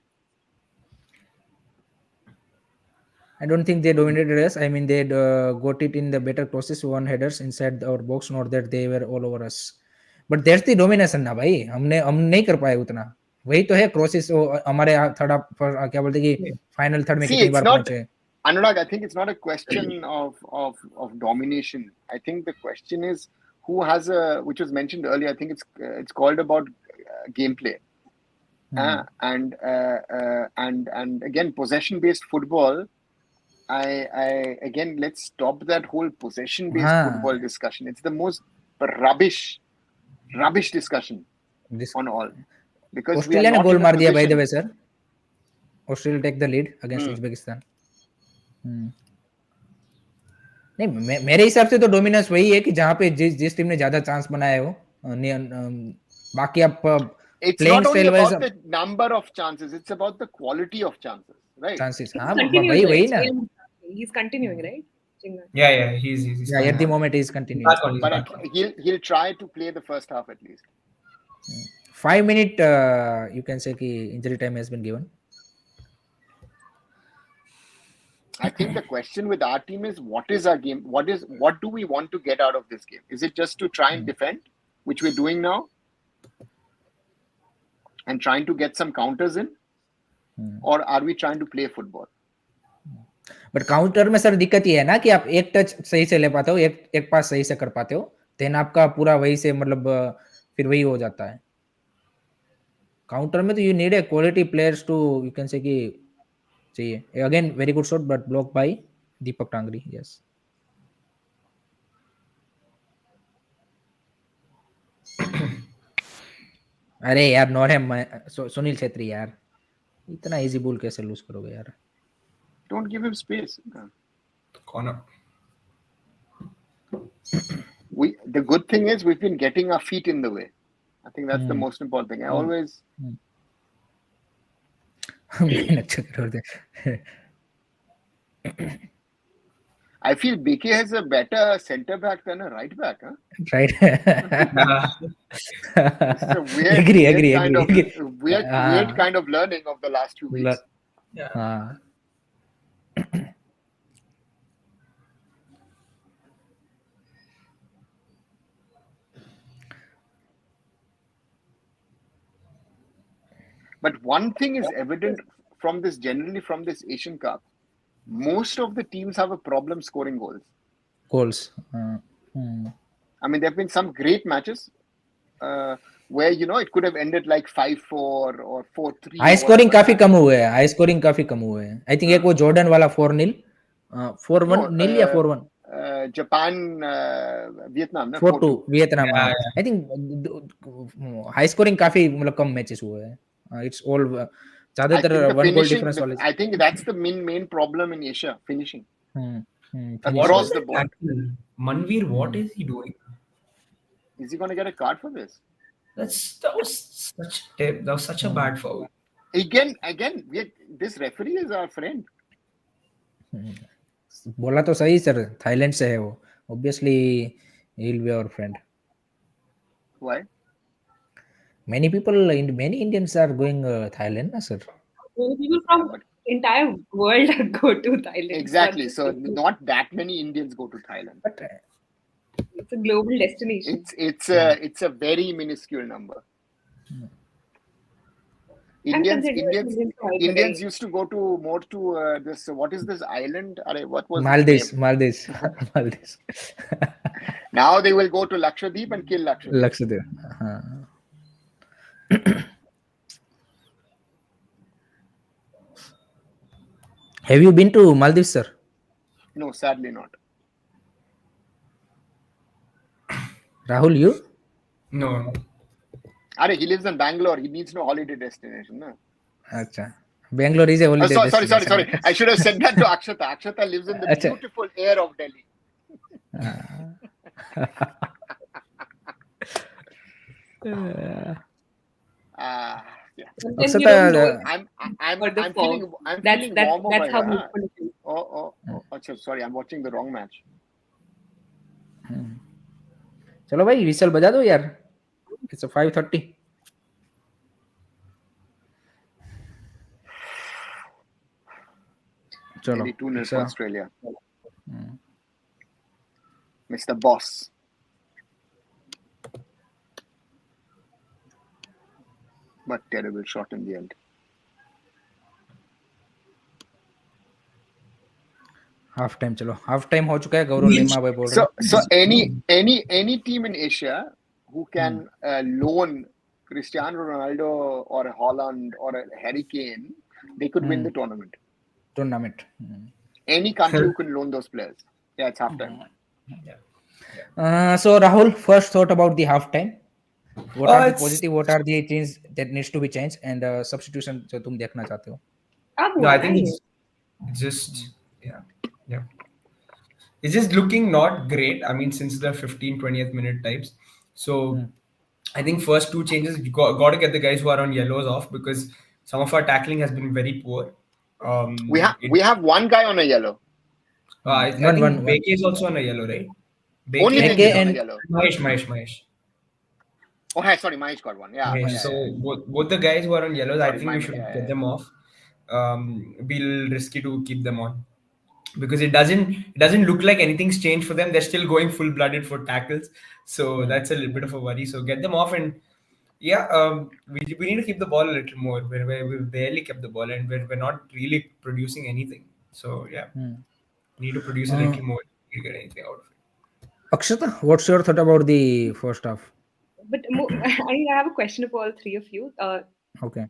I don't think they dominated us. I mean, they got it in the better process, one headers inside our box, not that they were all over us. But that's the domination ना भाई, हम नहीं कर पाए उतना. वही तो है क्रॉसेस. हमारे थर्ड क्या बोलते कि फाइनल थर्ड में See, कितनी it's बार not पहुंचे. Anurag. I think it's not a question of domination. I think the question is who has which was mentioned earlier. I think it's called about gameplay. And again, possession-based football. I again, let's stop that whole possession-based football discussion. It's the most rubbish discussion on all. Because Australia ने गोल मार दिया by the way sir. Australia take the lead against Uzbekistan. नहीं, मेरे हिसाब से तो dominance वही है कि जहाँ पे जिस टीम ने ज्यादा चांस बनाए हो. बाकी आप it's not only about the number of chances, it's about the quality of chances, right? Chances. हाँ, वही ना. He's continuing, right? Yeah, he's yeah, at the moment he's continuing. But he'll try to play the first half at least. 5 minute you can say कि injury time has been given. I think the question with our team is what is our game? What do we want to get out of this game? Is it just to try and defend, which we're doing now, and trying to get some counters in, or are we trying to play football? But counter में sir दिक्कत ये है ना कि आप एक touch सही से ले पाते हो, एक पास सही से कर पाते हो, देन आपका पूरा वही से मतलब फिर वही हो जाता है. काउंटर में तो you need a quality players to you can say कि चाहिए. Again very good shot but block by Deepak Tangri. Yes. अरे यार नॉट है सुनील छेत्री यार, इतना इजी बॉल कैसे लूज करोगे यार. Don't give him space. Corner. The good thing is we've been getting our feet in the way. I think that's the most important thing. I always I feel BK has a better centre back than a right back, huh? Right. It's a weird kind of learning of the last 2 weeks. Yeah. But one thing is evident from this Asian Cup. Most of the teams have a problem scoring goals. I mean, there have been some great matches. where it could have ended like 5-4 or 4-3 high or scoring whatever काफी that. कम हुए हैं, high scoring काफी कम हुए हैं. I think एक वो Jordan वाला 4-0, 4-1 No, nil या 4-1, Japan, Vietnam, 4-2 4-2. वियतनाम. हाँ, Yeah, I think high scoring काफी मतलब कम मैचेस हुए हैं. इट्स ऑल I ज्यादातर think the 1 goal finishing, difference वाले. I think that's the main problem in Asia, finishing What finishing. was across the that board. tackle? Manveer, what is he doing? Is he going to get a card for this? That was such a bad foul. Again, this referee is our friend. बोला तो सही sir, Thailand से है वो. Obviously he will be our friend. Why? Many people, many Indians are going Thailand, na sir. Many people from entire world go to Thailand. Exactly. So not that many Indians go to Thailand. But It's a global destination. It's a very minuscule number. Indians used to go to more to this. What is this island? What was Maldives. Maldives. Now they will go to Lakshadweep and kill Lakshadweep. Lakshadweep. Have you been to Maldives, sir? No, sadly not. Rahul, you? No. He lives in Bangalore. He needs no holiday destination. No? Acha. Bangalore is a holiday destination. Sorry. I should have said that to Akshata. Akshata lives in the beautiful air of Delhi. Yeah. Akshata, I'm feeling warm over That's how here. Oh, sorry. I'm watching the wrong match. चलो भाई whistle बजा दो यार. It's 5:30. चलो. 2-0 for Australia. Mr. Boss. But terrible shot in the end. Half time. चलो half time हो चुका है. गौरव लिमा भाई बोल रहे हैं. So any team in Asia who can loan Cristiano Ronaldo or Holland or Harry Kane, they could win the tournament. Any country who can loan those players. Yeah, it's half time. So Rahul, first thought about the half time. What are the positive, what are the things that needs to be changed, and substitution जो तुम देखना चाहते हो? No, I think it's just it's just looking not great. I mean, since the 15-20th minute types. So I think first two changes, you got to get the guys who are on yellows off, because some of our tackling has been very poor. We have one guy on a yellow. I think Beke is also on a yellow, right? Only Beke is on a yellow. Mahesh. Oh, hi, sorry, Mahesh got one. Yeah. So both the guys who are on yellows, I think we should get them off. Be risky to keep them on, because it doesn't look like anything's changed for them. They're still going full-blooded for tackles, so that's a little bit of a worry. So get them off, and we need to keep the ball a little more. We've barely kept the ball, and we're not really producing anything. So we need to produce a little more to get anything out of it. Akshata, what's your thought about the first half? But I have a question for all three of you. Okay.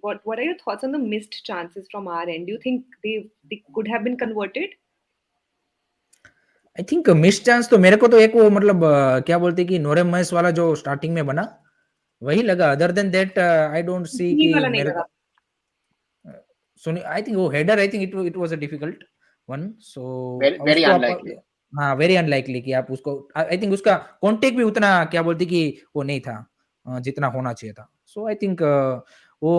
What are your thoughts on the missed chances from our end? Do you think they could have been converted? I think miss chance तो मेरे को तो एक वो मतलब क्या बोलते कि नोरेम मैस वाला जो स्टार्टिंग में बना वही लगा. Other than that I don't सी कि मेरे को सुनी. आई थिंक वो header, I think it was a difficult one. So very unlikely. हाँ, वेरी अनलाइकली कि आप उसको, आई थिंक उसका कॉन्टेक्ट भी उतना क्या बोलते कि वो नहीं था जितना होना चाहिए था. सो आई थिंक वो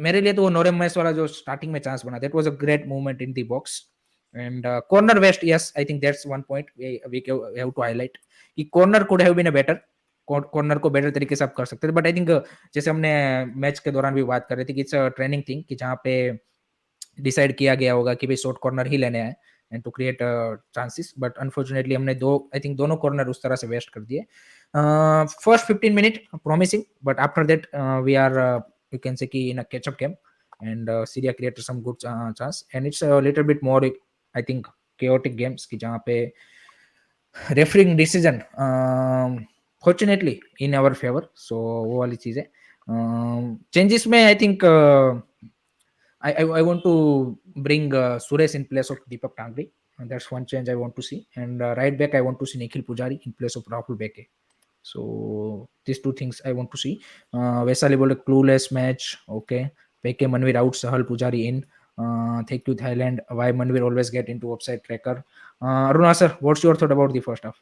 मेरे लिए तो वो नोरेम मैस वाला जो स्टार्टिंग में चांस बना, that was a great movement in the box. And corner waste, yes, I think that's one point we have to highlight कि corner could have been a better. Corner को better तरीके से आप कर सकते थे. बट आई थिंक जैसे हमने मैच के दौरान भी बात कर रहे थे कि इट्स अ ट्रेनिंग थिंग, कि जहाँ पे डिसाइड किया गया होगा कि भाई शॉर्ट कॉर्नर ही लेने आए and to create chances, but unfortunately हमने I think दोनों कॉर्नर उस तरह से वेस्ट कर दिए. First 15 minutes promising, but after that we are you can say कि in a catch up game, and Syria created some good chance, and it's a little bit more I think chaotic games कि जहाँ पे refereeing decision fortunately in our favor. So वो वाली चीज है. Changes में I think I want to bring Suresh in place of Deepak Tangri, and that's one change I want to see. And right back I want to see Nikhil Pujari in place of Rahul Beke. So these two things I want to see. Vesali bowled a clueless match. Okay, Beke Manvir out, Sahal Pujari in. Thank you Thailand. Why Manvir always get into offside tracker? Aruna sir, what's your thought about the first half?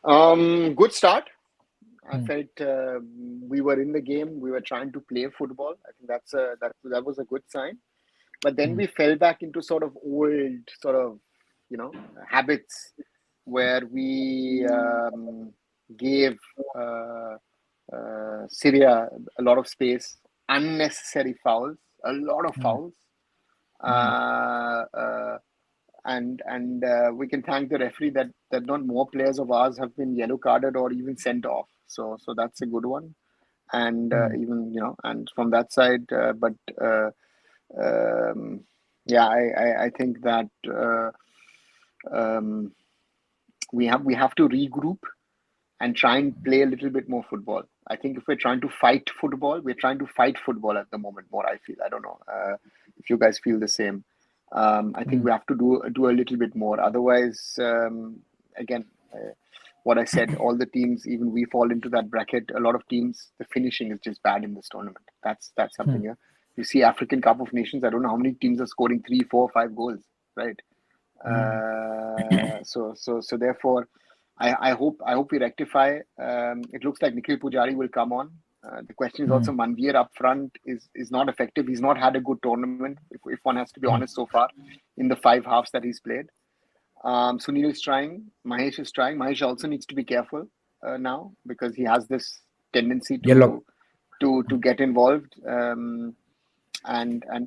Good start. I Hmm. felt we were in the game. We were trying to play football. I think that was a good sign. But then we fell back into sort of old sort of habits where we gave Syria a lot of space, unnecessary fouls, a lot of fouls. Uh, uh, and we can thank the referee that not more players of ours have been yellow carded or even sent off. So that's a good one. And even and from that side, but um, yeah, I think that um, we have to regroup and try and play a little bit more football. I think if we're trying to fight football, we're trying to fight football at the moment more. I feel. I don't know if you guys feel the same. I think we have to do a little bit more. Otherwise, again, what I said, all the teams, even we fall into that bracket. A lot of teams, the finishing is just bad in this tournament. That's something. Yeah, you see African Cup of Nations. I don't know how many teams are scoring 3, 4, 5 goals. Right. So therefore, I hope we rectify. It looks like Nikhil Pujari will come on. The question is also Manvir up front is not effective. He's not had a good tournament, if one has to be honest, so far in the 5 halves that he's played. Sunil is trying. Mahesh is trying. Mahesh also needs to be careful now because he has this tendency Yellow. to get involved. And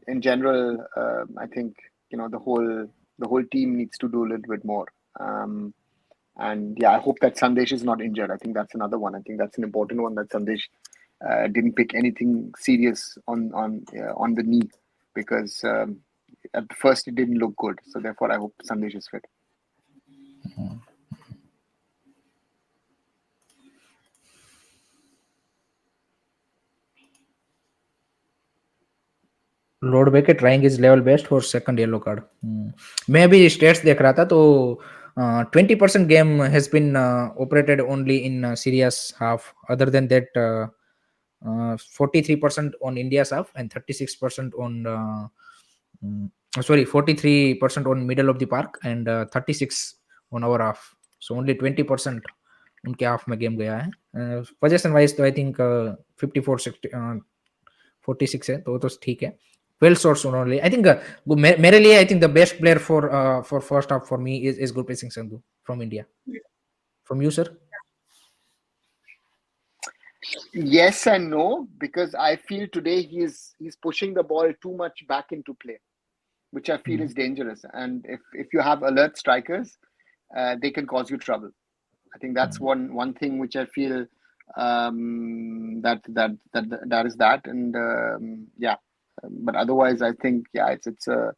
in general, I think the whole team needs to do a little bit more. And yeah, I hope that Sandesh is not injured. I think that's another one. I think that's an important one, that Sandesh didn't pick anything serious on the knee, because at the first it didn't look good. So therefore, I hope Sandesh is fit. रोड Bheke trying is level best for second yellow card. मैं भी stats देख रहा था तो 20% game has been operated only in Syria's half. Other than that 43% on India's half and 36% on 43% on middle of the park and 36 on our half. So only 20% उनके half में game गया है. पोजीशन वाइज तो I think 54 46 है तो ठीक है. 12 shots only. I think मेरे लिए I think the best player for first half for me is Gurpreet Singh Sandhu from India. From you, sir? Yes and no, because I feel today he's pushing the ball too much back into play, which I feel is dangerous. And if you have alert strikers, they can cause you trouble. I think that's one thing which I feel that is that. And yeah, but otherwise I think it's an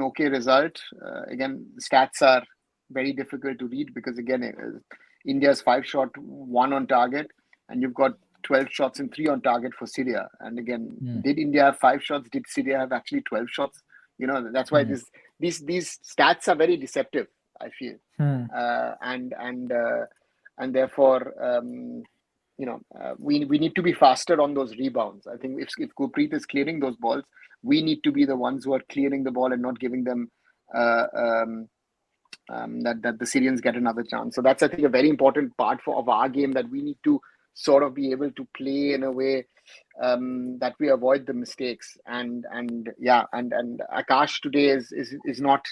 okay result. Again, stats are very difficult to read because again, India's 5 shot, 1 on target, and you've got 12 shots and 3 on target for Syria. And again, did India have 5 shots? Did Syria have actually 12 shots? That's why these stats are very deceptive, I feel. And therefore, we need to be faster on those rebounds. I think if Gurpreet is clearing those balls, we need to be the ones who are clearing the ball and not giving them that the Syrians get another chance. So that's, I think, a very important part of our game, that we need to sort of be able to play in a way that we avoid the mistakes. And Akash today is not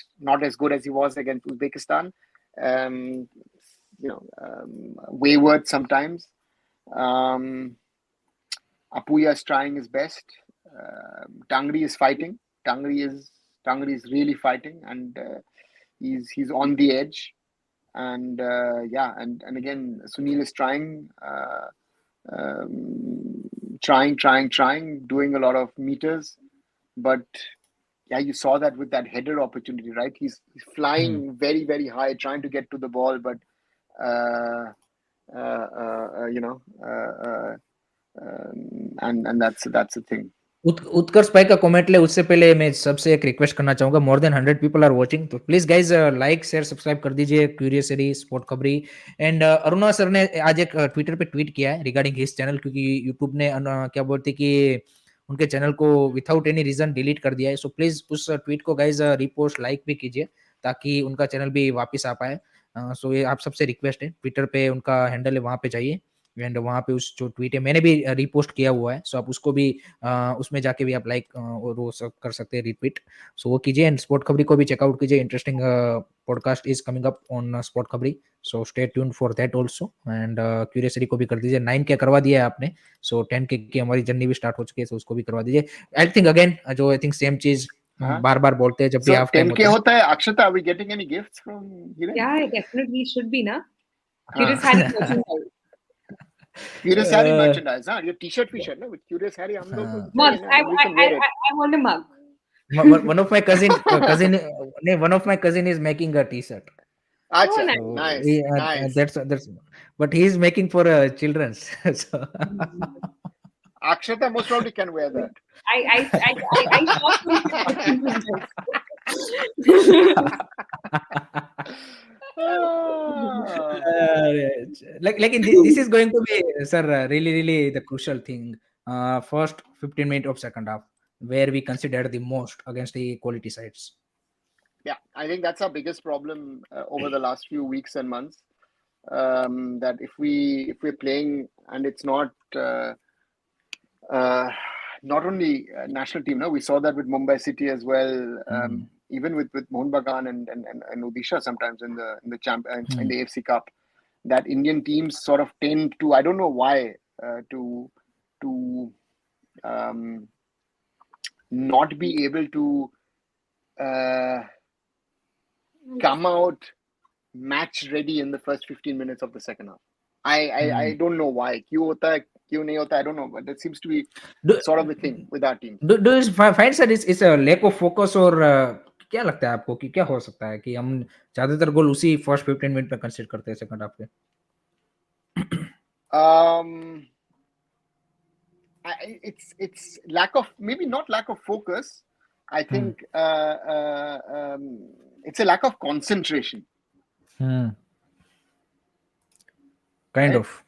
as good as he was against Uzbekistan. Wayward sometimes. Apuya is trying his best. Tangri is fighting. Tangri is really fighting, and he's on the edge. And and again, Sunil is trying, doing a lot of meters, but yeah, you saw that with that header opportunity, right? He's flying very, very high, trying to get to the ball, but uh, you know, and that's the thing. उत्कर्ष भाई का comment ले, उससे पहले मैं सबसे एक request करना चाहूंगा, more than 100 people are watching, तो please guys like share subscribe कर दीजिए क्यूरियस एरी sport Khabri. And Aruna sir ने आज एक ट्विटर पे ट्वीट किया है रिगार्डिंग हिज चैनल, क्योंकि यूट्यूब ने क्या बोलते कि उनके चैनल को विदाउट एनी रीजन डिलीट कर दिया है। सो प्लीज उस ट्वीट को गाइज रिपोस्ट लाइक भी कीजिए ताकि उनका चैनल भी वापस आ पाए। सो ये आप सबसे रिक्वेस्ट है, ट्विटर पे उनका हैंडल है, वहां पे जाइए एंड वहां पे उस जो ट्वीट है मैंने भी रिपोस्ट किया हुआ है, सो आप उसको भी उसमें जाके भी आप लाइक और वो सब कर सकते हैं रिट्वीट। सो वो कीजिए एंड स्पोर्ट खबरी को भी चेकआउट कीजिए, interesting podcast is coming up on sport Khabri, so stay tuned for that also. And curiosity को भी कर दीजिए, 9K करवा दिया है आपने, सो 10K की हमारी जर्नी भी स्टार्ट हो चुकी है, सो उसको भी करवा दीजिए। आई थिंक अगेन जो आई थिंक सेम चीज हाँ। बार बार बोलते हैं जब भी So हाफ टाइम 10K होता है, Akshata, are we getting any gifts from Hiren? Yeah, definitely should be, na? हाँ. Curious Harry merchandise. Curious Harry merchandise, हाँ, ये टी-शर्ट ना with Curious Harry हम लोग को Mug. चाहिए ना, we can wear it. I want a mug. one of my cousin is making a t-shirt. अच्छा, nice. nice, He, nice. that's but he is making for children's. So Akshata most probably can wear that. I shop like this is going to be, sir, really the crucial thing. First 15 minutes of second half where we considered the most against the quality sides. Yeah, I think that's our biggest problem over the last few weeks and months. That if we're playing and it's not only national team, no, we saw that with Mumbai City as well. Even with Mohun Bagan and Odisha sometimes in the in the AFC Cup, that Indian teams sort of tend to, I don't know why, to not be able to come out match ready in the first 15 minutes of the second half. I don't know why. क्यों होता है, क्यों नहीं होता, I don't know, but that seems to be sort of a thing with our team. Do you find sir it's a lack of focus or क्या लगता है आपको कि क्या हो सकता है कि हम ज्यादातर गोल उसी फर्स्ट 15 मिनट में कंसीडर करते हैं सेकंड हाफ के? It's lack of, maybe not lack of focus. I think it's a lack of concentration. Kind right? of.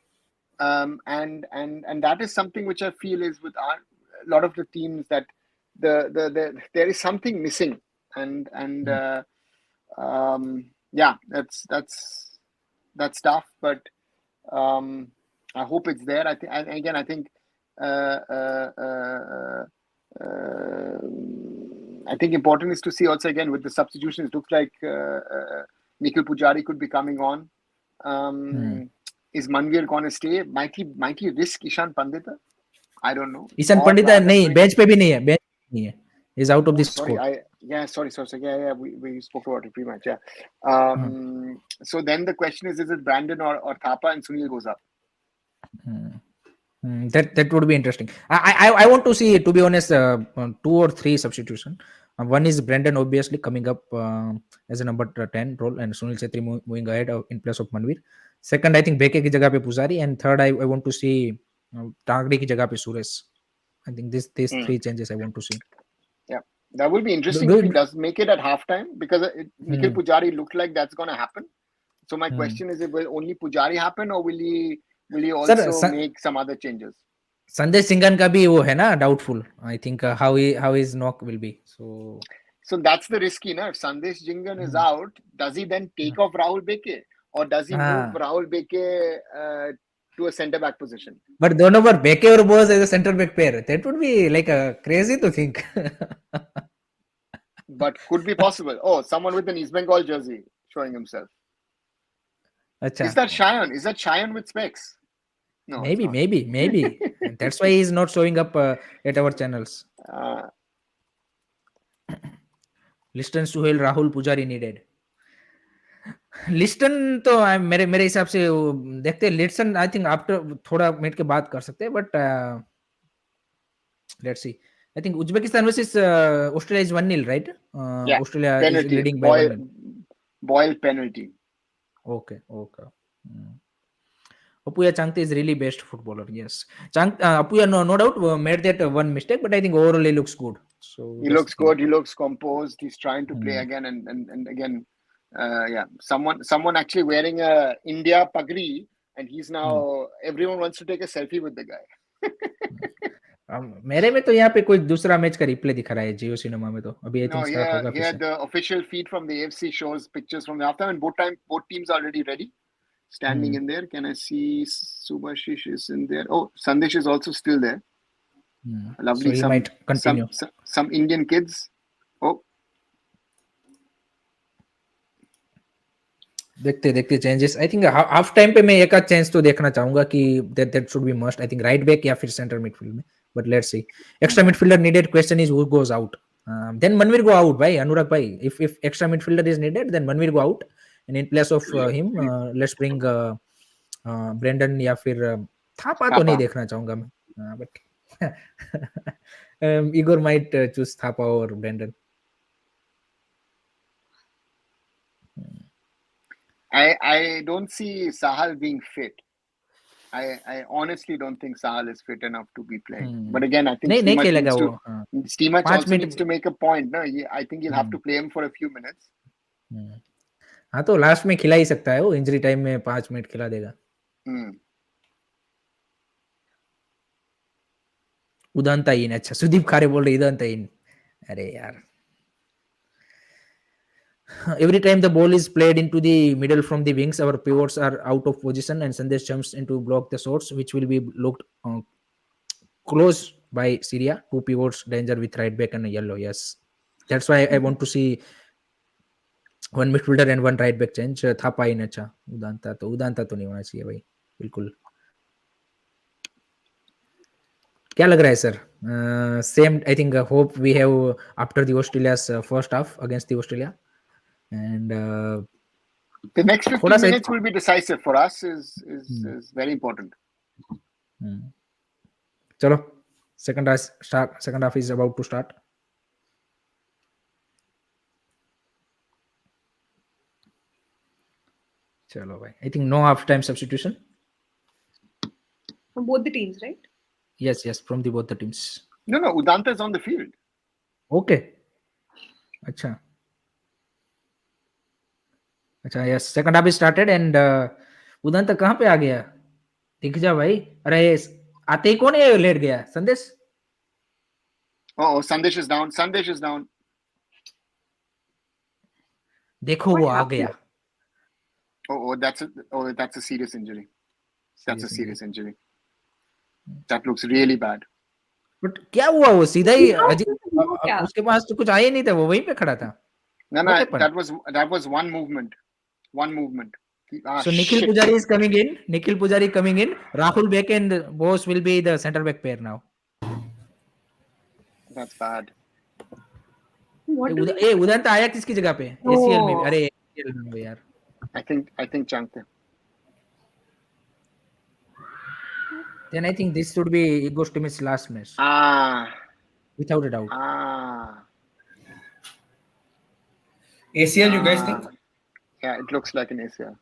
And that is something which I feel is with a lot of the teams, that there is something missing, and yeah, that's tough, but I hope it's there. I think I think important is to see also again with the substitutions. It looks like Nikhil Pujari could be coming on. Is Manvir going to stay? Might he risk Ishan Pandita? I don't know. Ishan Pandita नहीं, bench पे भी नहीं है, bench नहीं है, is out of the sorry, squad. sorry. Yeah, we spoke about it pretty much. Yeah. So then the question is it Brandon or Thapa and Sunil goes up? That would be interesting. I want to see, to be honest, 2 or 3 substitution. One is Brandon obviously coming up as a number 10 role, and Sunil Chhetri moving ahead in place of Manvir. Second, I think Beke की जगह पे Pusari, and third, I want to see Tangri की जगह पे Suresh. I think these 3 changes I want to see. Yeah, that will be interesting if he does make it at halftime, because Nikhil Pujari looked like that's going to happen. So my question is, will only Pujari happen, or will he also make some other changes? Sanjay Singhan का भी वो है ना, doubtful. I think how his knock will be. So that's the risky, na? If Sandesh Jingan is out, does he then take off Rahul Beke, or does he move Rahul Beke to a centre back position? But दोनों बार Beke और Bose as a centre back pair, that would be like crazy to think. But could be possible. Oh, someone with an East Bengal jersey showing himself. Achha. Is that Cheyenne? Is that Cheyenne with specs? No, maybe. That's why he's not showing up at our channels. Liston, Suhail, Rahul, Pujari needed. Liston तो मेरे हिसाब से देखते हैं, Liston I think after थोड़ा minute के बाद कर सकते हैं, but let's C I think Uzbekistan versus Australia is 1-0, right? Yeah, Australia is penalty. leading by 1-0. Boyle penalty. Okay. Apuya Changte is really best footballer. Yes, Apuya no doubt made that one mistake, but I think overall he looks good. So He that's looks the thing. good. He looks composed. He's trying to play again and again. Yeah, someone actually wearing a India pagri, and he's now everyone wants to take a selfie with the guy. मेरे में तो यहाँ पे कोई दूसरा match का replay दिखा रहा है जियो सिनेमा में तो अभी आई No, थिंक स्टार्ट होगा फिर here से. the official feed from the AFC shows pictures from the halftime, and both teams are already ready, standing in there. Can I see Subhashish is in there? Oh, Sandesh is also still there. Lovely. So he might continue. Some Indian kids. Oh, देखते changes. I think half time पे मैं एक आध change तो देखना चाहूंगा कि that should be must. I think right back या फिर सेंटर मिडफील्ड में, but let's C. Extra midfielder needed. Question is who goes out. Then Manvir go out, bhai. Anurag bhai, if extra midfielder is needed, then Manvir go out, and in place of him, let's bring Brendan या फिर थापा तो नहीं देखना चाहूंगा मैं, but Igor might choose Thapa or Brendan. I don't see Sahal being fit. I honestly don't think Sahal is fit enough to be playing. But again, I think नहीं खेलेगा वो. Steamach also needs to make a point. No, I think he'll have to play him for a few minutes. हाँ तो last में खिला ही सकता है वो. इंजरी टाइम में 5 मिनट खिला देगा. उदांता इन. अच्छा, सुदीप खारे बोल रहे उदांता इन. अरे यार. Every time the ball is played into the middle from the wings, our pivots are out of position and Sandesh jumps into block the shots, which will be looked close by Syria. 2 pivots, danger with right back and a yellow. Yes, that's why I want to see one midfielder and one right back change. Thapa in. अच्छा, उदांता तो नहीं होना चाहिए भाई, बिल्कुल. क्या लग रहा है sir? Same, I think. Hope we have after the Australia's first half against the Australia. And the next 15 minutes will be decisive for us. Is very important. Chalo, second half is about to start. Chalo bhai. I think no half time substitution from both the teams, right? Yes, from both the teams. No, Udanta is on the field. Okay. अच्छा, yes, second half is started and Udant कहाँ पे आ गया? दिख जा भाई. अरे आते ही कौन है लेट गया? संदेश. Oh, Sandesh is down. देखो वो आ गया. Oh, that's a serious injury. That's a serious injury. That looks really bad. But क्या हुआ? वो सीधा ही उसके पास तो कुछ आया नहीं था, वो वहीं पे खड़ा था. No, that was one movement. So Nikhil Pujari is coming in. Rahul back and Bose will be the center back pair now. That's bad. Udant आया किसकी जगह पे? ACL में. अरे ACL में यार. I think Changte. Then I think this should be Igor Stima's last match. Without a doubt. ACL, you guys think? Yeah, it looks like an ACL.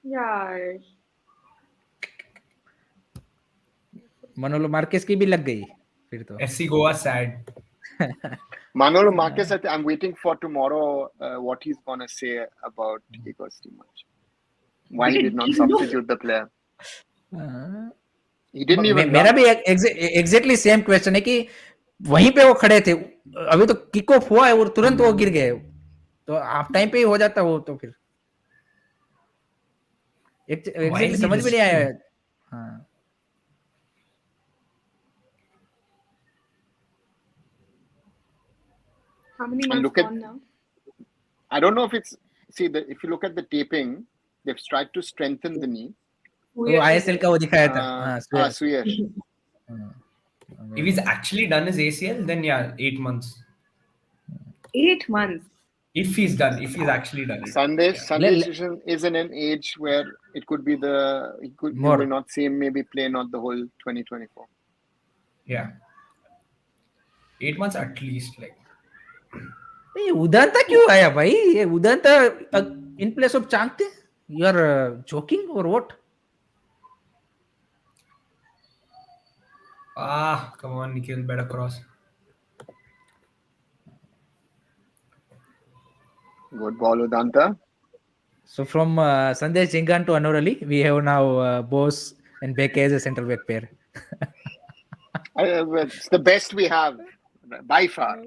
Yeah. Manolo Marquez की भी लग गई फिर तो. FC Goa sad. Manolo Marquez, I'm waiting for tomorrow what he's gonna say about Igor Stimac. Why he did not substitute the player. He didn't even. मेरा भी exactly same question है कि वहीं पे वो खड़े थे. अभी तो किक ऑफ हुआ है और तुरंत वो गिर गए. तो हाफ टाइम पे ही हो जाता वो तो फिर exactly समझ में नहीं आया. हाँ. How many months gone now? I don't know if it's if you look at the taping, they've tried to strengthen the knee. वो ISL का वो दिखाया था. Suyash. If he's actually done his ACL, then yeah, 8 months. 8 months. If he's actually done it. Sandesh is in an age where it could be you will not see him maybe play not the whole 2024. Yeah. 8 months at least. Like, ये उदांता क्यों आया भाई? ये Udanta in place of Changte? You are joking or what? come on, Nikhil, better cross. Good ball, Udanta. So from Sandesh Jingan to Anur Ali, we have now Bose and Beke as a central back pair. It's the best we have by far.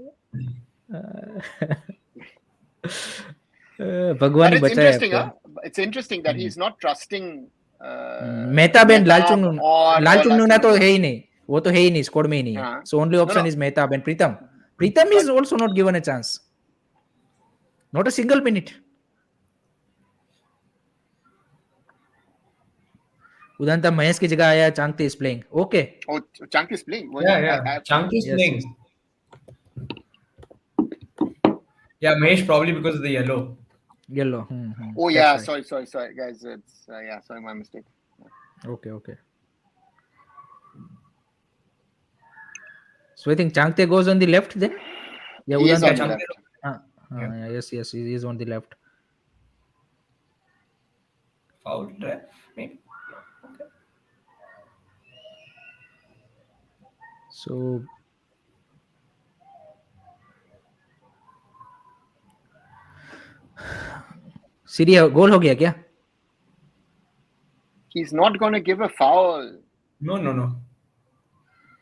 भगवान But he it's बचाए interesting, आपको. huh? It's interesting that he's not trusting Mehtab and Mehtab or Lalchung ना तो Lalchungu. है ही नहीं, वो तो है ही नहीं, स्क्वाड में ही नहीं है. हाँ. So only option No. is Mehtab and Pritam is also not given a chance, not a single minute. Udanta Mahesh की जगह आया, Chhangte is playing. Okay. Oh, Chunk is playing. Well, Yeah. Chunk is Yes, playing. yes. Yeah, Mahesh probably because of the yellow. Yellow. Oh yeah, sorry, guys. It's sorry, my mistake. Okay. So I think Changte goes on the left then. Yeah, He is Udanta. on the left. Yeah, yes, he is on the left. Foul ref, maybe. Okay. So Syria goal हो गया क्या? He's not going to give a foul. No.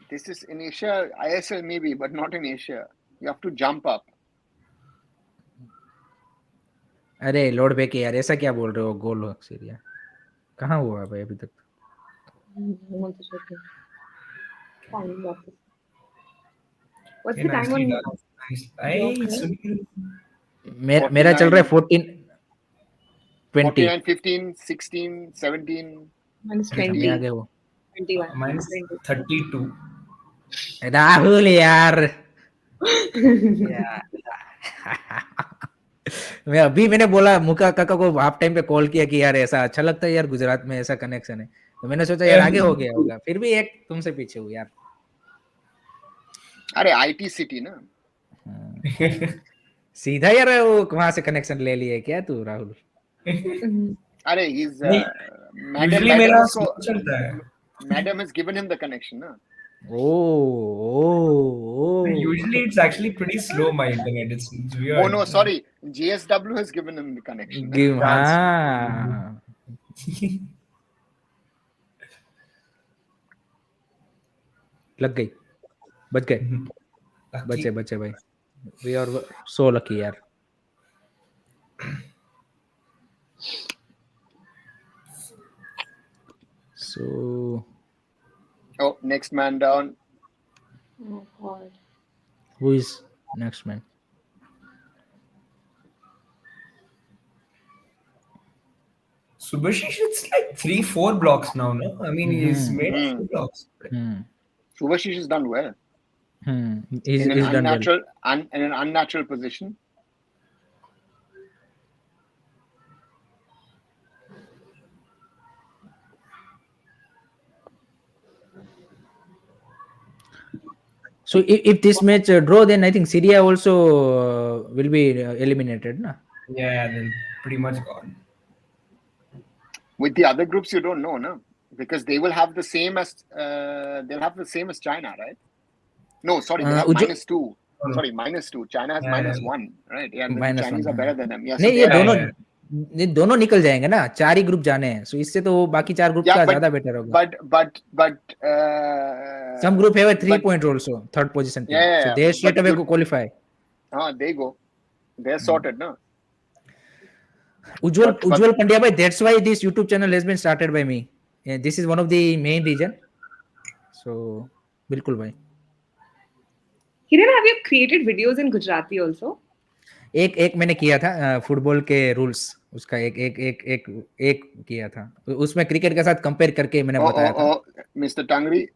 This is in Asia, ISL maybe, but not in Asia. You have to jump up. अरे Lord बेके यार, ऐसा क्या बोल रहे हो? गोल हो सीरिया, कहाँ हुआ भाई अभी तक? What's the time on? मेरा चल रहा है 14 20 49, 15, 16, 17. Minus मैं 20. आगे हो. 21. Minus 32. राहुल यार. मैंने बोला मुका काका को हाफ टाइम पे कॉल किया कि यार ऐसा अच्छा लगता है यार, गुजरात में ऐसा कनेक्शन है, तो मैंने सोचा यार आगे हो गया होगा, फिर भी एक तुमसे पीछे हूँ यार. अरे IT सिटी ना. सीधा यार वो वहां से कनेक्शन ले लिए क्या तू राहुल? अरे he's Usually मेरा slow चलता है. Madam has given him the connection ना. Oh. Usually it's actually pretty slow, my internet. It's weird. Oh no, sorry. GSW has given him the connection. हाँ. लग गई, बच गए, बचे भाई. We are so lucky यार. So Oh, next man down. Oh God. who is next man? Subhashish, it's like 3-4 blocks now, no? I mean, he's made 2 blocks. Subhashish has done well. He's in an done well. unnatural, in an unnatural position. So if this match draw, then I think Syria also will be eliminated, na? Yeah, they're pretty much gone. With the other groups, you don't know, no? Because they will have the same as they'll have the same as China, right? No, sorry, they have -2. Sorry, -2. China has -1, right? Yeah, the Chinese are better than them. Yeah, नहीं ये दोनों निकल जाएंगे ना, 4 ही group जाने हैं, so इससे तो बाकी 4 ग्रुप का ज्यादा बेटर होगा. But some group have a 3 point also, third position team. So they straight away qualify. They go. They're sorted, no? Ujjwal Pandya bhai, that's why this YouTube channel has been started by me. Yeah, this is one of the main reason. So बिल्कुल भाई. Kiran, have you created videos in Gujarati also? एक मैंने किया था football के rules, उसका एक किया था, उसमें क्रिकेट के साथ कंपेयर करके मैंने बताया था. Mr. Tangri,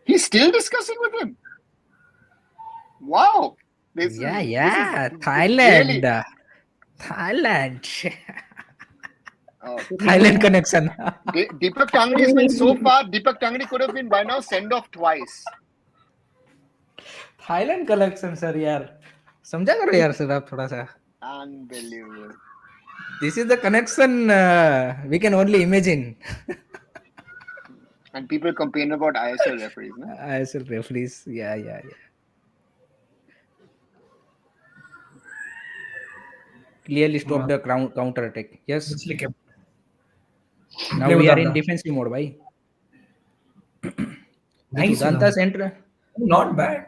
he's still discussing with him. Wow. Thailand. Oh, Thailand connection. Deepak Tangri has been so far. Deepak Tangri could have been by now sent off twice. Thailand connection, sir, यार समझा करो यार sir आप थोड़ा सा. Unbelievable. This is the connection we can only imagine. And people complain about ISL referees, no? ISL referees, yeah. Clearly stop the counter attack. Yes. It's like a Now play we with are in Adda. defensive mode, bhai. Nice. Udanta center. Not bad.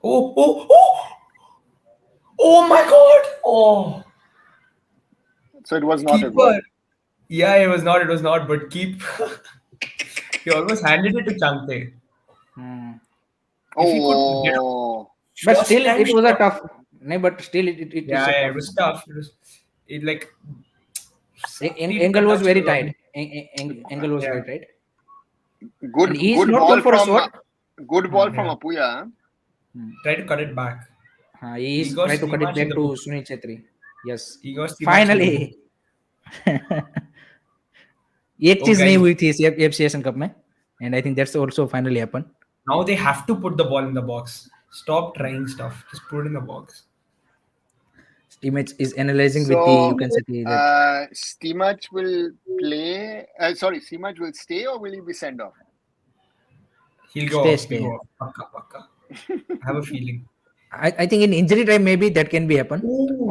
Oh! Oh my God! Oh, So it was not a keeper. goal. Yeah, it was not. But he almost handed it to Changte. If he could get up Oh, But first still, time it was a shot. tough. No, but still, it is Yeah, a it tough. was tough. It like Angle was very tight. early. Angle was Yeah. very tight. good And he is good not ball gone for a from shot. good ball from Yeah. Apuya. Try to cut it back. He is He got trying to cut it Srimansh in back the to book. Sunil Chetri. Yes. He got Srimansh in the book. Finally. एक Oh, चीज नहीं guys. हुई थी FC Asian cup में and I think that's also finally happened. Now they have to put the ball in the box. Stop trying stuff. Just put it in the box. Image is analyzing with So the, you can say that Stimach will play. Stimach will stay or will he be sent off? He'll go Stay, off. stay. He'll go off. Pakka. I have a feeling. I think in injury time maybe that can be happen.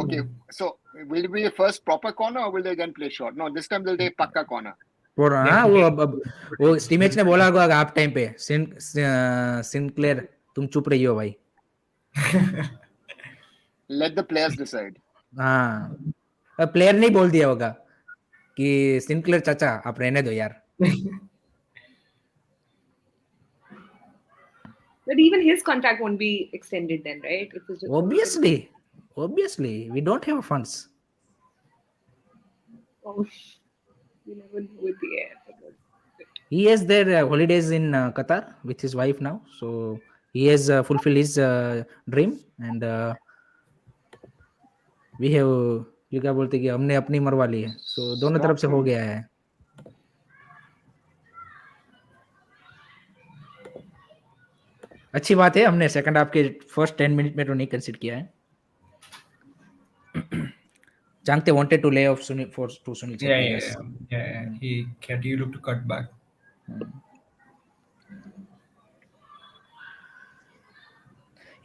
Okay, so will it be the first proper corner or will they again play short? No, this time they'll take Pakka corner. और हाँ वो स्टीमेच ने बोला होगा half time पे Sinclair तुम चुप रही हो भाई. Let the players decide. हाँ प्लेयर नहीं बोल दिया होगा कि सिनक्लेयर चाचा आप रहने दो यार. But even his contract won't be extended then, right? It was just Obviously we don't have funds. Oh, you never know with the air. He has their holidays in Qatar with his wife now, so he has fulfilled his dream and we have ये क्या बोलते कि हमने अपनी मरवा ली है, so दोनों तरफ से हो गया है. अच्छी बात है हमने सेकंड हाफ के फर्स्ट 10 मिनट में तो नहीं कंसीडर किया है. Changte wanted to lay off Sunil to Sunil Chetri. Yeah. He looked to cut back.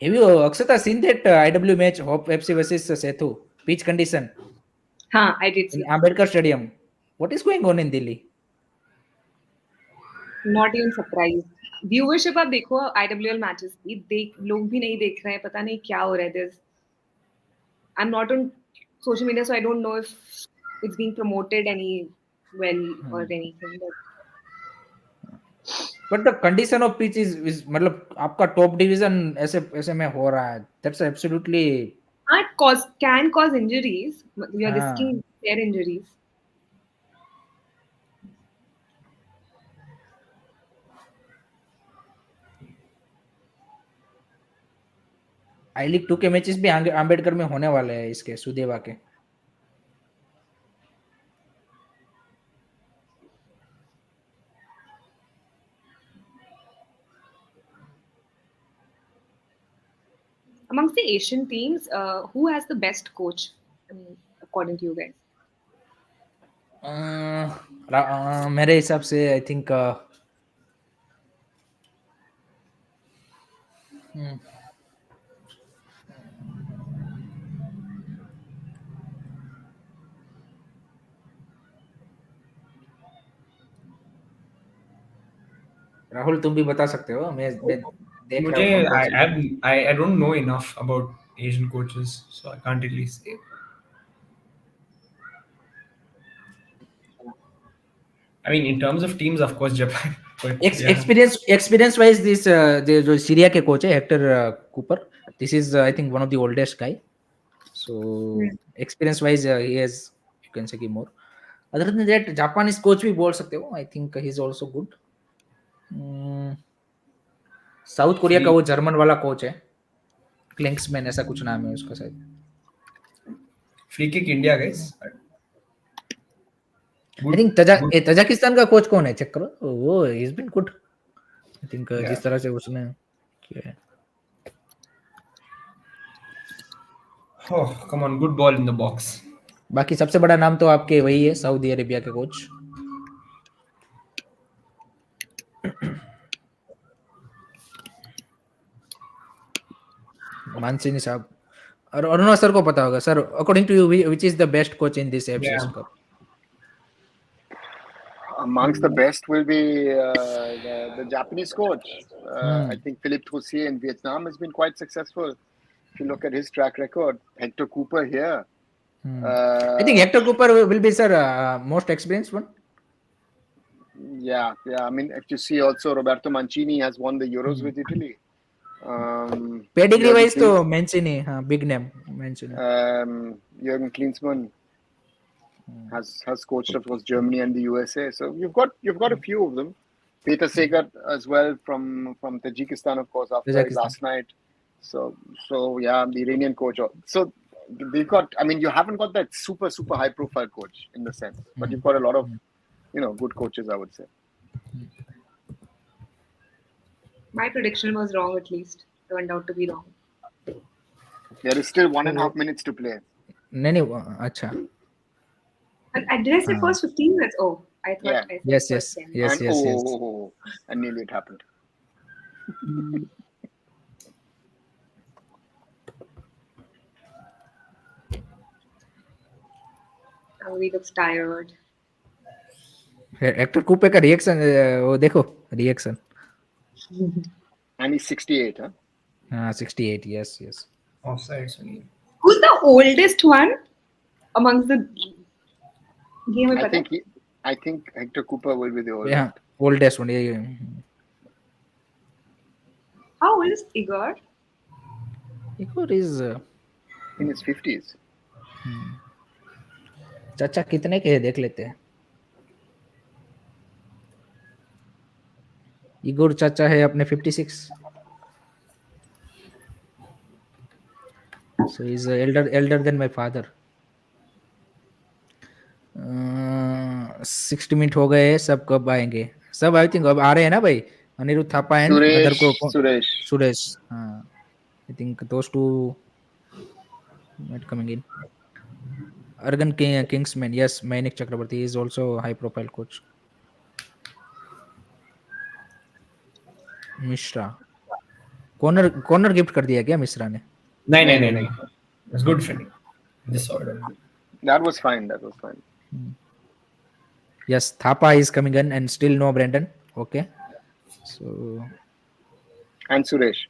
Have you Akshata seen that IW match Hope FC versus Sethu pitch condition I did see. in Ambedkar Stadium? What is going on in Delhi? Not even surprised. Viewership आप देखो IWL matches की लोग भी नहीं देख रहे हैं पता नहीं क्या हो रहा है. I'm not on social media so I don't know if it's being promoted any well or anything. But the condition of pitch is मतलब आपका top division ऐसे में हो रहा है. That's absolutely can cause injuries. You're risking their injuries. I league 2 के matches भी अंबेडकर में होने वाले हैं इसके सुदेवा के. Amongst the Asian teams, who has the best coach, according to you guys? मेरे हिसाब से आई थिंक राहुल तुम भी बता सकते हो. मैं देख रहा हूँ. I don't know enough about Asian coaches, so I can't really say. I mean, in terms of teams, of course, Japan. But Experience wise, this जो सीरिया के कोच है Hector Cooper. This is I think one of the oldest guy. So experience wise, he has, you can say more. Other than that, Japanese coach भी बोल सकते हो. I think he's also good. South Korea का वो German वाला coach है, क्लिंक्समैन ऐसा कुछ नाम है उसका शायद. Free kick India, guys. I think Tajikistan का कोच कौन है, चेक करो. वो he's been good. I think Yeah. जिस तरह से उसने किया है. Oh, come on, good ball in the box. बाकी सबसे बड़ा नाम तो आपके वही है, सऊदी अरेबिया के कोच. मानसिनी साहब. और अरुणा सर को पता होगा. Sir, according to you, which is the best coach in this AFC Yeah. Cup? Amongst the best will be the Japanese coach. I think Philippe Troussier in Vietnam has been quite successful. If you look at his track record, Hector Cooper here. I think Hector Cooper will be, sir, most experienced one. Yeah. I mean, if you see also Roberto Mancini has won the Euros with Italy. Pedigree Jurgen wise तो Mancini, big name Mancini. Jurgen Klinsmann has coached, of course, Germany and the USA. So you've got a few of them. Peter Sagan as well from Tajikistan, of course, after last night. So yeah, the Iranian coach. So they've got. I mean, you haven't got that super high profile coach in the sense, but you've got a lot of good coaches, I would say. My prediction was wrong, at least. Turned out to be wrong. There is still 1.5 minutes to play. नहीं, अच्छा. Did I say first 15 minutes? Oh, I thought Yeah. I said first 10. Yes. And nearly it happened. Oh, he looks tired. Hector Cooper का reaction वो देखो, reaction. And he's 68, huh? 68, yes. Offside, Sunil. Who's the oldest one amongst the game? I think Hector Cooper will be the oldest. Yeah, oldest one. Yeah. How old is Igor? Igor is in his 50s. चाचा कितने के है देख लेते हैं. Igor चाचा है अपने 56. So he's elder than my father. 60 minute हो गए. सब कब आएंगे? सब आई थिंक अब आ रहे हैं ना भाई. अनिरुद्ध थापा एंड अदर को सुरेश. हाँ, I think those two might coming in. Argan Kingsman, yes. Mainik Chakrabarti is also a high profile coach. Mishra corner gift कर दिया क्या मिश्रा ने? नहीं. It's good finish. Disorder. That was fine. Yes, Thapa is coming in and still no Brandon. Okay. So and Suresh.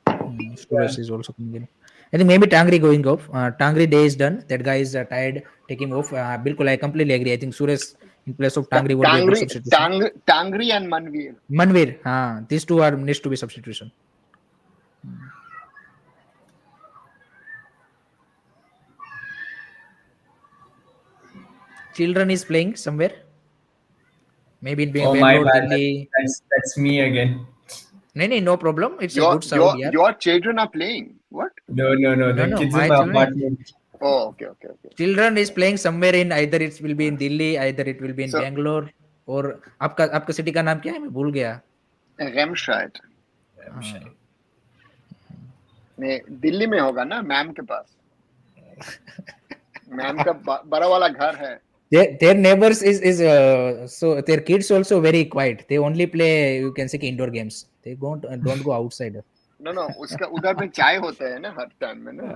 Suresh is also coming in. I think maybe Tangri going off. Tangri day is done. That guy is tired. Take him off. Bilkul, I completely agree. I think Suresh in place of Tangri would be a good substitution. Tangri and Manveer. These two are needs to be substitution. Children is playing somewhere. Maybe in Bangalore, Delhi. That's me again. No problem. It's a good sound. Your children are playing. What? No. The kids in my apartment. Oh, okay. Children is playing somewhere in either it will be in Delhi, either it will be in Bangalore, और आपका city का नाम क्या है? मैं भूल गया. Remscheid. नहीं, दिल्ली में होगा ना, मैम के पास. मैम का बड़ा वाला घर है. Their neighbors is so their kids also very quiet. They only play, you can say, indoor games. They don't go outside. No, उसका उधर में चाय होता है ना हर टाइम में ना.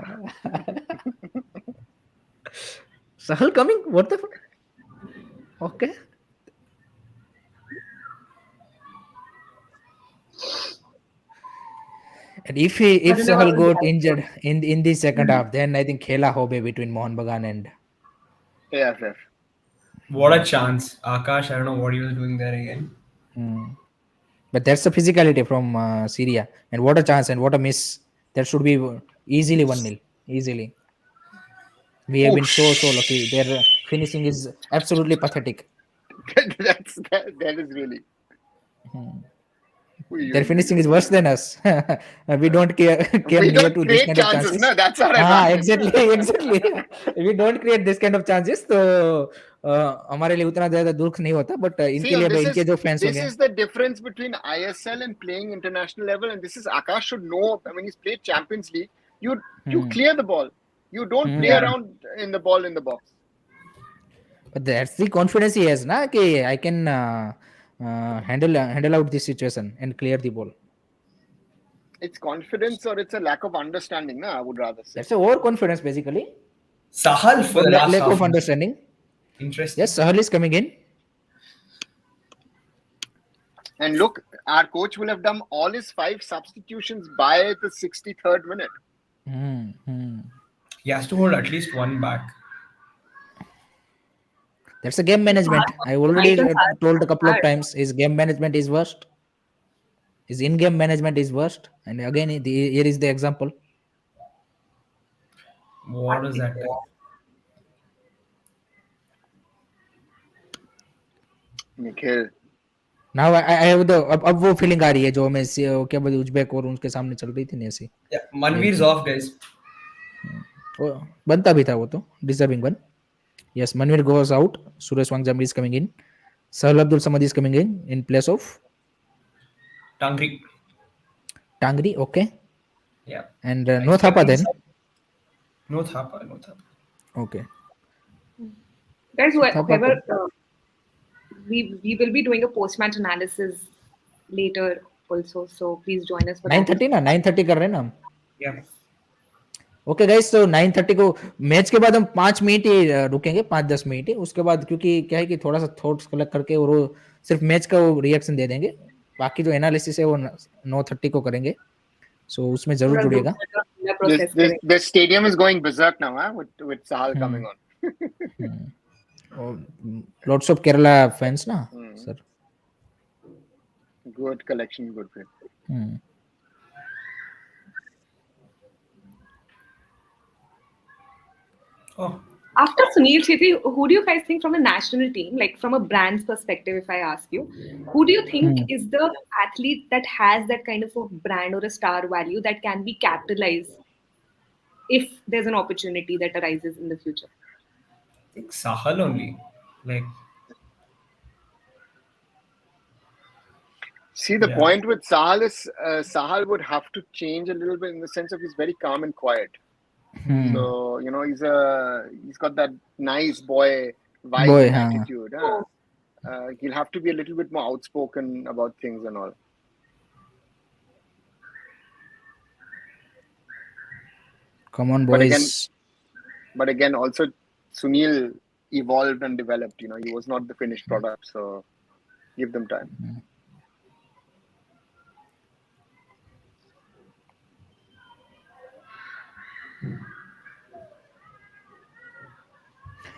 Sahal coming? What the fuck? Okay. And if Sahal got injured in the second half, then I think Khela Hobe between Mohan Bagan and AFF. What a chance. Akash, I don't know what he was doing there again. But that's the physicality from Syria. And what a chance and what a miss. That should be easily 1-0. Easily. We have been so lucky. Their finishing is absolutely pathetic. That is really. Their finishing is worse than us. We don't came We near don't to this create kind of chances. chances. No, that's our हाँ advantage. exactly exactly. We don't create this kind of chances, तो हमारे लिए उतना ज्यादा दुख नहीं होता, but See, इनके and लिए इनके जो fans this होंगे. is the difference between ISL and playing international level. And this is Akash should know. I mean, he's played Champions League. You clear the ball. You don't play Yeah. around in the ball in the box. But that's the confidence he has, ना कि I can handle out this situation and clear the ball. It's confidence or it's a lack of understanding. I would rather say. That's a overconfidence basically, Sahal for or the last lack half. of understanding. Interesting. Yes, Sahal is coming in. And look, our coach will have done all his 5 substitutions by the 63rd minute. He has to hold at least one back. That's a game management. I already Michael Hart- told a couple of Hart. times his game management is worst. His in-game management is worst. And again, here is the example. What is that? Nikhil. Now I have the अब वो feeling आ रही है जो मैं क्या बोलते Uzbek और उनके सामने चल रही थी नहीं ऐसी. Yeah, Manveer's off, guys. वो बनता भी था वो तो deserving one. Yes, Manvir goes out. Suresh Wangjam is coming in. Sahal Abdul Samad is coming in place of Tangri. Tangri. Okay. Yeah. And no Thapa then. No Thapa. Okay. Guys, Thapa whoever we will be doing a post-match analysis later also, so please join us for that. 9:30 ना 9:30 कर रहे हैं ना हम. Yeah. Okay guys, तो 9:30 को match के बाद हम 5 मिनट ही रुकेंगे, 5-10 मिनट ही. उसके बाद क्योंकि क्या है कि थोड़ा सा थॉट्स कलेक्ट करके और वो सिर्फ मैच का वो रिएक्शन दे देंगे. बाकी जो एनालिसिस है वो 9:30 को करेंगे. सो उसमें जरूर जुड़िएगा. The stadium is going berserk now, with Sahal coming on. Lots of Kerala fans ना sir. Good collection, good fit. Oh. After Sunil Chhetri, who do you guys think from a national team, like from a brand's perspective, if I ask you, who do you think is the athlete that has that kind of a brand or a star value that can be capitalized if there's an opportunity that arises in the future? I think Sahal only. Like. See, the point with Sahal is Sahal would have to change a little bit in the sense of he's very calm and quiet. So he's got that nice boy vibe and attitude. He'll have to be a little bit more outspoken about things and all. Come on, boys. But again, also Sunil evolved and developed. He was not the finished product, so give them time.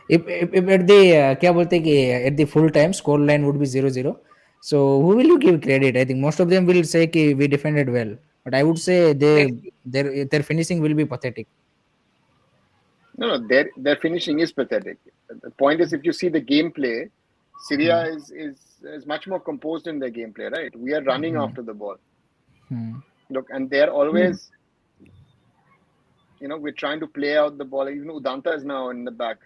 If at the क्या बोलते हैं कि at the full time score line would be 0-0, so who will you give credit? I think most of them will say कि we defended well, but I would say their finishing will be pathetic. No, their finishing is pathetic. The point is, if you see the gameplay, Syria is much more composed in their gameplay, right? We are running after the ball. Look, and they're always, we're trying to play out the ball. Even Udanta is now in the back.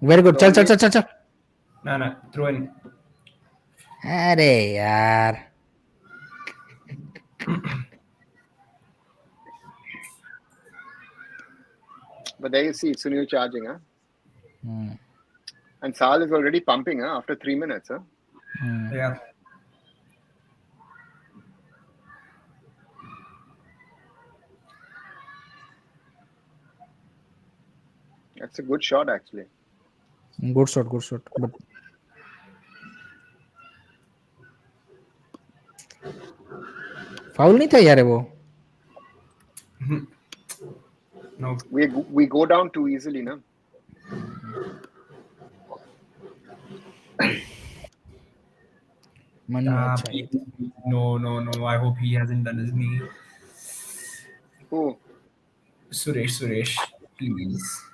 Very good. चल. No, throw in. अरे यार. But there you see Sunil charging, and Sahal is already pumping, after 3 minutes, Yeah. That's a good shot, actually. Good shot. But foul नहीं था यार वो. No. We go down too easily, no? Manu No. I hope he hasn't done his knee. Who? Suresh, please.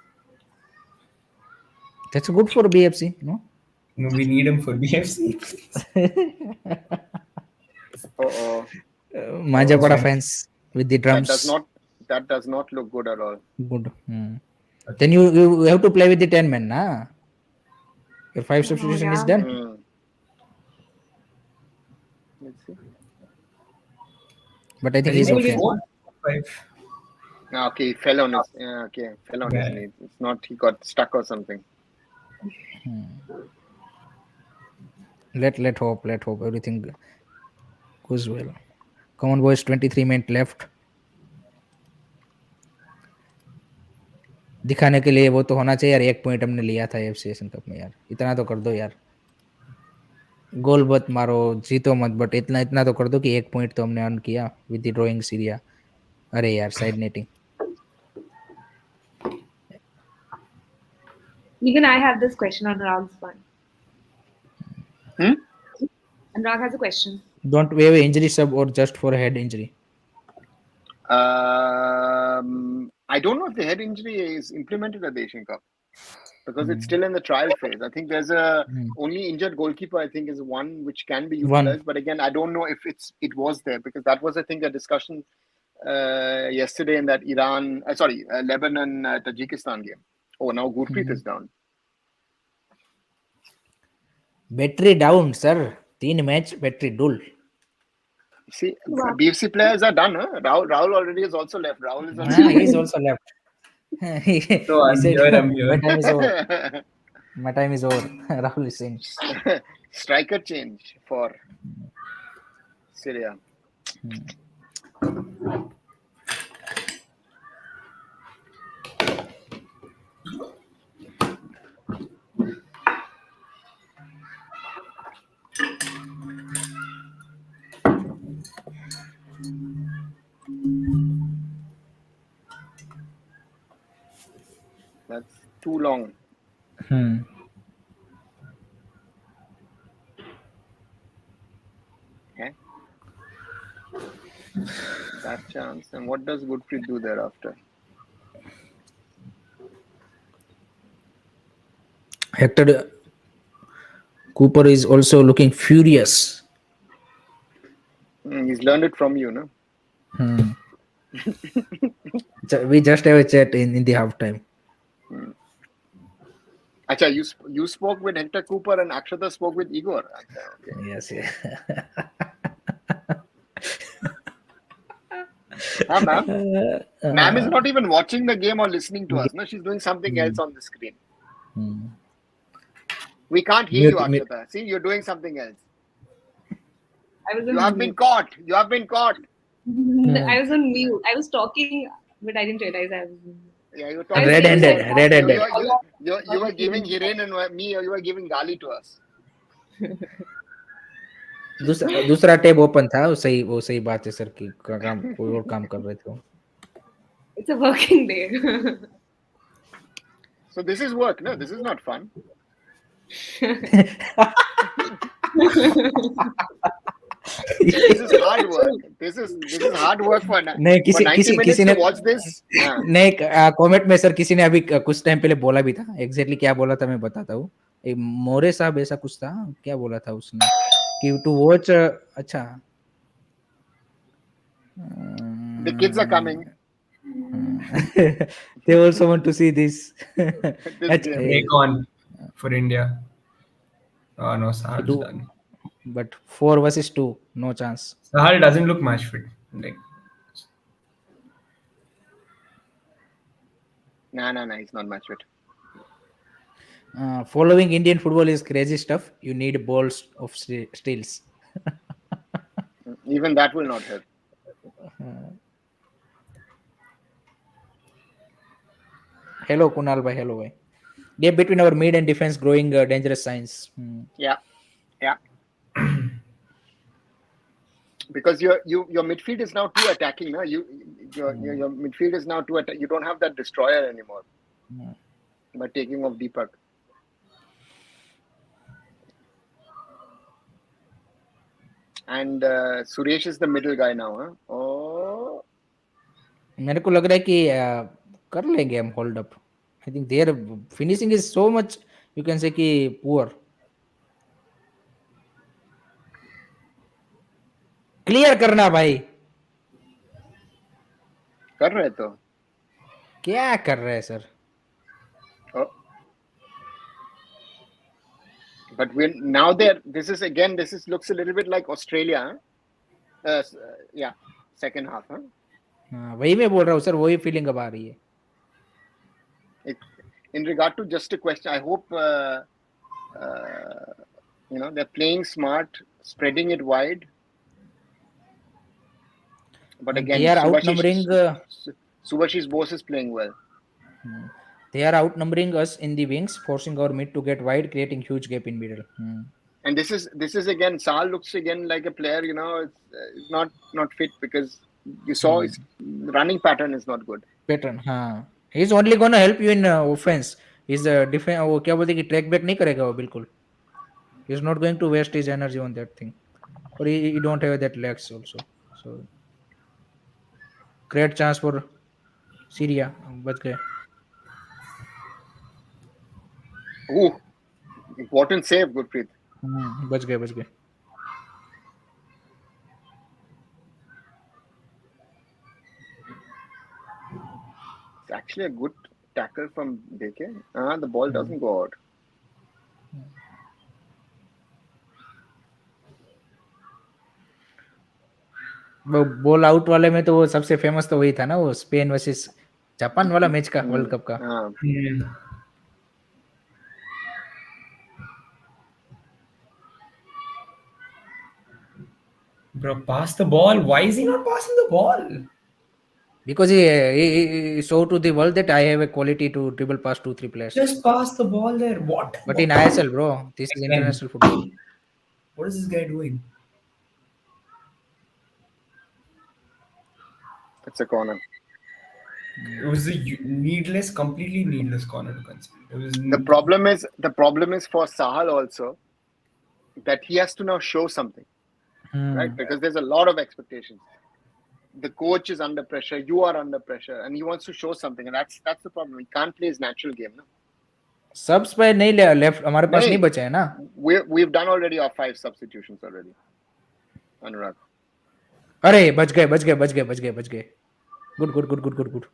That's good for BFC, no? No, we need him for BFC. Oh, Majapada Okay. fans with the that does drums. not that does not look good at all. Good. Then Okay. you have to play with the 10 men, na? Your 5 Oh, substitution is yeah. done. Hmm. Let's see. But I I think think he's It will like be okay. four, fun. five. Okay, he fell on his. Yeah, okay, fell on his Yeah. knees. It's not he got stuck or something. Let hope everything goes well. Come on, boys. 23 minutes left. दिखाने के लिए वो तो होना चाहिए यार. 1 point हमने लिया था एफसी एशियन कप में यार. इतना तो कर दो यार. गोल मत मारो, जीतो मत, बट इतना इतना तो कर दो कि 1 पॉइंट तो हमने अर्न किया विद द ड्रॉइंग सीरिया. अरे यार, side netting. Even I have this question on Rag's one. Hmm? And Rag has a question. Don't we have an injury sub or just for a head injury? I don't know if the head injury is implemented at the Asian Cup because it's still in the trial phase. I think there's a only injured goalkeeper. I think is one which can be One. utilized, but again, I don't know if it was there because that was I think a discussion yesterday in that Lebanon Tajikistan game. Oh, now Gurpreet is down. Battery down, sir. 3 match battery dull. See, Wow. BFC players are done. Huh? Rahul already has also left. Rahul is on He's also left. he So I'm said, here. I'm here. my time is over. My time is over. Rahul is saying. striker change for Syria. That's too long. Okay. That chance. And what does Gurpreet do thereafter? Hector Cooper is also looking furious. He's learned it from you, no? We just have a chat in the halftime. Acha, you spoke with Hector Cooper and Akshata spoke with Igor. Acha, okay. Yes, yeah. Ma'am? Ma'am is not even watching the game or listening to us. No, she's doing something else on the screen. We can't hear you, Akshata. See, you're doing something else. I was You have been caught. You have been caught. I was on mute. I was talking, but I didn't realize I was. Yeah, you were I was talking. saying Red-handed. You were giving Hiren and me, you were giving Gali to us. दूसरा tab open था. वो सही बात है sir कि काम कोई और काम कर रहे थे. It's a working day. So this is work, no? This is not fun. This is hard work. This is hard work for नहीं for 90 minutes किसी ने to watch this. नहीं कमेंट में सर किसी ने अभी कुछ टाइम पहले बोला भी था. एग्जैक्टली क्या बोला था मैं बताता हूँ. मोरे साहब ऐसा कुछ था. क्या बोला था उसने कि टू वॉच. अच्छा, The kids are coming. they also want to see this. This game. Take on for India. Oh no, Sahal's Do- done. But 4 versus 2, no chance. Sahal doesn't look match fit. Like Nah, he's not much fit. Following Indian football is crazy stuff. You need balls of steels. Even that will not help. Hello, Kunal bhai. Hello, bhai. Gap between our mid and defense growing dangerous signs. Yeah. Because your midfield is now too attacking, no? Your midfield is now too you don't have that destroyer anymore. By taking off Deepak. And Suresh is the middle guy now, huh? Oh. मेरे को लग रहा है कि कर लेंगे हम hold up. I think their finishing is so much, you can say कि poor. क्लियर करना भाई, कर रहे तो क्या कर रहे हैं sir? oh, but we're now there. This is again. This is looks a little bit like Australia. Huh? Yeah, second half. Huh? हाँ, वही मैं बोल रहा हूँ सर, वही फीलिंग अब आ रही है. It, in regard to just a question, I hope they're playing smart, spreading it wide. But And again, they are outnumbering. Subhashish's boss is playing well. They are outnumbering us in the wings, forcing our mid to get wide, creating huge gap in middle. And this is again, Sal looks again like a player. It's not fit because you saw his running pattern is not good. Pattern, हाँ. He's only gonna help you in offense. He's defense. वो क्या बोलते हैं कि track back नहीं करेगा वो बिल्कुल. He's not going to waste his energy on that thing. Or he don't have that legs also. So great chance for Syria. बच गए. Ooh, important save, Gurpreet. बच गए. It's actually a good tackle from Deke. The ball doesn't go out. वो ball out वाले में तो वो सबसे फेमस तो वही था ना, वो स्पेन वर्सेस जापान वाला मैच का, वर्ल्ड कप का. Bro, pass the ball. Why is he not passing the ball? Because he showed to the world that I have a quality to dribble past 2-3 players. Just pass the ball there. What? But in ISL, bro, this is international football. What is this guy doing? It's a corner. It was a completely needless corner to consider. The problem is for Sahal also that he has to now show something, right? Because there's a lot of expectations. The coach is under pressure, you are under pressure, and he wants to show something, and that's the problem. He can't play his natural game. No? Subs पे नहीं left हमारे पास नहीं बचा है ना. We've done already our 5 substitutions already. Anurag. अरे बच गए. Good.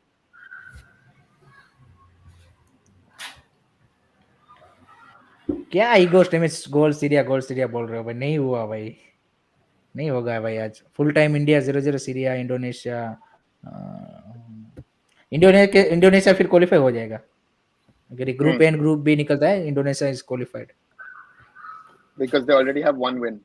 क्या ईगो स्टेमिस गोल सीरिया बोल रहे हो भाई? नहीं हुआ भाई, नहीं होगा भाई. आज full time India 0-0 Syria Indonesia फिर क्वालिफाई हो जाएगा. अगर group A and group B निकलता है, Indonesia is qualified because they already have 1 win.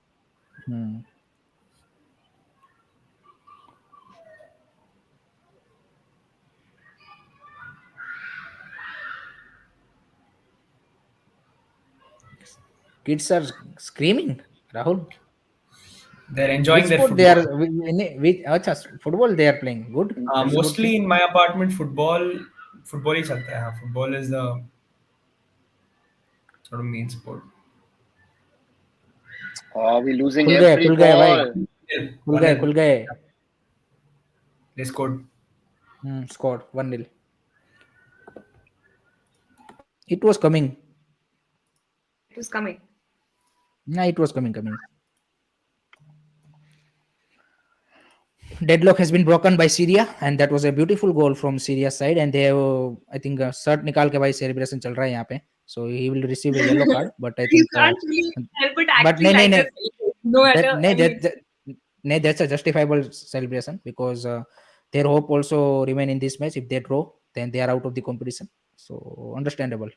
Kids are screaming, Rahul. They're enjoying their football. They are football they are playing good. Mostly in my apartment, football ही चलता है. Football is the sort of main sport. Oh, we're losing every ball. खुल गए. They scored. Scored 1-0. It was coming. It was coming. No, it was coming. Deadlock has been broken by Syria, and that was a beautiful goal from Syria's side. And they have, I think, shirt निकाल के भाई celebration चल रहा है यहाँ पे. So he will receive a yellow card. But I think. You can't really help it actually. No, that's a justifiable celebration because their hope also remain in this match. If they draw, then they are out of the competition. So understandable.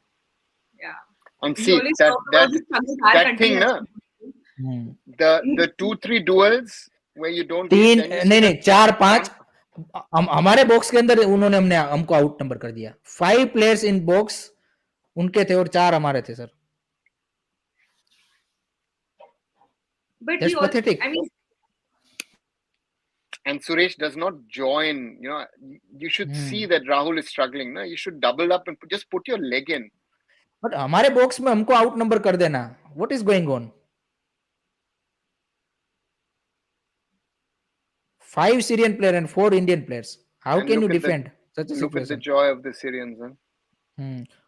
Yeah. And see that thing, na? The 2-3 duels where you don't. नहीं 4-5 हमारे box के अंदर उन्होंने हमको out number कर दिया. 5 players in box उनके थे और 4 हमारे थे sir. But that's pathetic. I mean, and Suresh does not join. You should see that Rahul is struggling. No, you should double up and just put your leg in. But हमारे box में हमको out number कर देना. What is going on? 5 Syrian players and 4 Indian players. How can you defend such a situation? Look at the joy of the Syrians.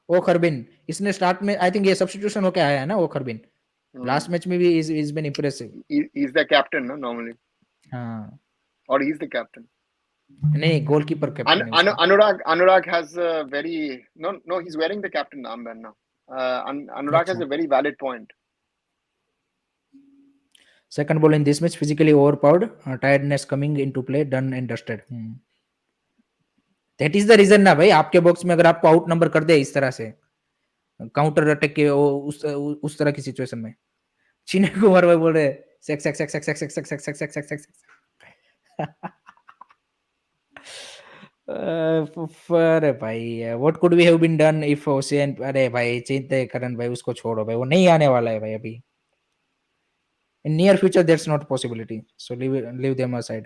ओ खरबिन इसने start में आई think ये substitution होके आया है ना. ओ खरबिन लास्ट मैच में भी is been impressive. He's the captain, no, normally. हाँ or he's the captain. नहीं गोलकीपर कैप्टन है उसका. Anurag has a very no he's wearing the captain armband now. Anurag has अच्छा. a very valid point. Second ball in this match, physically overpowered, tiredness coming into play, done and dusted. That is the reason ना भाई, आपके box में अगर आपको out number कर दे इस तरह से काउंटर अटैक के उस तरह की सिचुएशन में, चीने कुमार भाई बोल रहे six six six six six six six six six six six. अरे भाई what could we have been done if ocean. अरे भाई चिंता करण भाई उसको छोड़ो भाई, वो नहीं आने वाला है भाई अभी. In near future that's not possibility, so leave them aside.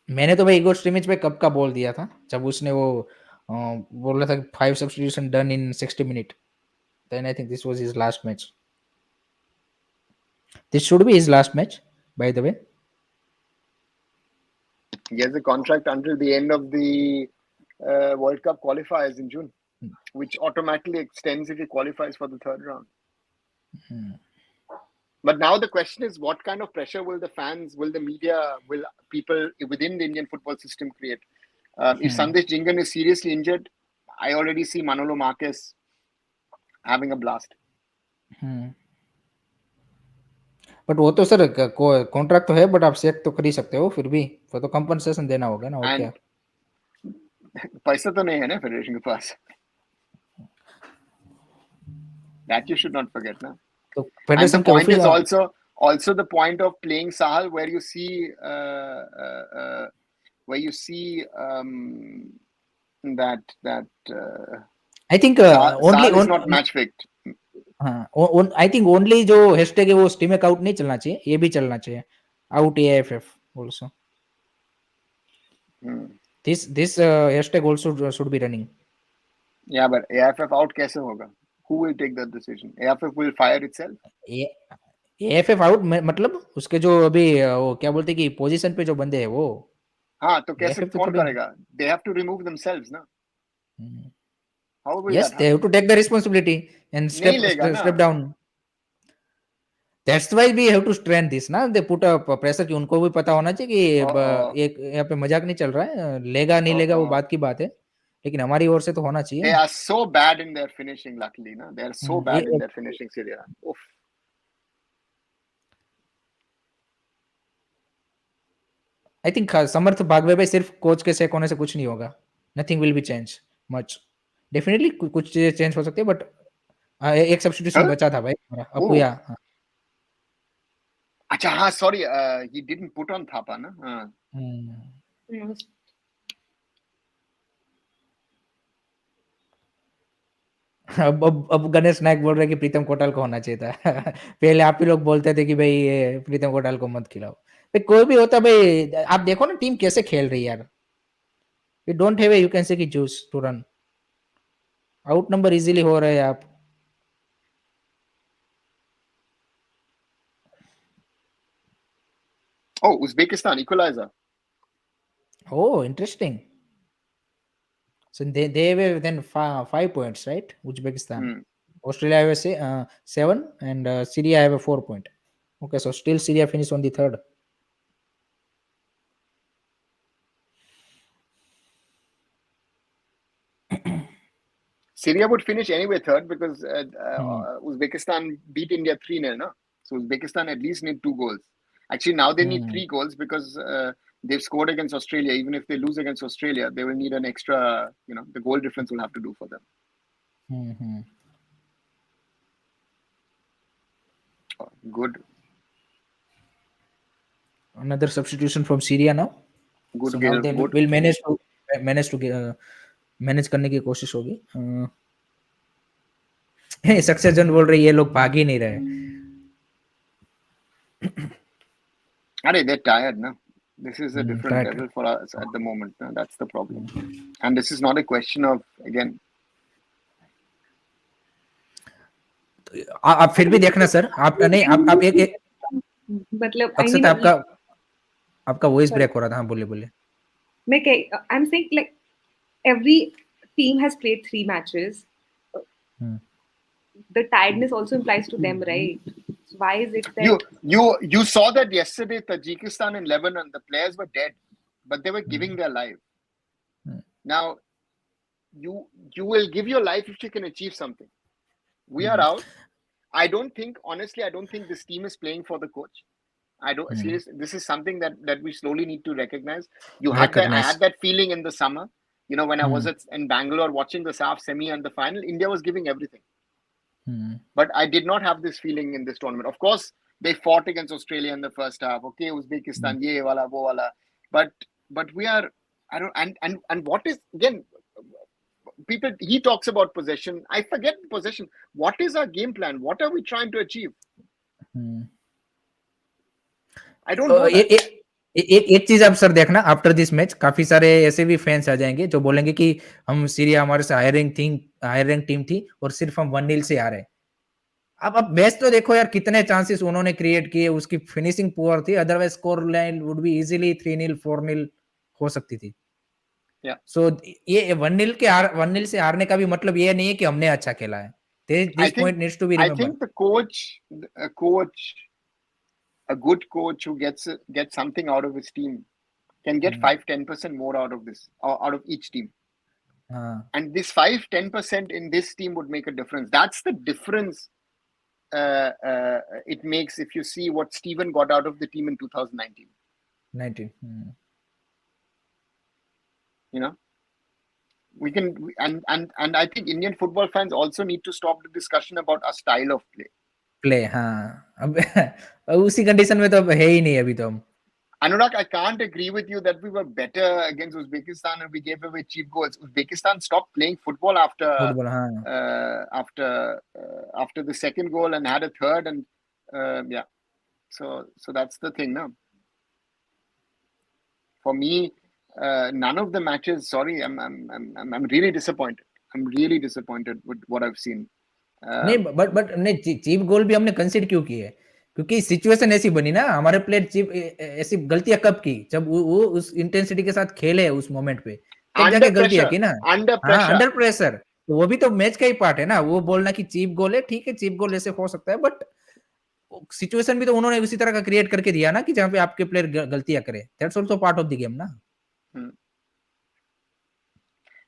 मैंने तो भाई इगोर स्ट्रीमिच पे कब का बोल दिया था जब उसने वो बोल रहा था 5 substitution done in 60 minute. Then I think this was his last match. This should be his last match, by the way. He has a contract until the end of the World Cup qualifiers in June, which automatically extends if he qualifies for the third round. But now the question is, what kind of pressure will the fans, will the media, will people within the Indian football system create? If Sandesh Jingan is seriously injured, I already see Manolo Marquez having a blast. But वो तो sir contract तो है, but आप set तो कर ही सकते हो, फिर भी वो तो कंपनसेशन देना होगा ना. और क्या पैसा तो नहीं है ना फेडरेशन के पास. That you should not forget, na. तो And the फेडरेशन के point is office also the point of playing Sahal, where you see that I think Sahal is not match fit. हाँ आई थिंक ओनली जो hashtag है वो स्टीमेक out नहीं चलना चाहिए, ये भी चलना चाहिए out AFF also. This hashtag also should be running. Yeah, but AFF out कैसे होगा? Who will take that decision? AFF will fire itself. AFF out मतलब उसके जो अभी वो क्या बोलते कि पोजीशन पे जो बंदे हैं वो. हाँ तो कैसे AFF तो कौन थोड़ी- करेगा? They have to remove themselves, ना. How will Yes, that they have to take the responsibility and नहीं लेगा ना. step down. That's why we have to strengthen this ना. They put up pressure कि उनको भी पता होना चाहिए कि एक यहाँ पे मजाक नहीं चल रहा है, लेगा नहीं लेगा वो बात की बात है, लेकिन हमारी ओर से तो होना चाहिए. They are so bad in their finishing, luckily, ना. They are so bad in their finishing, Syria. Oof. I think Samarth Bhagwe भाई सिर्फ कोच के सेक होने से कुछ नहीं होगा. Nothing will be change much. Definitely कुछ चीजें चेंज हो सकती है, बट एक सब्स्टिट्यूशन बचा था भाई हमारा अपुया. अच्छा हाँ sorry, he didn't put on Thapa, ना. अब गणेश नायक बोल रहे कि प्रीतम कोटाल को होना चाहिए था. पहले आप ही लोग बोलते थे कि भाई ये प्रीतम कोटाल को मत खिलाओ. भाई कोई भी होता भाई, आप देखो ना टीम कैसे खेल रही है यार. We don't have you can say कि juice to run. Outnumber easily हो रहे हैं आप. Oh, Uzbekistan equalizer. Oh, interesting. So they have then 5 points, right? Uzbekistan. Australia have 7 and Syria have a 4 point. Okay, so still Syria finished on the third. Syria would finish anyway third because Uzbekistan beat India 3-0, no? So Uzbekistan at least need 2 goals. Actually, now they need 3 goals because they've scored against Australia. Even if they lose against Australia, they will need an extra, the goal difference will have to do for them. Good. Another substitution from Syria now. Good So game. now they Good. will manage to manage करने की कोशिश होगी. Success जन बोल रहे ये लोग भाग ही नहीं रहे. अरे they're tired, no? This is a different level for us at the moment. No? That's the problem. And this is not a question of, again. आप फिर भी देखना सर, आप नहीं आप एक मतलब अक्सर आपका वॉइस ब्रेक हो रहा था. हाँ बोलिए. मैं I'm saying like every team has played 3 matches. Hmm. The tiredness also implies to them, right? So why is it that You saw that yesterday, Tajikistan and Lebanon, the players were dead, but they were giving their life. Now, you will give your life if you can achieve something. We are out. I don't think this team is playing for the coach. I don't seriously. This is something that we slowly need to recognize. I Recognize. had that feeling in the summer. When I was in Bangalore watching the SAF semi and the final, India was giving everything. But I did not have this feeling in this tournament. Of course, they fought against Australia in the first half. Okay, Uzbekistan, ye wala, wo wala. But we are. I don't. And what is again? People. He talks about possession. I forget possession. What is our game plan? What are we trying to achieve? I don't know that. एक चीज आप sir देखना, after this match काफी सारे ऐसे भी fans आ जाएंगे जो बोलेंगे कि हम सीरिया हमारे से हायर रैंक टीम थी और सिर्फ हम 1-0 से हारे। अब मैच तो देखो यार, कितने चांसेस उन्होंने क्रिएट किए, उसकी फिनिशिंग पुअर थी, otherwise score line would be easily 3-0 4-0 हो सकती थी। सो ये 1-0 से हारने का भी मतलब ये नहीं है कि हमने अच्छा खेला है। This point needs to be I remembered. think a good coach who gets something out of his team can get 5-10% more out of this, or out of each team. And this 5-10% in this team would make a difference. That's the difference it makes if you see what Steven got out of the team in 2019. We can, and I think Indian football fans also need to stop the discussion about our style of play. हाँ, अब उसी condition में तो अब है ही नहीं अभी तो हम। Anurag, I can't agree with you that we were better against Uzbekistan and we gave away cheap goals. Uzbekistan stopped playing football after the second goal and had a third, and so that's the thing now. For me, none of the matches. Sorry, I'm really disappointed. I'm really disappointed with what I've seen. नहीं, but नहीं, cheap गोल भी हमने कंसीड क्यों किए? क्योंकि situation ऐसी बनी ना, हमारे प्लेयर चीप ऐसी गलतियां कब की? जब वो उस इंटेंसिटी के साथ खेले उस मोमेंट पे, तब जाके गलतियां की ना। अंडर प्रेशर, तो वो भी तो मैच का ही पार्ट है ना। वो बोलना कि चीप गोल है, ठीक है, चीप गोल ऐसे हो सकता है, बट सिचुएशन भी तो उन्होंने उसी तरह का क्रिएट करके दिया ना कि जहां पे आपके प्लेयर गलतियां करे। That's also part of the game ना।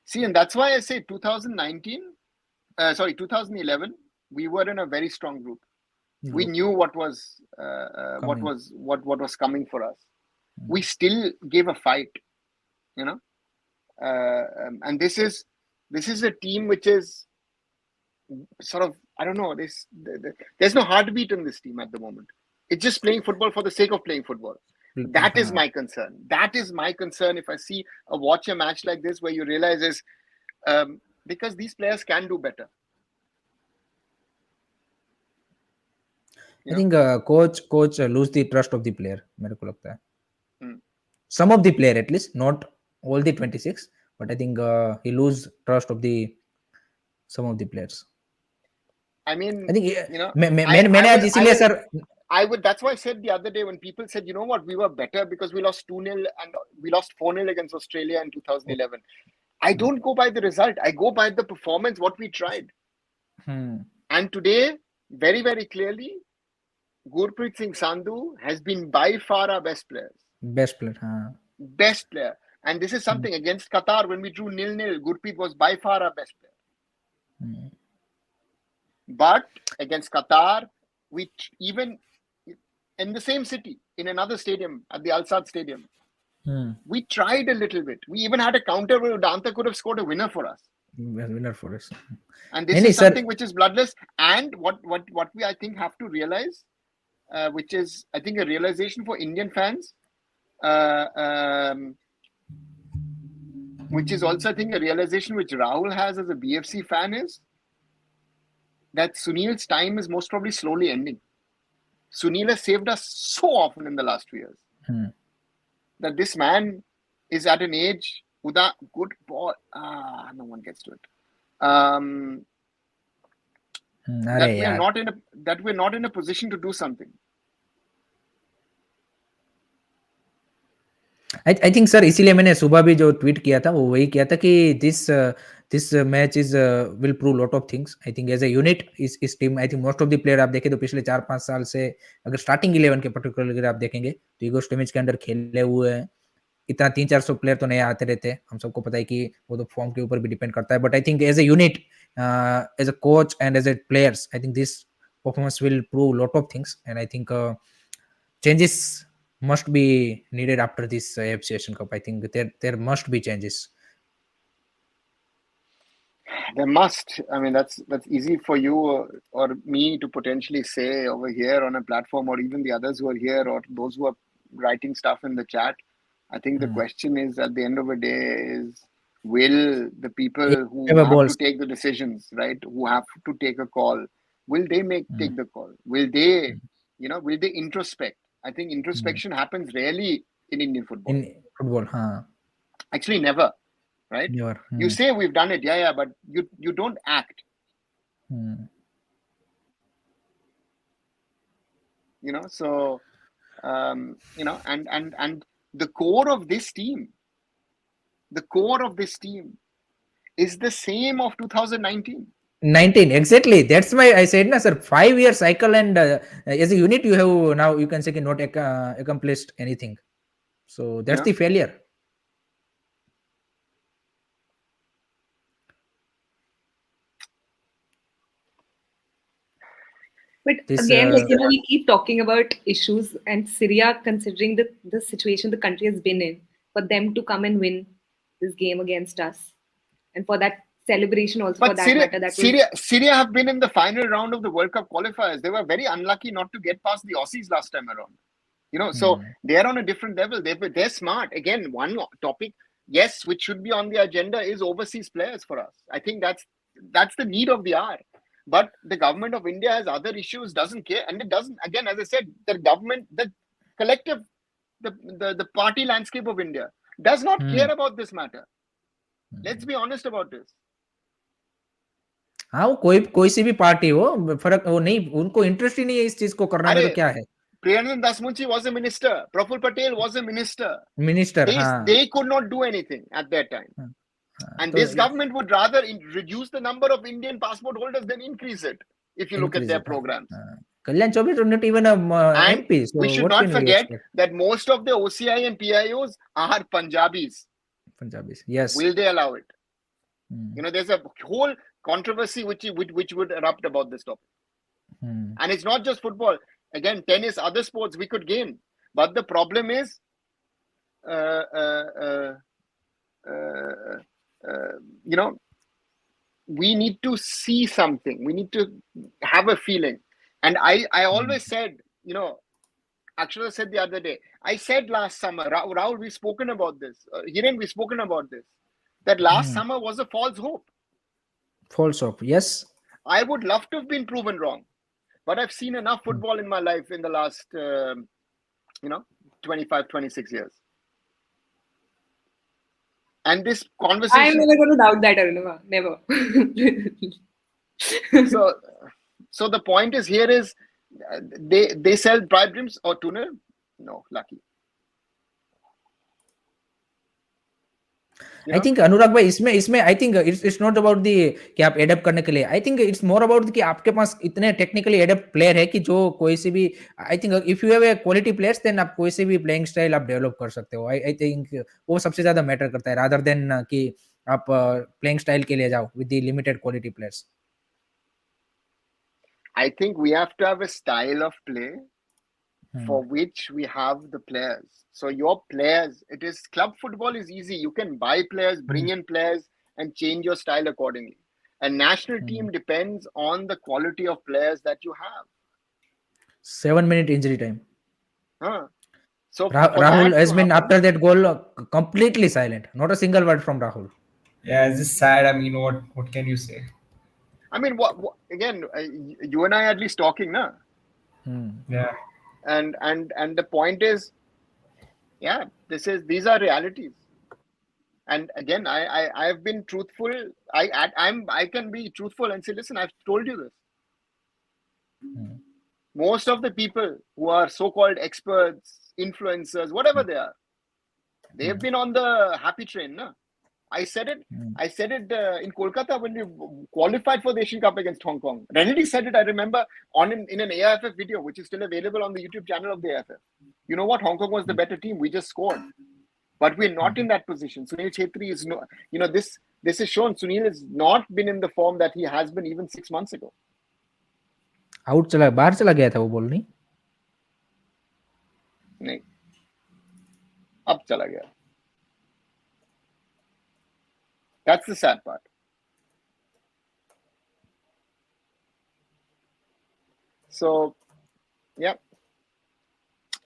See, and that's why I say 2011, we were in a very strong group. We knew what was coming for us. We still gave a fight, and this is a team which is sort of, I don't know, there's no heartbeat in this team at the moment. It's just playing football for the sake of playing football. That is my concern. That is my concern if I watch a match like this where you realize is because these players can do better. I think coach lose the trust of the player, मेरे को लगता है. Some of the player at least, not all the 26, but I think he lose trust of some of the players. I mean, I think मैंने आज इसीलिए sir, that's why I said the other day when people said, you know what, we were better because we lost 2-0 and we lost 4-0 against Australia in 2011. I don't go by the result. I go by the performance, what we tried. And today, very, very clearly, Gurpreet Singh Sandhu has been by far our best player. Best player. And this is something against Qatar, when we drew 0-0, Gurpreet was by far our best player. But against Qatar, we even in the same city, in another stadium, at the Al Sadd Stadium, we tried a little bit. We even had a counter where Udanta could have scored a winner for us. And this is something which is bloodless. And what we, I think, have to realize, which is, I think, a realization for Indian fans, which is also, I think, a realization which Rahul has as a BFC fan, is that Sunil's time is most probably slowly ending. Sunil has saved us so often in the last 2 years. That this man is at an age, good ball, no one gets to it. That we're not in a position to do something. I think sir, इसीलिए मैंने सुबह भी जो tweet किया था वो वही किया था कि this match is will prove lot of things. I think as a unit is team, I think most of the player आप देखें तो पिछले 4-5 साल से अगर स्टार्टिंग 11 के पर्टिकुलर अगर आप देखेंगे तो ईगो स्टोमिच के अंडर खेले हुए हैं. इतना 300-400 प्लेयर तो नए आते रहते हैं. हम सबको पता है कि वो तो फॉर्म के ऊपर भी डिपेंड करता है. But I think as a unit, as a coach and as a players, I think this performance will prove lot of things, and I think changes must be needed after this AFC Asian Cup. I think there must be changes. There must. I mean, that's easy for you or me to potentially say over here on a platform, or even the others who are here, or those who are writing stuff in the chat. I think the question is, at the end of the day, is will the people who Have a have balls. to take the decisions, right, who have to take a call, will they take the call? Will they, will they introspect? I think introspection happens rarely in Indian football. In football, Actually, never. Right? Never. You say we've done it, yeah, but you don't act. So and the core of this team is the same of 2019. 19, exactly. That's why I said, na sir, 5-year cycle, and as a unit you have now, you can say not accomplished anything. So that's the failure. But again, we keep talking about issues, and Syria, considering the situation the country has been in, for them to come and win this game against us, and for that celebration also, but for that Syria, matter, Syria have been in the final round of the World Cup qualifiers. They were very unlucky not to get past the Aussies last time around. So they're on a different level. They're smart. Again, one topic, yes, which should be on the agenda is overseas players for us. I think that's the need of the hour. But the government of India has other issues, doesn't care. And it doesn't, again, as I said, the government, the collective, the party landscape of India does not care about this matter. Let's be honest about this. हाँ, वो कोई सी भी party हो, फर्क वो नहीं, उनको interest ही नहीं है इस चीज को करने में. तो क्या है, Priyanand Dasmunchi was a minister. Praful Patel was a minister. हाँ. They could not do anything at that time. And this government would rather reduce the number of Indian passport holders than increase it, if you look at their programs. Kalyan Chaubey is not even a MP. So we should not forget that most of the OCI and PIOs are Punjabis. Yes. Will they allow it? There's a whole controversy which would erupt about this topic. And it's not just football. Again, tennis, other sports we could gain. But the problem is, we need to see something. We need to have a feeling. And I always said, Akshara said the other day, I said last summer, Rahul, we've spoken about this. Hiren, we've spoken about this. That last summer was a false hope. False hope, yes. I would love to have been proven wrong. But I've seen enough football in my life in the last, 25, 26 years. And this conversation... I'm never going to doubt that, Arunava. Never. So the point is here is, they sell dry brims or tuna? No, lucky. I think अनुराग भाई इसमें I think it's not about the कि आप adapt करने के लिए. I think it's more about कि आपके पास इतने टेक्निकली एडप्ट प्लेयर है कि जो कोई से भी, I think if you have a quality players then आप कोई से भी प्लेइंग स्टाइल आप डेवलप कर सकते हो. I think वो सबसे ज्यादा मैटर करता है rather than कि आप प्लेइंग स्टाइल के लिए जाओ with the limited quality players. I think we have to have a style of play for which we have the players. So your players, club football is easy. You can buy players, bring in players, and change your style accordingly. A national team depends on the quality of players that you have. 7-minute injury time. So Rahul has been, after that goal, completely silent. Not a single word from Rahul. Yeah, it's just sad. I mean, what can you say? I mean, what again? You and I are at least talking, na? Yeah. And the point is, yeah, these are realities. And again, I've been truthful. I can be truthful and say, listen, I've told you this. Most of the people who are so-called experts, influencers, whatever they are, they have been on the happy train, na? I said it. I said it in Kolkata when we qualified for the Asian Cup against Hong Kong. Renedy said it. I remember in an AFF video, which is still available on the YouTube channel of the AFF. You know what? Hong Kong was the better team. We just scored, but we're not in that position. Sunil Chhetri is no. You know this. This is shown. Sunil has not been in the form that he has been even 6 months ago. Out चला, बाहर चला गया था वो ball नहीं. नहीं, अब चला गया. That's the sad part. So, yeah.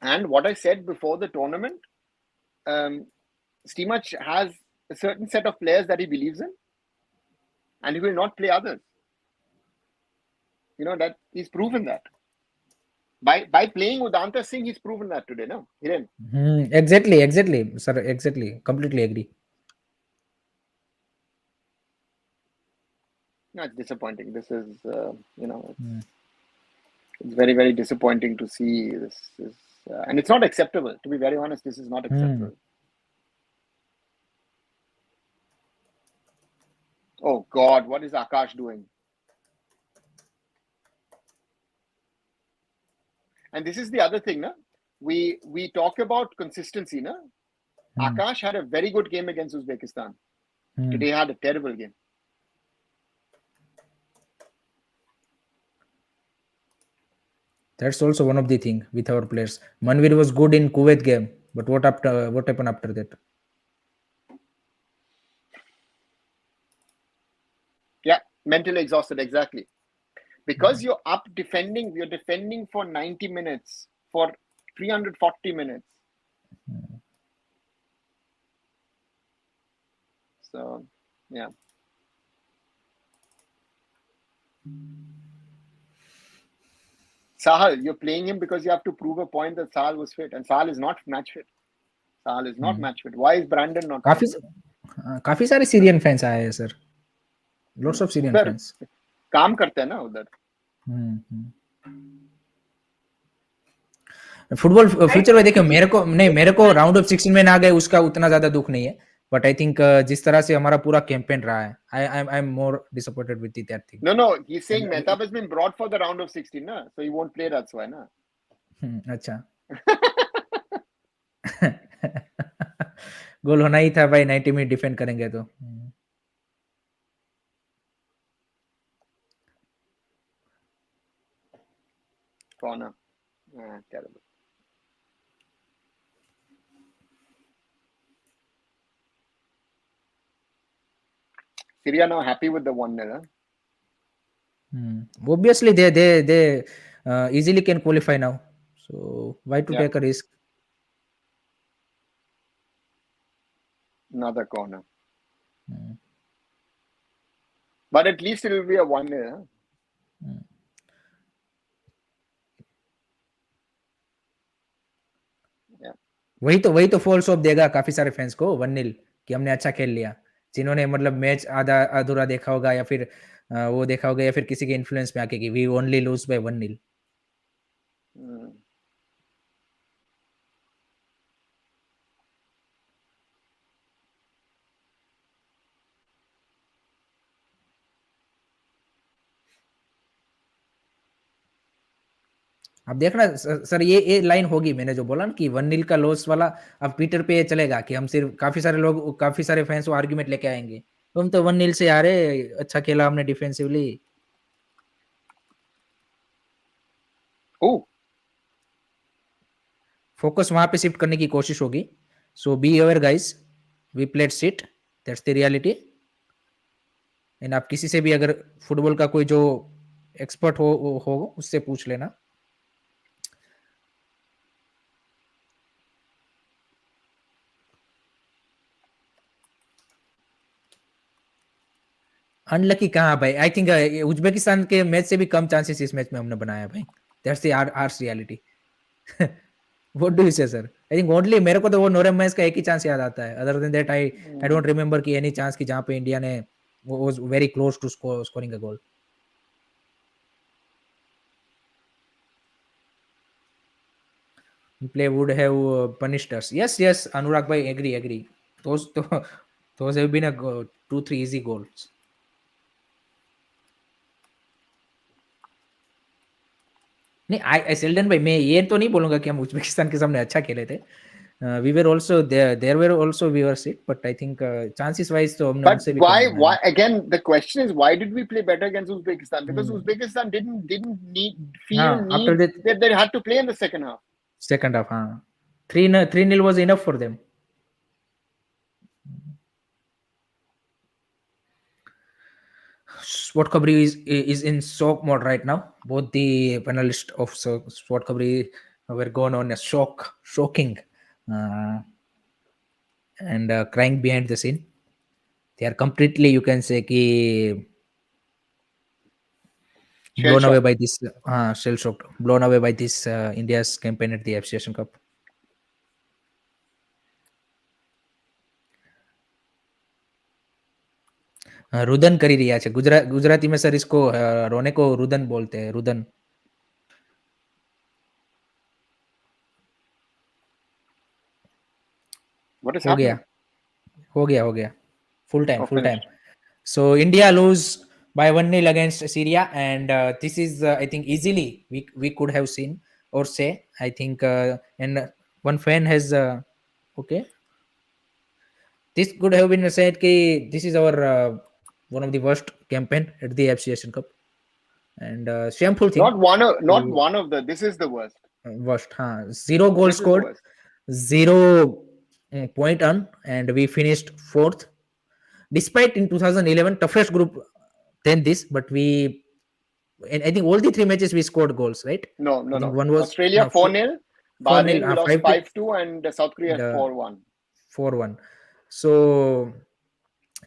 And what I said before the tournament, Steemach has a certain set of players that he believes in, and he will not play others. You know, that he's proven that. By playing Udanta Singh, he's proven that today, no? Hiren? Exactly, sir, exactly. Completely agree. No, it's disappointing. This is, it's very, very disappointing to see this. And it's not acceptable. To be very honest, this is not acceptable. Oh, God, what is Akash doing? And this is the other thing, na? We talk about consistency, na? Akash had a very good game against Uzbekistan. Today he had a terrible game. That's also one of the thing with our players. Manvir was good in Kuwait game, but what happened after that? Yeah, mentally exhausted, exactly. Because you're defending for 90 minutes, for 340 minutes. So, yeah. Sahal, you're playing him because you have to prove a point that Sahal was fit, and Sahal is not match fit. Sahal is not match fit. Why is Brandon not fit? काफी सारे Syrian fans आए हैं sir. Lots of Syrian fans. काम करते हैं ना उधर. Football future में देखिए मेरे को राउंड ऑफ 16 में ना गए उसका उतना ज्यादा दुख नहीं है, बट आई थिंक जिस तरह से हमारा पूरा कैंपेन रहा है, I am more disappointed with that thing. No, he's saying Mehtab has been brought for the round of 16 na, so he won't play, that's why na. अच्छा. गोल होना ही था भाई, 90 मिनट डिफेंड करेंगे तो. Corner. Terrible. Syria now happy with the 1-0. Obviously they easily can qualify now. So why to take a risk? Another corner. But at least it will be a 1-0. वही तो false of देगा काफी सारे fans को 1-0 कि हमने अच्छा खेल लिया, जिन्होंने मतलब मैच आधा अधूरा देखा होगा या फिर वो देखा होगा या फिर किसी के इन्फ्लुएंस में आके कि वी ओनली लूज बाय 1-0. अब देखना सर, ये लाइन होगी मैंने जो बोला ना कि 1-0 का लॉस वाला, अब ट्विटर पे चलेगा कि हम सिर्फ काफी सारे फैंस वो आर्गुमेंट लेके आएंगे, हम तो 1-0 से आ रहे, अच्छा खेला हमने डिफेंसिवली. फोकस वहां पे शिफ्ट करने की कोशिश होगी. So be aware guys, we played shit, that's the reality. And आप किसी से भी अगर फुटबॉल का कोई जो एक्सपर्ट हो उससे पूछ लेना. अनलकी कहाँ भाई, आई थिंक उज्बेकिस्तान के मैच से भी कम चांसेस इस मैच में हमने बनाया भाई. That's the harsh reality. What do you से सर? आई थिंक ओनली मेरे को तो वो नोरेम मैच का एक ही चांस याद आता है, other than that I don't remember कि एनी चांस कि जहां पे इंडिया ने was very close to scoring a goal. Play would have punished us. Yes, Anurag bhai, agree. Those तो those have been 2-3 easy goals. नहीं, I Seldon भाई, मैं ये तो नहीं बोलूंगा कि हम उज्बेकिस्तान के सामने अच्छा खेले थे. We were also there were also we were sick, but I think chances wise तो हमने But उनसे भी कम बनाया. why again the question is, why did we play better against Uzbekistan? Because Hmm. Uzbekistan didn't हाँ, after need that that they had to play in the second half. second half, हाँ, 3-0 was enough for them. Sport Kabri is in shock mode right now. Both the panelists of Sport Kabri were gone on a shocking, uh, and crying behind the scene. They are completely, you can say, ki Shell blown away shock. by this, shell shocked, blown away by this India's campaign at the AFC Asian Cup. रुदन કરી રહ્યા છે. गुजराती में sir इसको रोने को रुदन बोलते हैं. रुदन. What is हो गया. happening? हो गया. Full time. Oh, finished. So India lose by 1-0 against Syria, and this is, I think, easily we could have seen or say. I think, and one fan has, okay, this could have been said कि this is our one of the worst campaign at the AFC Asian Cup, and shameful thing. Not one of the. This is the worst. Worst, हाँ. 0 goals This is the scored, worst. 0 point earned, and we finished 4th. Despite in 2011 toughest group than this, but we, and I think all the 3 matches we scored goals, right? No. I think one was Australia 4-0, 4-0, Bahrain we lost 5-2, 5-2, and South Korea and 4-1. 4-1. So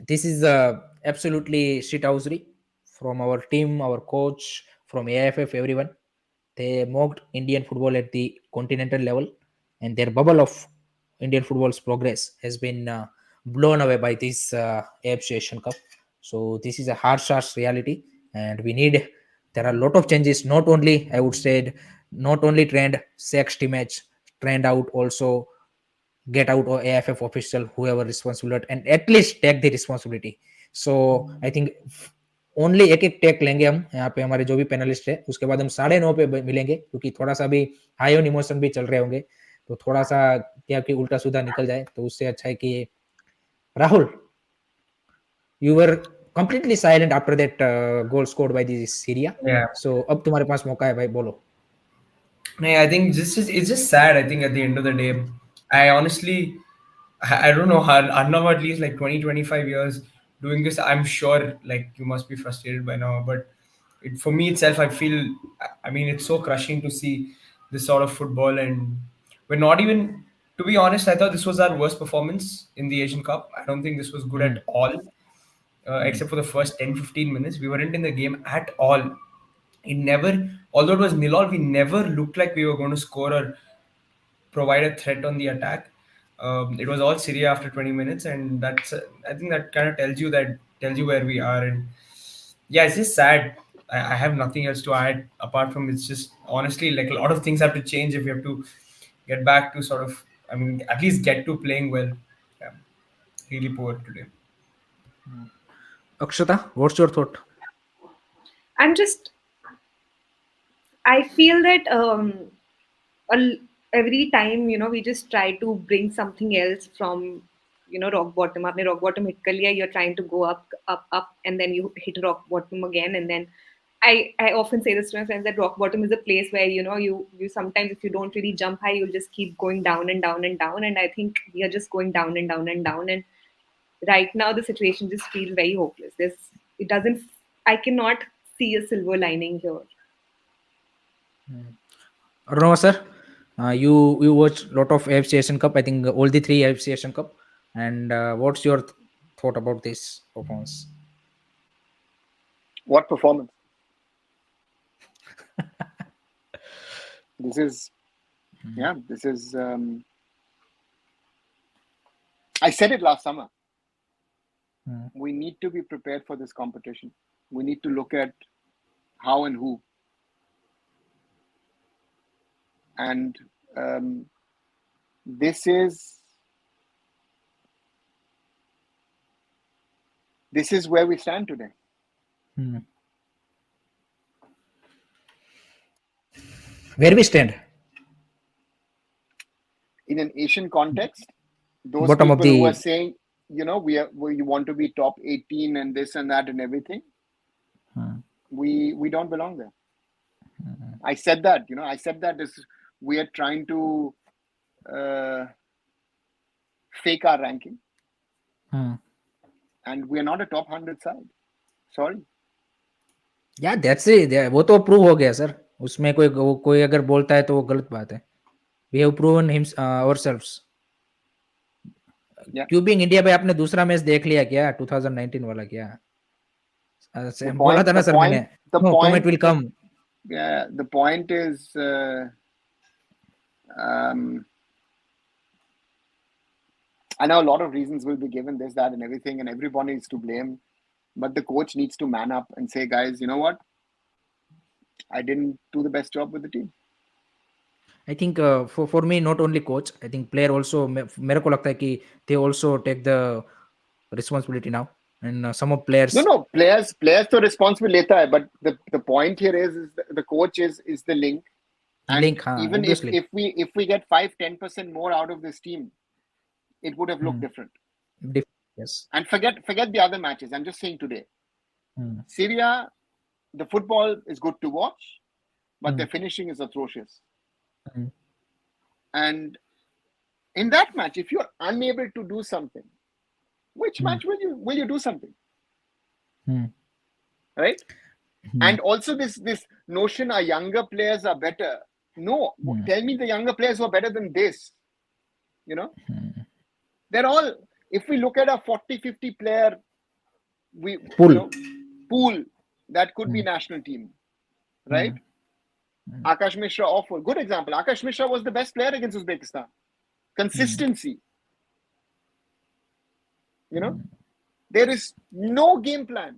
this is absolutely shithousery from our team, our coach, from AFF, everyone. They mocked Indian football at the continental level, and their bubble of Indian football's progress has been blown away by this AFC Asian Cup. So this is a harsh reality, and we need. There are a lot of changes. Not only, I would say, not only trend sex match trend out, also get out or AFF official, whoever responsible, and at least take the responsibility. So I think only एक एक take लेंगे हम यहाँ पे, हमारे जो भी panelist है, उसके बाद हम 9:30 पे मिलेंगे, क्योंकि थोड़ा सा भी हाई ऑन इमोशन भी चल रहे होंगे, तो थोड़ा सा क्या कि उल्टा सीधा निकल जाए, तो उससे अच्छा है कि Rahul, you were completely silent after that goal scored by the Syria. Yeah. So अब तुम्हारे पास मौका है भाई, बोलो. I think it's just sad. I think at the end of the day, I honestly, I don't know how Arnav, at least like 20-25 years doing this. I'm sure like you must be frustrated by now, but for me itself, I feel, I mean, it's so crushing to see this sort of football, and we're not even, to be honest, I thought this was our worst performance in the Asian Cup. I don't think this was good at all, except for the first 10-15 minutes. We weren't in the game at all. It never, although it was nil all, we never looked like we were going to score or provide a threat on the attack. It was all Syria after 20 minutes, and that's, I think that kind of tells you where we are. And yeah, it's just sad. I have nothing else to add apart from, it's just honestly like a lot of things have to change if we have to get back to sort of, I mean, at least get to playing well. Yeah, really poor today. Akshata, what's your thought? I'm just, I feel that every time, we just try to bring something else from, rock bottom. Aapne rock bottom hit kar liya, you're trying to go up, and then you hit rock bottom again. And then I often say this to my friends that rock bottom is a place where, you sometimes, if you don't really jump high, you'll just keep going down and down and down. And I think we are just going down and down and down. And right now the situation just feels very hopeless. I cannot see a silver lining here. Arnav sir, you watch a lot of AFC Asian Cup. I think all the 3 AFC Asian Cup. And what's your thought about this performance? What performance? This is, yeah, this is. I said it last summer. We need to be prepared for this competition. We need to look at how and who. And this is this is where we stand today. Where we stand? In an Asian context, those Bottom people of who are the. saying, you want to be top 18 and this and that and everything, we don't belong there. I said that, we are trying to fake our ranking, and we are not a top 100 side. Sorry. Yeah, that's it. वो तो prove हो गया sir. उसमें कोई अगर बोलता है तो वो गलत बात है. We have proven ourselves. Yeah. Cubing India पे आपने दूसरा मैच देख लिया क्या? 2019 वाला क्या? बोला था ना सर मैंने. No, comment will come. Yeah, the point is, I know a lot of reasons will be given, this, that, and everything, and everybody is to blame. But the coach needs to man up and say, guys, you know what? I didn't do the best job with the team. I think for me, not only coach, I think player also. मेरे को लगता है कि they also take the responsibility now, and some of players. No, players तो responsible लेता है, but the point here is the coach is the link. And even obviously. if we get 5-10% more out of this team, it would have looked different. Yes. And forget the other matches. I'm just saying today. Syria, the football is good to watch, but their finishing is atrocious. And in that match, if you're unable to do something, which match will you do something? Right? And also this notion our younger players are better. No, tell me the younger players who are better than this. They're all, if we look at a 40-50 player pool that could be national team, right? Akash Mishra, awful. Good example. Akash Mishra was the best player against Uzbekistan. Consistency. There is no game plan.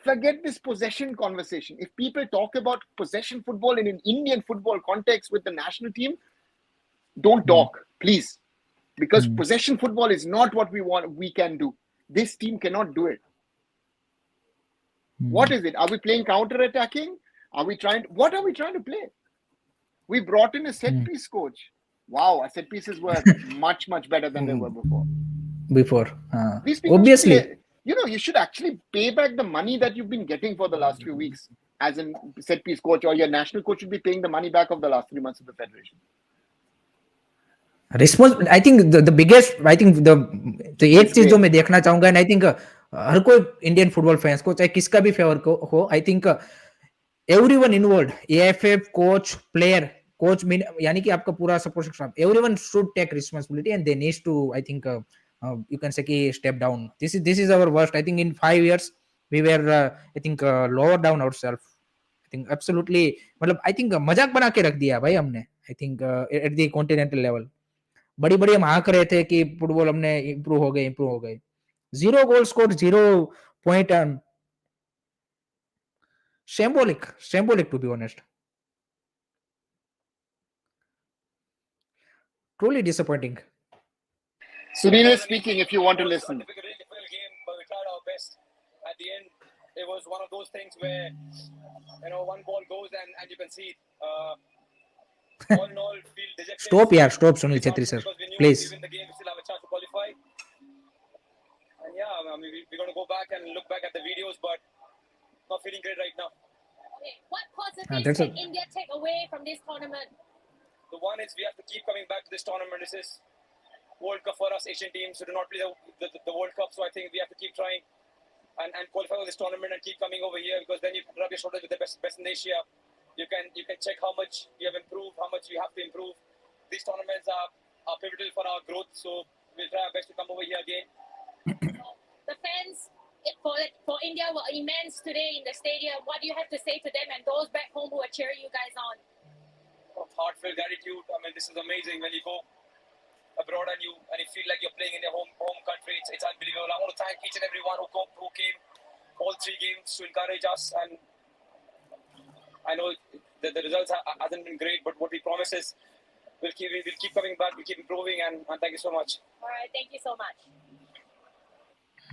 Forget this possession conversation. If people talk about possession football in an Indian football context with the national team, don't talk, please. Because possession football is not what we can do. This team cannot do it. What is it? Are we playing counter-attacking? What are we trying to play? We brought in a set-piece coach. Wow, our set-pieces were much, much better than they were before. These people obviously. You should actually pay back the money that you've been getting for the last few weeks as a set-piece coach, or your national coach should be paying the money back of the last 3 months of the federation. I think the biggest, I think the एक चीज जो मैं देखना चाहूंगा, and I think हर कोई Indian football fans को चाहे किसका भी फेवर को हो, I think everyone involved, AFF, coach, player, coach यानी कि आपका पूरा support staff, everyone should take responsibility and they need to, I think you can say step down. This is our worst. I think in 5 years we were I think lower down ourselves. I think absolutely, मतलब I think मजाक बना के रख दिया भाई हमने. I think at the continental level बड़ी हम हाँक रहे थे कि फुटबॉल हमने इम्प्रूव हो गए. 0 goal scored, 0 point and shambolic to be honest. Truly disappointing. Sunil is speaking if you want to listen. It was a really difficult game, but we tried our best. At the end, it was one of those things where, one ball goes and you can see all in all, feel dejected. Stop, Sunil Chetri sir. Please. If we win the game, we still have a chance to qualify. And we're going to go back and look back at the videos, but not feeling great right now. Okay, what positives can India take away from this tournament? The one is we have to keep coming back to this tournament. This is World Cup for us, Asian teams who do not play the World Cup. So I think we have to keep trying and qualify for this tournament and keep coming over here, because then you rub your shoulders with the best in Asia. You can check how much you have improved, how much you have to improve. These tournaments are pivotal for our growth. So we'll try our best to come over here again. The fans for India were immense today in the stadium. What do you have to say to them and those back home who are cheering you guys on? Heartfelt gratitude. I mean, this is amazing when you go abroad and you feel like you're playing in your home country. It's unbelievable. I want to thank each and everyone who came all 3 games to encourage us. And I know the results hasn't been great, but what we promise is we'll keep coming back, we'll keep improving, and thank you so much. All right, thank you so much.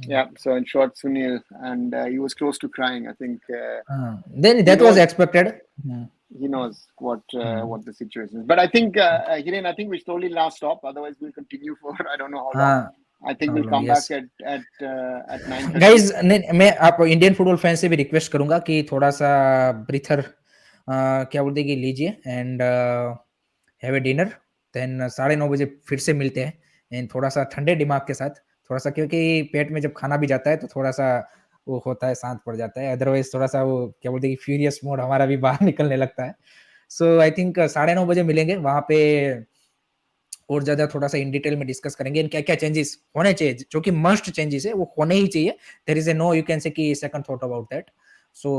Yeah. So in short, Sunil, and he was close to crying. I think Then that was expected. he knows what the situation is. But I think Hiren, I think we should only last stop. Otherwise, we'll continue for I don't know how long. I think we'll come back at 9:30. Guys मैं आप Indian football fan से भी request करूंगा कि थोड़ा सा breather क्या बोलते हैं कि लीजिए and have a dinner, then 9:30 बजे फिर से मिलते हैं एंड थोड़ा सा ठंडे दिमाग के साथ, थोड़ा सा, क्योंकि पेट में जब खाना भी जाता है तो थोड़ा सा वो होता है, शांत पड़ जाता है, अदरवाइज थोड़ा सा वो क्या बोलते हैं कि फ्यूरियस मोड हमारा भी बाहर निकलने लगता है. सो आई थिंक 9:30 बजे मिलेंगे वहां पे और ज्यादा थोड़ा सा इन डिटेल में डिस्कस करेंगे क्या क्या चेंजेस होने चाहिए, जो कि मस्ट चेंजेस है वो होने ही चाहिए. There is a no you can say कि second thought about that. So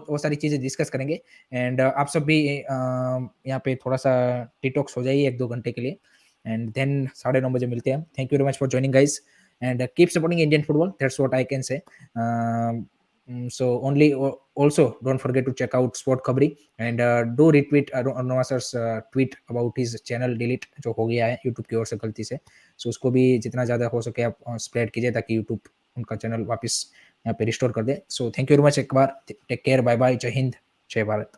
वो सारी चीजें डिस्कस करेंगे एंड आप सब भी यहाँ पे थोड़ा सा डिटॉक्स हो जाइए 1-2 घंटे के लिए एंड देन 9:30 बजे मिलते हैं. Thank you very much for joining guys and keep supporting Indian football, that's what I can say. So only also don't forget to check out Sport Khabri and do retweet Nawasar's tweet about his channel delete जो हो गया है YouTube की ओर से गलती से. So उसको भी जितना ज़्यादा हो सके आप स्प्रेड कीजिए ताकि YouTube उनका चैनल वापस यहाँ पे रिस्टोर कर दे. So thank you very much एक बार, टेक केयर, बाय बाय, जय हिंद, जय भारत.